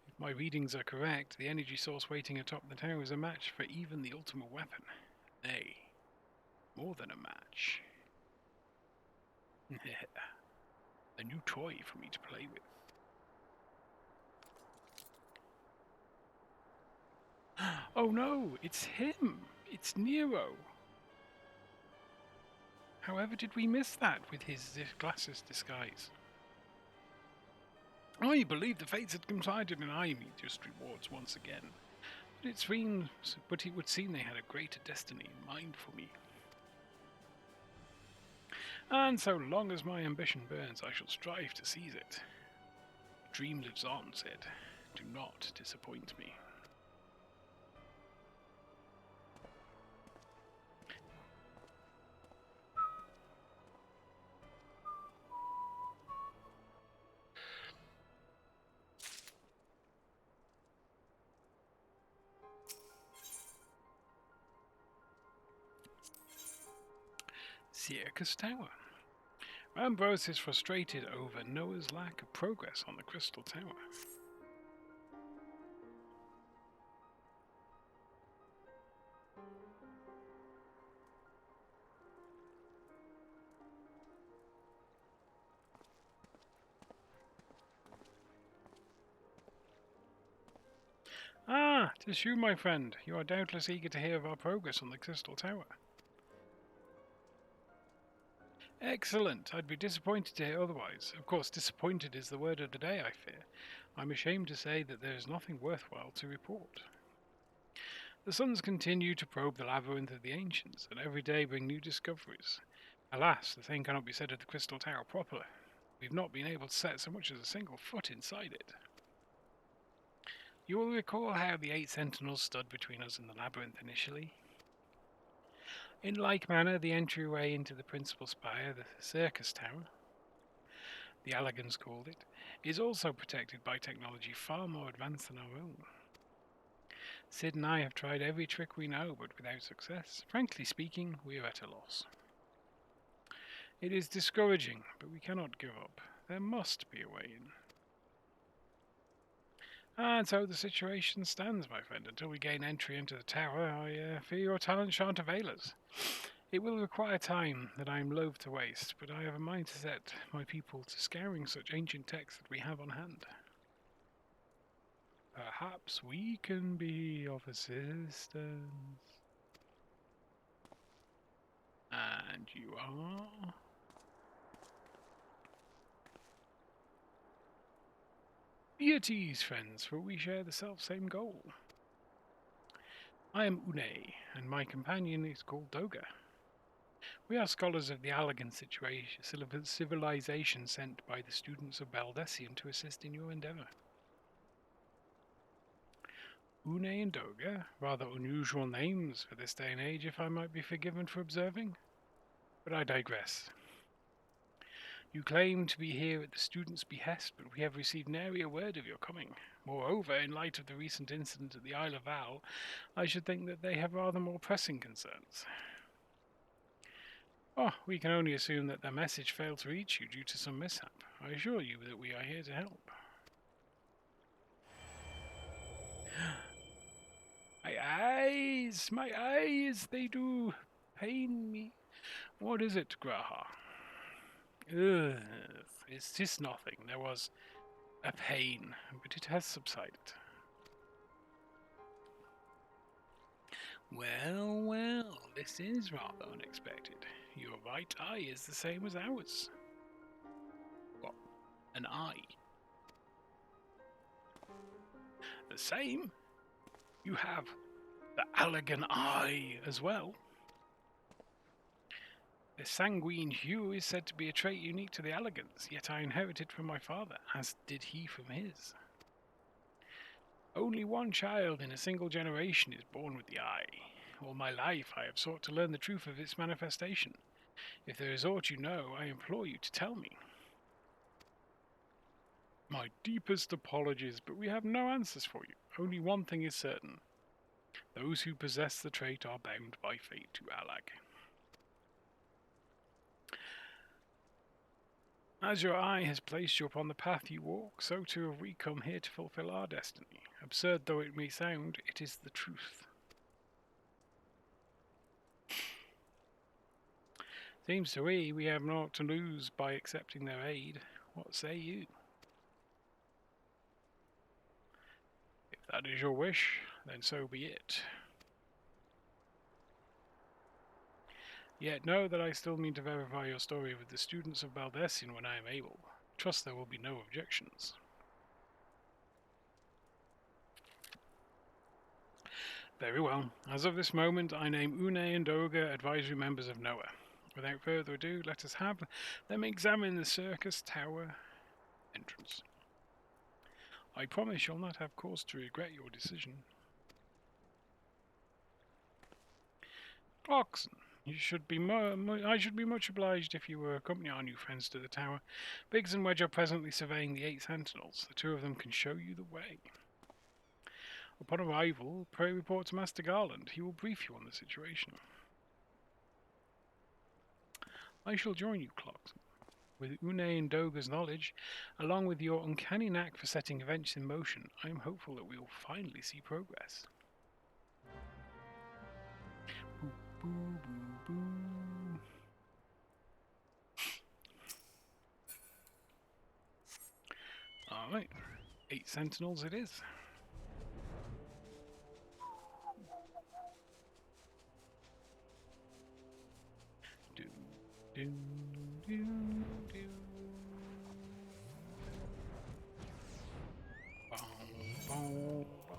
If my readings are correct, the energy source waiting atop the tower is a match for even the ultimate weapon. Nay, more than a match. A new toy for me to play with. Oh no, it's him! It's Nero! However did we miss that with his glasses disguise? I believe the fates had conspired and I me just rewards once again. But it would seem they had a greater destiny in mind for me. And so long as my ambition burns, I shall strive to seize it. Dream lives on, said. Do not disappoint me. Circus Tower. Ambrose is frustrated over Noah's lack of progress on the Crystal Tower. Ah, 'tis you, my friend. You are doubtless eager to hear of our progress on the Crystal Tower. Excellent. I'd be disappointed to hear otherwise. Of course, disappointed is the word of the day, I fear. I'm ashamed to say that there is nothing worthwhile to report. The suns continue to probe the labyrinth of the ancients, and every day bring new discoveries. Alas, the same cannot be said of the Crystal Tower proper. We've not been able to set so much as a single foot inside it. You will recall how the 8 sentinels stood between us and the labyrinth initially. In like manner, the entryway into the principal spire, the Circus Tower, the Allegans called it, is also protected by technology far more advanced than our own. Sid and I have tried every trick we know, but without success. Frankly speaking, we are at a loss. It is discouraging, but we cannot give up. There must be a way in. And so the situation stands, my friend. Until we gain entry into the tower, I fear your talents shan't avail us. It will require time that I am loath to waste, but I have a mind to set my people to scouring such ancient texts that we have on hand. Perhaps we can be of assistance. And you are? Be at ease, friends, for we share the self-same goal. I am Une, and my companion is called Doga. We are scholars of the Allegan civilization sent by the students of Baldessian to assist in your endeavour. Une and Doga, rather unusual names for this day and age, if I might be forgiven for observing. But I digress. You claim to be here at the students' behest, but we have received nary a word of your coming. Moreover, in light of the recent incident at the Isle of Val, I should think that they have rather more pressing concerns. Oh, we can only assume that their message failed to reach you due to some mishap. I assure you that we are here to help. My eyes, they do pain me. What is it, Graha? Ugh, it's just nothing. There was a pain, but it has subsided. Well, this is rather unexpected. Your right eye is the same as ours. What? An eye? The same? You have the Allegan eye as well. The sanguine hue is said to be a trait unique to the Allegans, yet I inherited from my father, as did he from his. Only one child in a single generation is born with the eye. All my life I have sought to learn the truth of its manifestation. If there is aught you know, I implore you to tell me. My deepest apologies, but we have no answers for you. Only one thing is certain. Those who possess the trait are bound by fate to Allag. As your eye has placed you upon the path you walk, so too have we come here to fulfill our destiny. Absurd though it may sound, it is the truth. Seems to me we have naught to lose by accepting their aid. What say you? If that is your wish, then so be it. Yet know that I still mean to verify your story with the students of Baldessian when I am able. Trust there will be no objections. Very well. As of this moment, I name Une and Doga advisory members of Noah. Without further ado, let us have them examine the Circus Tower entrance. I promise you'll not have cause to regret your decision. Clarkson, I should be much obliged if you will accompany our new friends to the tower. Biggs and Wedge are presently surveying the 8 sentinels. The 2 of them can show you the way. Upon arrival, pray report to Master Garland. He will brief you on the situation. I shall join you, Clarkson. With Une and Doga's knowledge, along with your uncanny knack for setting events in motion, I am hopeful that we will finally see progress. Boo, boo, boo, boo. Alright, 8 sentinels it is. Do, do, do, do. Bow, bow, bow,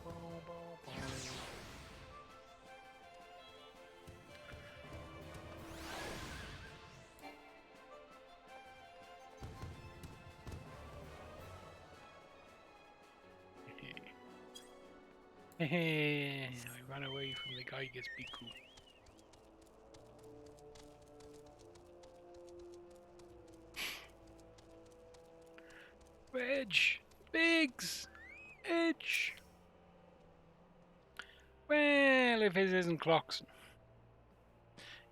bow, bow, bow. Hehe, I ran away from the Geiger's Biku. Wedge! Biggs! Edge! Well, if it isn't Cloxon.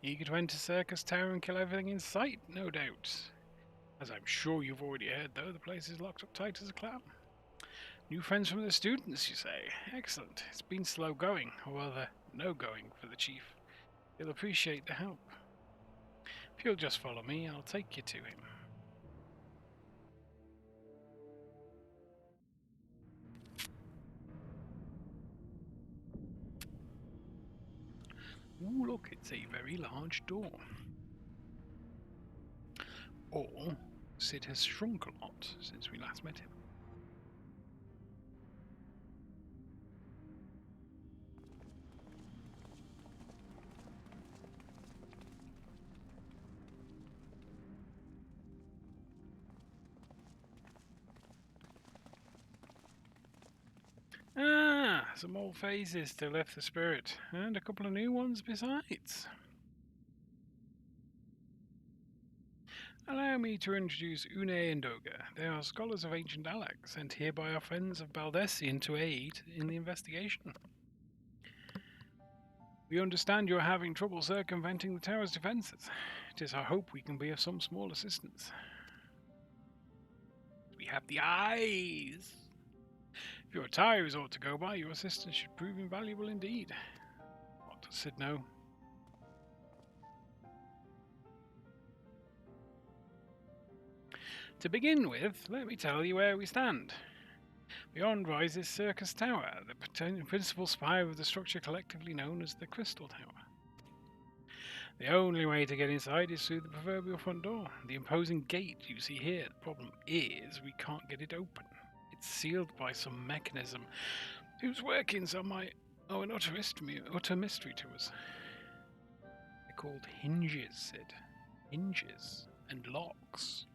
Eager to enter Circus Tower and kill everything in sight, no doubt. As I'm sure you've already heard, though, the place is locked up tight as a clam. New friends from the students, you say? Excellent. It's been slow going, or rather, no going for the chief. He'll appreciate the help. If you'll just follow me, I'll take you to him. Ooh, look, it's a very large door. Or Sid has shrunk a lot since we last met him. Ah, some old faces to lift the spirit, and a couple of new ones besides. Allow me to introduce Une and Doga. They are scholars of ancient Alak, sent here by our friends of Baldessian to aid in the investigation. We understand you are having trouble circumventing the tower's defences. It is our hope we can be of some small assistance. We have the eyes! If your attire is ought to go by, your assistance should prove invaluable indeed. What does Sid know? To begin with, let me tell you where we stand. Beyond rises Circus Tower, the principal spire of the structure collectively known as the Crystal Tower. The only way to get inside is through the proverbial front door, the imposing gate you see here. The problem is we can't get it open. It's sealed by some mechanism whose workings are an utter mystery to us. They're called hinges, Sid. Hinges and locks.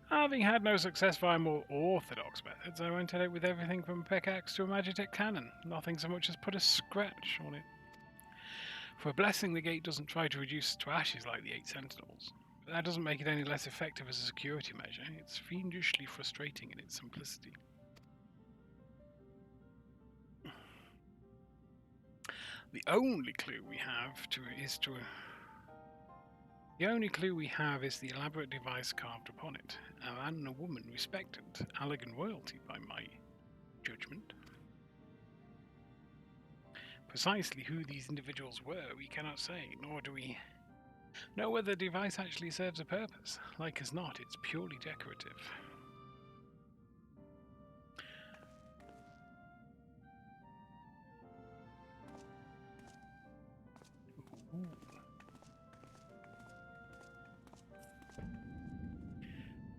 Having had no success via more orthodox methods, I went at it with everything from a pickaxe to a Magitech cannon. Nothing so much as put a scratch on it. For a blessing, the gate doesn't try to reduce to ashes like the 8 sentinels. But that doesn't make it any less effective as a security measure. It's fiendishly frustrating in its simplicity. The only clue we have is the elaborate device carved upon it. A man and a woman, respected, Allegan royalty by my judgment. Precisely who these individuals were, we cannot say, nor do we know whether the device actually serves a purpose. Like as not, it's purely decorative. Ooh.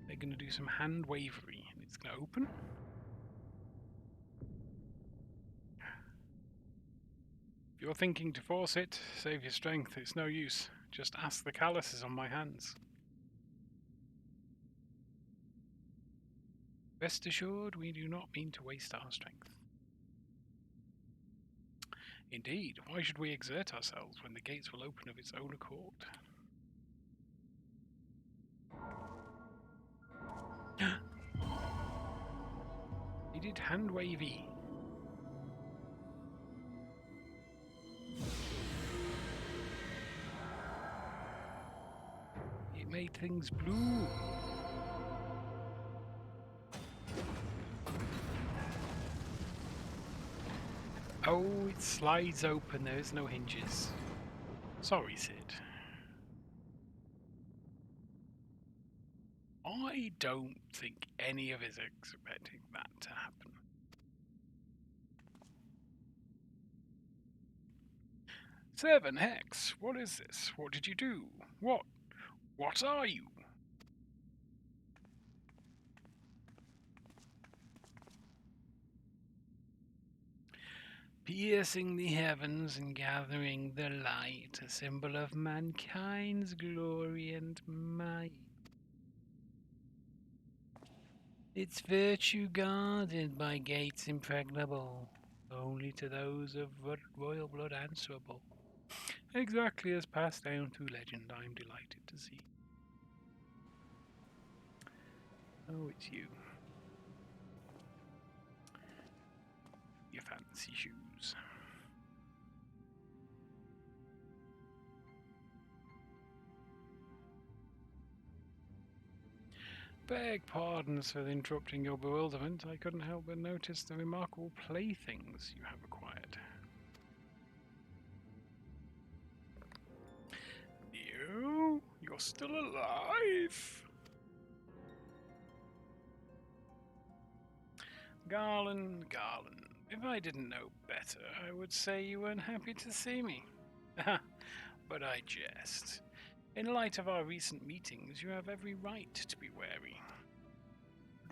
They're going to do some hand wavery, and it's going to open. If you're thinking to force it, save your strength. It's no use. Just ask the calluses on my hands. Rest assured, we do not mean to waste our strength. Indeed, why should we exert ourselves when the gates will open of its own accord? He did hand wavy. It It made things blue. Oh, it slides open. There is no hinges. Sorry, Sid. I don't think any of us are expecting that to happen. Seven Hex, what is this? What did you do? What are you? Piercing the heavens and gathering the light, a symbol of mankind's glory and might. Its virtue guarded by gates impregnable, only to those of royal blood answerable. Exactly as passed down through legend, I'm delighted to see. Oh, it's you. Your fancy shoes. Beg pardons for interrupting your bewilderment. I couldn't help but notice the remarkable playthings you have acquired. You're still alive? Garland, if I didn't know better, I would say you weren't happy to see me. But I jest. In light of our recent meetings, you have every right to be wary.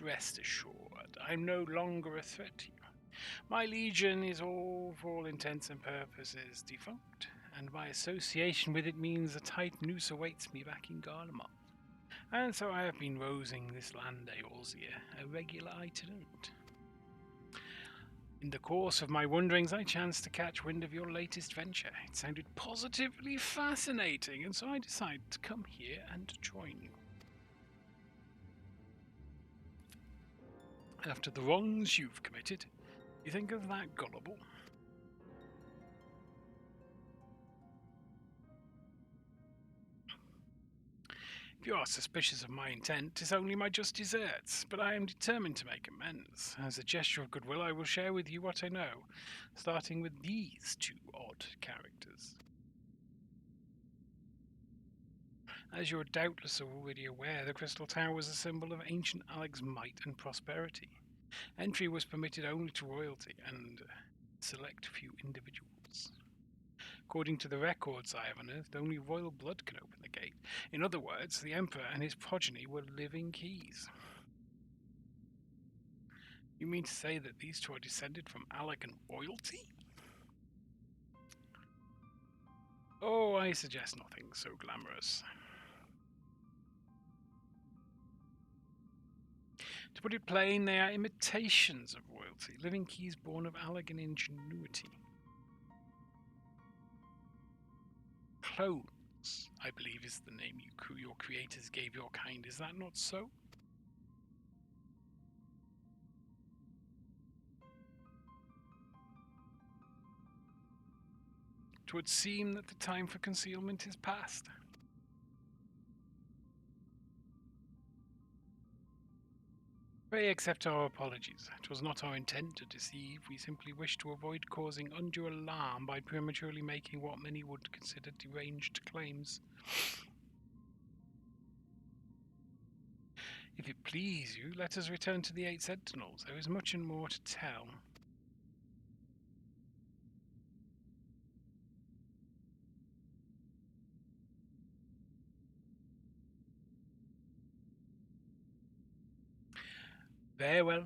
Rest assured, I'm no longer a threat to you. My legion is all, for all intents and purposes, defunct, and my association with it means a tight noose awaits me back in Garlemald. And so I have been rosing this land Eorzea, a regular itinerant. In the course of my wanderings, I chanced to catch wind of your latest venture. It sounded positively fascinating, and so I decided to come here and join you. After the wrongs you've committed, you think of that gullible? If you are suspicious of my intent, 'tis only my just deserts, but I am determined to make amends. As a gesture of goodwill, I will share with you what I know, starting with these two odd characters. As you're doubtless already aware, the Crystal Tower was a symbol of ancient Aleg's might and prosperity. Entry was permitted only to royalty and select few individuals. According to the records I have unearthed, only royal blood can open the gate. In other words, the Emperor and his progeny were living keys. You mean to say that these two are descended from Allegan royalty? Oh, I suggest nothing so glamorous. To put it plain, they are imitations of royalty, living keys born of Allegan ingenuity. Clones, I believe, is the name your creators gave your kind. Is that not so? It would seem that the time for concealment is past. Pray accept our apologies. It was not our intent to deceive. We simply wished to avoid causing undue alarm by prematurely making what many would consider deranged claims. If it please you, let us return to the 8 Sentinels. There is much and more to tell. Very well.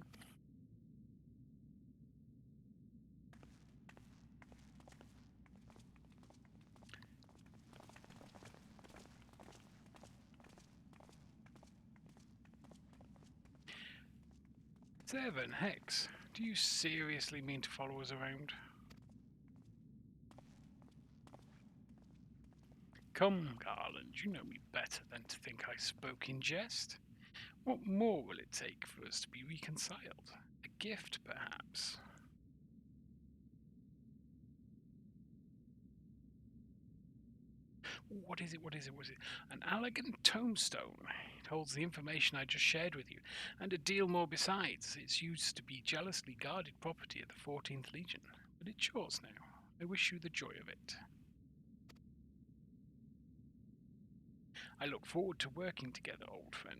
Seven Hex, do you seriously mean to follow us around? Come, Garland, you know me better than to think I spoke in jest. What more will it take for us to be reconciled? A gift, perhaps? What is it? What is it? What is it? An elegant tombstone. It holds the information I just shared with you, and a deal more besides. It's used to be jealously guarded property of the 14th Legion, but it's yours now. I wish you the joy of it. I look forward to working together, old friend.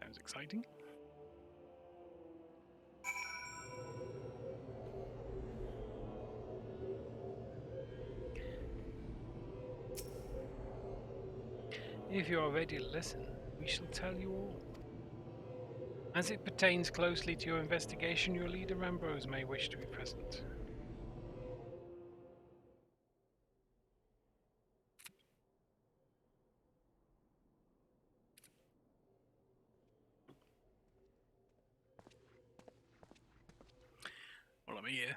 Sounds exciting. If you are ready to listen, we shall tell you all. As it pertains closely to your investigation, your leader Ambrose may wish to be present. Well, I'm here.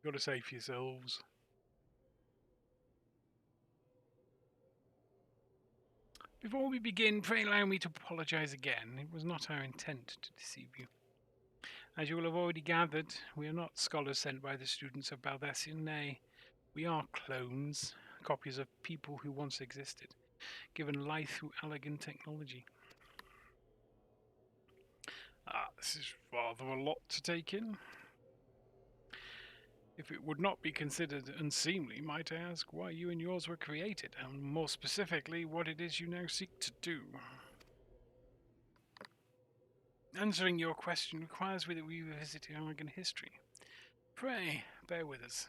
You've got to say for yourselves. Before we begin, pray allow me to apologise again. It was not our intent to deceive you. As you will have already gathered, we are not scholars sent by the students of Baldassian, nay, we are clones, copies of people who once existed, given life through elegant technology. This is rather a lot to take in. If it would not be considered unseemly, might I ask why you and yours were created, and more specifically, what it is you now seek to do? Answering your question requires that we revisit Aragon history. Pray, bear with us.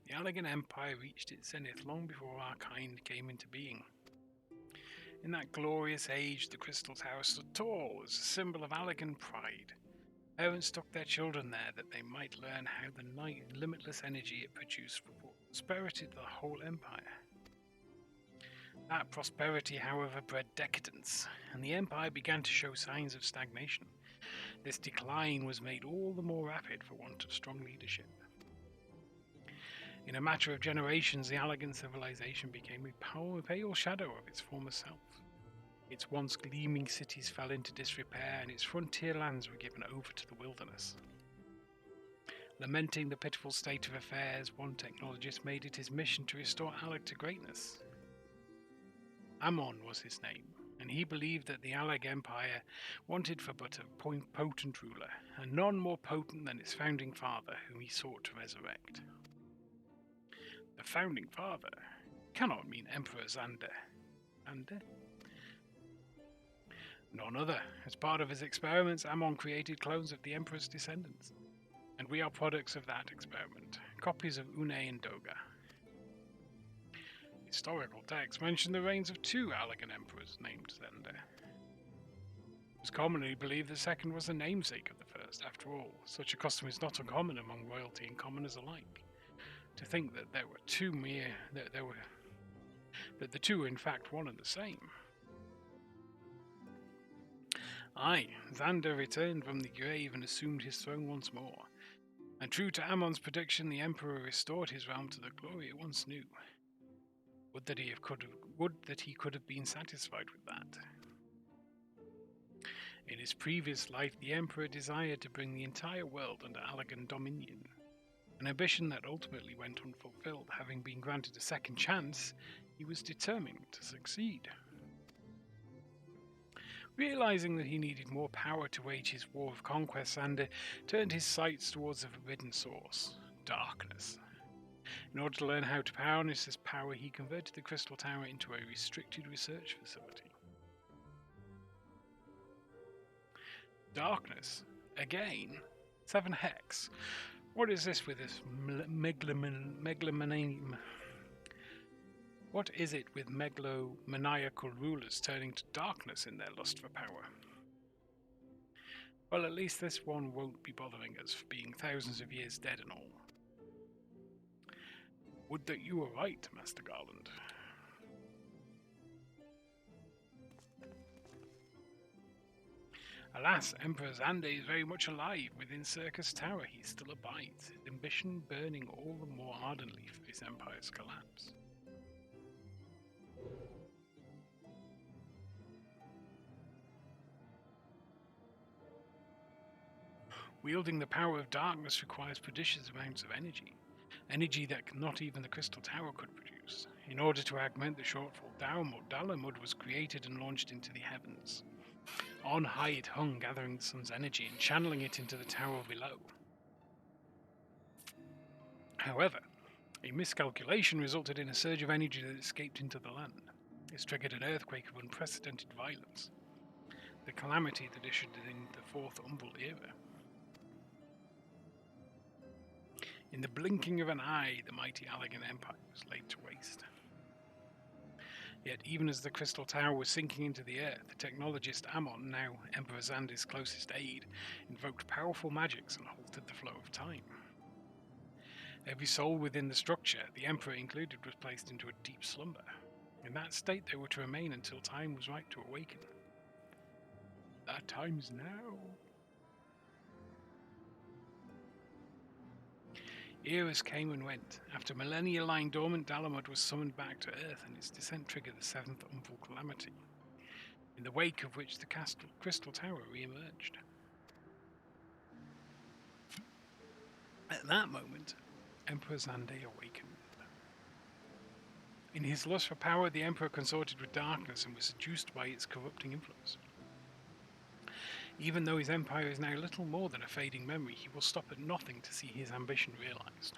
The Allagan Empire reached its zenith long before our kind came into being. In that glorious age, the Crystal Tower stood tall as a symbol of Allagan pride. Parents took their children there that they might learn how the limitless energy it produced brought prosperity to the whole empire. That prosperity, however, bred decadence, and the empire began to show signs of stagnation. This decline was made all the more rapid for want of strong leadership. In a matter of generations, the Allagan civilization became a pale shadow of its former self. Its once gleaming cities fell into disrepair, and its frontier lands were given over to the wilderness. Lamenting the pitiful state of affairs, one technologist made it his mission to restore Allag to greatness. Ammon was his name, and he believed that the Allag Empire wanted for but a potent ruler, and none more potent than its founding father, whom he sought to resurrect. The founding father cannot mean Emperor Xander. Xander? None other. As part of his experiments, Ammon created clones of the Emperor's descendants, and we are products of that experiment, copies of Une and Doga. Historical texts mention the reigns of two Allagan emperors named Xander. It was commonly believed the second was the namesake of the first. After all, such a custom is not uncommon among royalty and commoners alike. To think that there were that the two were in fact one and the same. Aye, Xander returned from the grave and assumed his throne once more. And true to Ammon's prediction, the Emperor restored his realm to the glory it once knew. Would that he could have been satisfied with that. In his previous life, the Emperor desired to bring the entire world under Allagan dominion, an ambition that ultimately went unfulfilled. Having been granted a second chance, he was determined to succeed. Realizing that he needed more power to wage his war of conquest, Xander turned his sights towards the forbidden source, darkness. In order to learn how to harness this power, he converted the Crystal Tower into a restricted research facility. Darkness? Again? 7 hex? What is this with this megalomaniacal... What is it with megalomaniacal rulers turning to darkness in their lust for power? Well, at least this one won't be bothering us for being thousands of years dead and all. Would that you were right, Master Garland. Alas, Emperor Xander is very much alive. Within Circus Tower he still abides, his ambition burning all the more ardently for his empire's collapse. Wielding the power of darkness requires prodigious amounts of energy. Energy that not even the Crystal Tower could produce. In order to augment the shortfall, Dalamud was created and launched into the heavens. On high it hung, gathering the sun's energy and channeling it into the tower below. However, a miscalculation resulted in a surge of energy that escaped into the land. This triggered an earthquake of unprecedented violence, the calamity that issued in the Fourth Umbral Era. In the blinking of an eye, the mighty Allagan Empire was laid to waste. Yet, even as the Crystal Tower was sinking into the earth, the technologist Amon, now Emperor Xander's closest aide, invoked powerful magics and halted the flow of time. Every soul within the structure, the Emperor included, was placed into a deep slumber. In that state they were to remain until time was right to awaken. That time is now. Eras came and went. After millennia lying dormant, Dalamud was summoned back to Earth, and its descent triggered the Seventh Umbral Calamity, in the wake of which the Crystal Tower re-emerged. At that moment, Emperor Xander awakened. In his lust for power, the Emperor consorted with darkness and was seduced by its corrupting influence. Even though his empire is now little more than a fading memory, he will stop at nothing to see his ambition realized.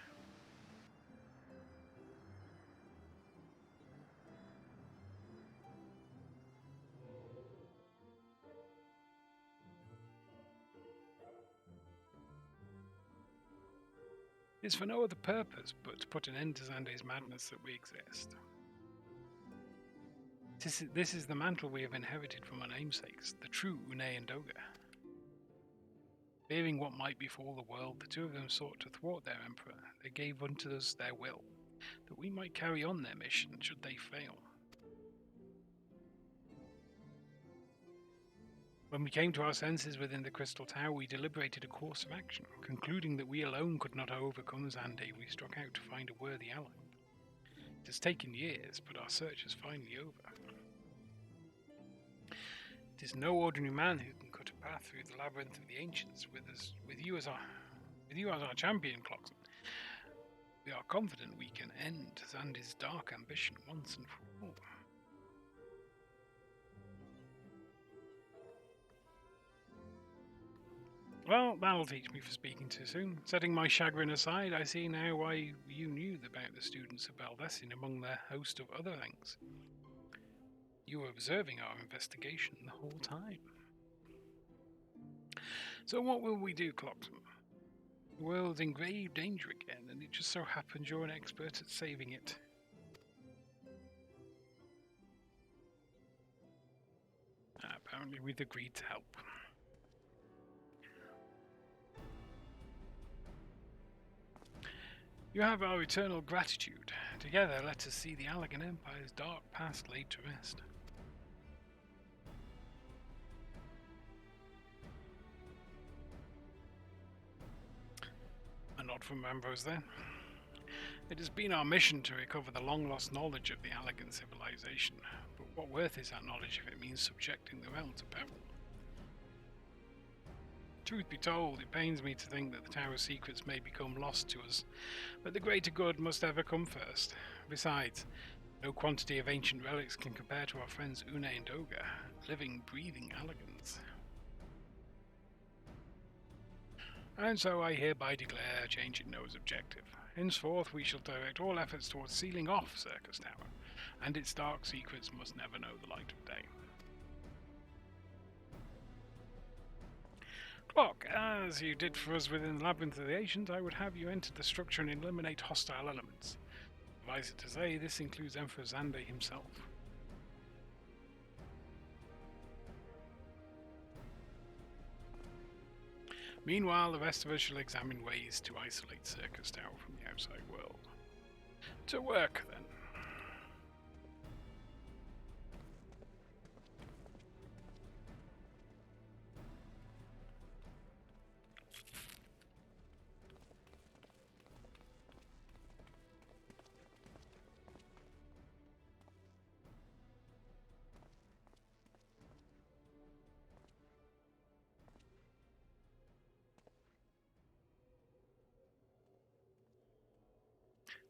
It is for no other purpose but to put an end to Xander's madness that we exist. This is the mantle we have inherited from our namesakes, the true Unei and Doga. Fearing what might befall the world, the two of them sought to thwart their emperor. They gave unto us their will, that we might carry on their mission should they fail. When we came to our senses within the Crystal Tower, we deliberated a course of action. Concluding that we alone could not overcome Xander, we struck out to find a worthy ally. It has taken years, but our search is finally over. It is no ordinary man who can cut a path through the labyrinth of the ancients. With you as our champion, Cloxon, we are confident we can end Xander's dark ambition once and for all. Well, that'll teach me for speaking too soon. Setting my chagrin aside, I see now why you knew about the students of Baldessin among their host of other things. You were observing our investigation the whole time. So what will we do, Cloxon? The world's in grave danger again, and it just so happens you're an expert at saving it. Apparently we've agreed to help. You have our eternal gratitude. Together, let us see the Allagan Empire's dark past laid to rest. A nod from Ambrose then. It has been our mission to recover the long-lost knowledge of the Allagan civilization, but what worth is that knowledge if it means subjecting the realm to peril? Truth be told, it pains me to think that the Tower's secrets may become lost to us, but the greater good must ever come first. Besides, no quantity of ancient relics can compare to our friends Unei and Doga, living, breathing Allagans. And so I hereby declare change in Noah's objective. Henceforth we shall direct all efforts towards sealing off Circus Tower, and its dark secrets must never know the light of day. Clock, as you did for us within the Labyrinth of the Ancients, I would have you enter the structure and eliminate hostile elements. Suffice it to say, this includes Emperor Xander himself. Meanwhile, the rest of us shall examine ways to isolate Circus Tower from the outside world. To work, then.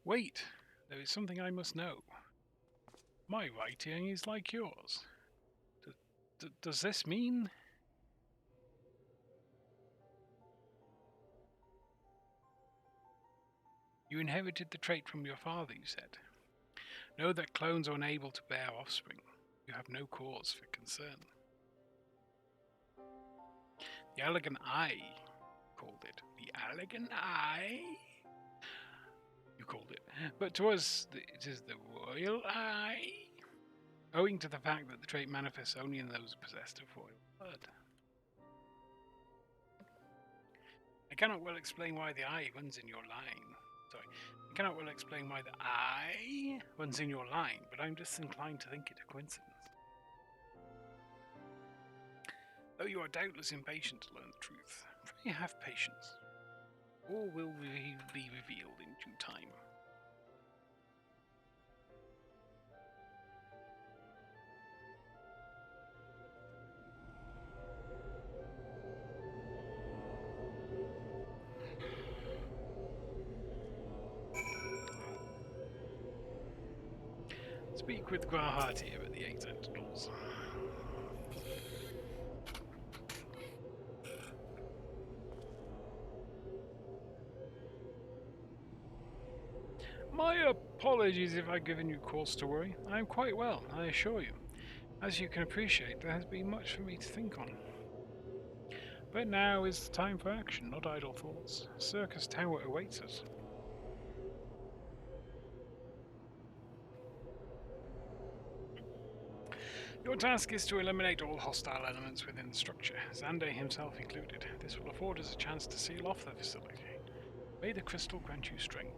Wait, there is something I must know. My writing is like yours. Does this mean... You inherited the trait from your father, you said. Know that clones are unable to bear offspring. You have no cause for concern. The elegant eye, called it. The elegant eye? You called it. But to us, it is the royal eye. Owing to the fact that the trait manifests only in those possessed of royal blood. I cannot well explain why the eye runs in your line. I cannot well explain why the eye runs in your line, but I'm disinclined to think it a coincidence. Though you are doubtless impatient to learn the truth, pray have patience. All will be revealed in due time. Speak with Grahart here at the 8 Sentinels. My apologies if I've given you cause to worry. I am quite well, I assure you. As you can appreciate, there has been much for me to think on. But now is the time for action, not idle thoughts. Circus Tower awaits us. Your task is to eliminate all hostile elements within the structure, Xande himself included. This will afford us a chance to seal off the facility. May the crystal grant you strength.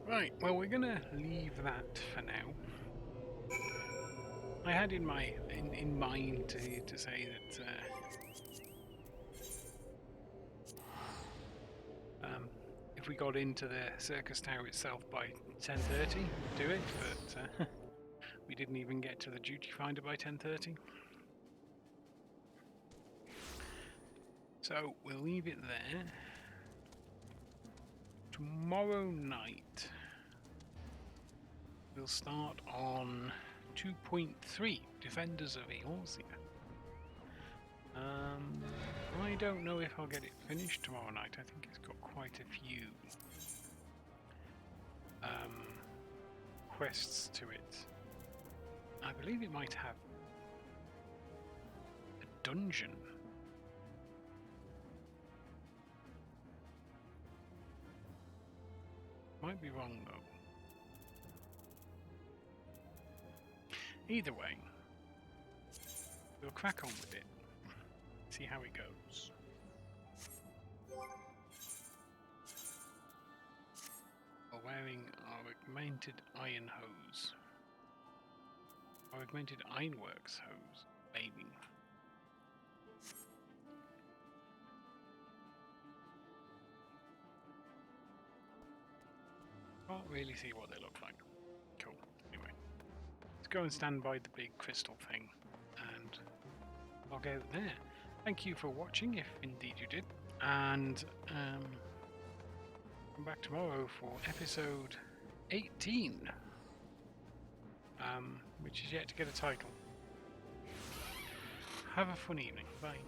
Right, well, we're gonna leave that for now. I had in mind to say that if we got into the circus tower itself by 10:30, we'd do it, but we didn't even get to the duty finder by 10:30. So we'll leave it there. Tomorrow night we'll start on 2.3, Defenders of Eorzea. I don't know if I'll get it finished tomorrow night. I think it's got quite a few quests to it. I believe it might have a dungeon. Might be wrong though. Either way, we'll crack on with it. See how it goes. We're wearing our augmented iron hose. Our augmented ironworks hose, maybe. Can't really see what they look like. Cool. Anyway, let's go and stand by the big crystal thing, and I'll go there. Thank you for watching, if indeed you did, and come back tomorrow for episode 18, which is yet to get a title. Have a fun evening. Bye.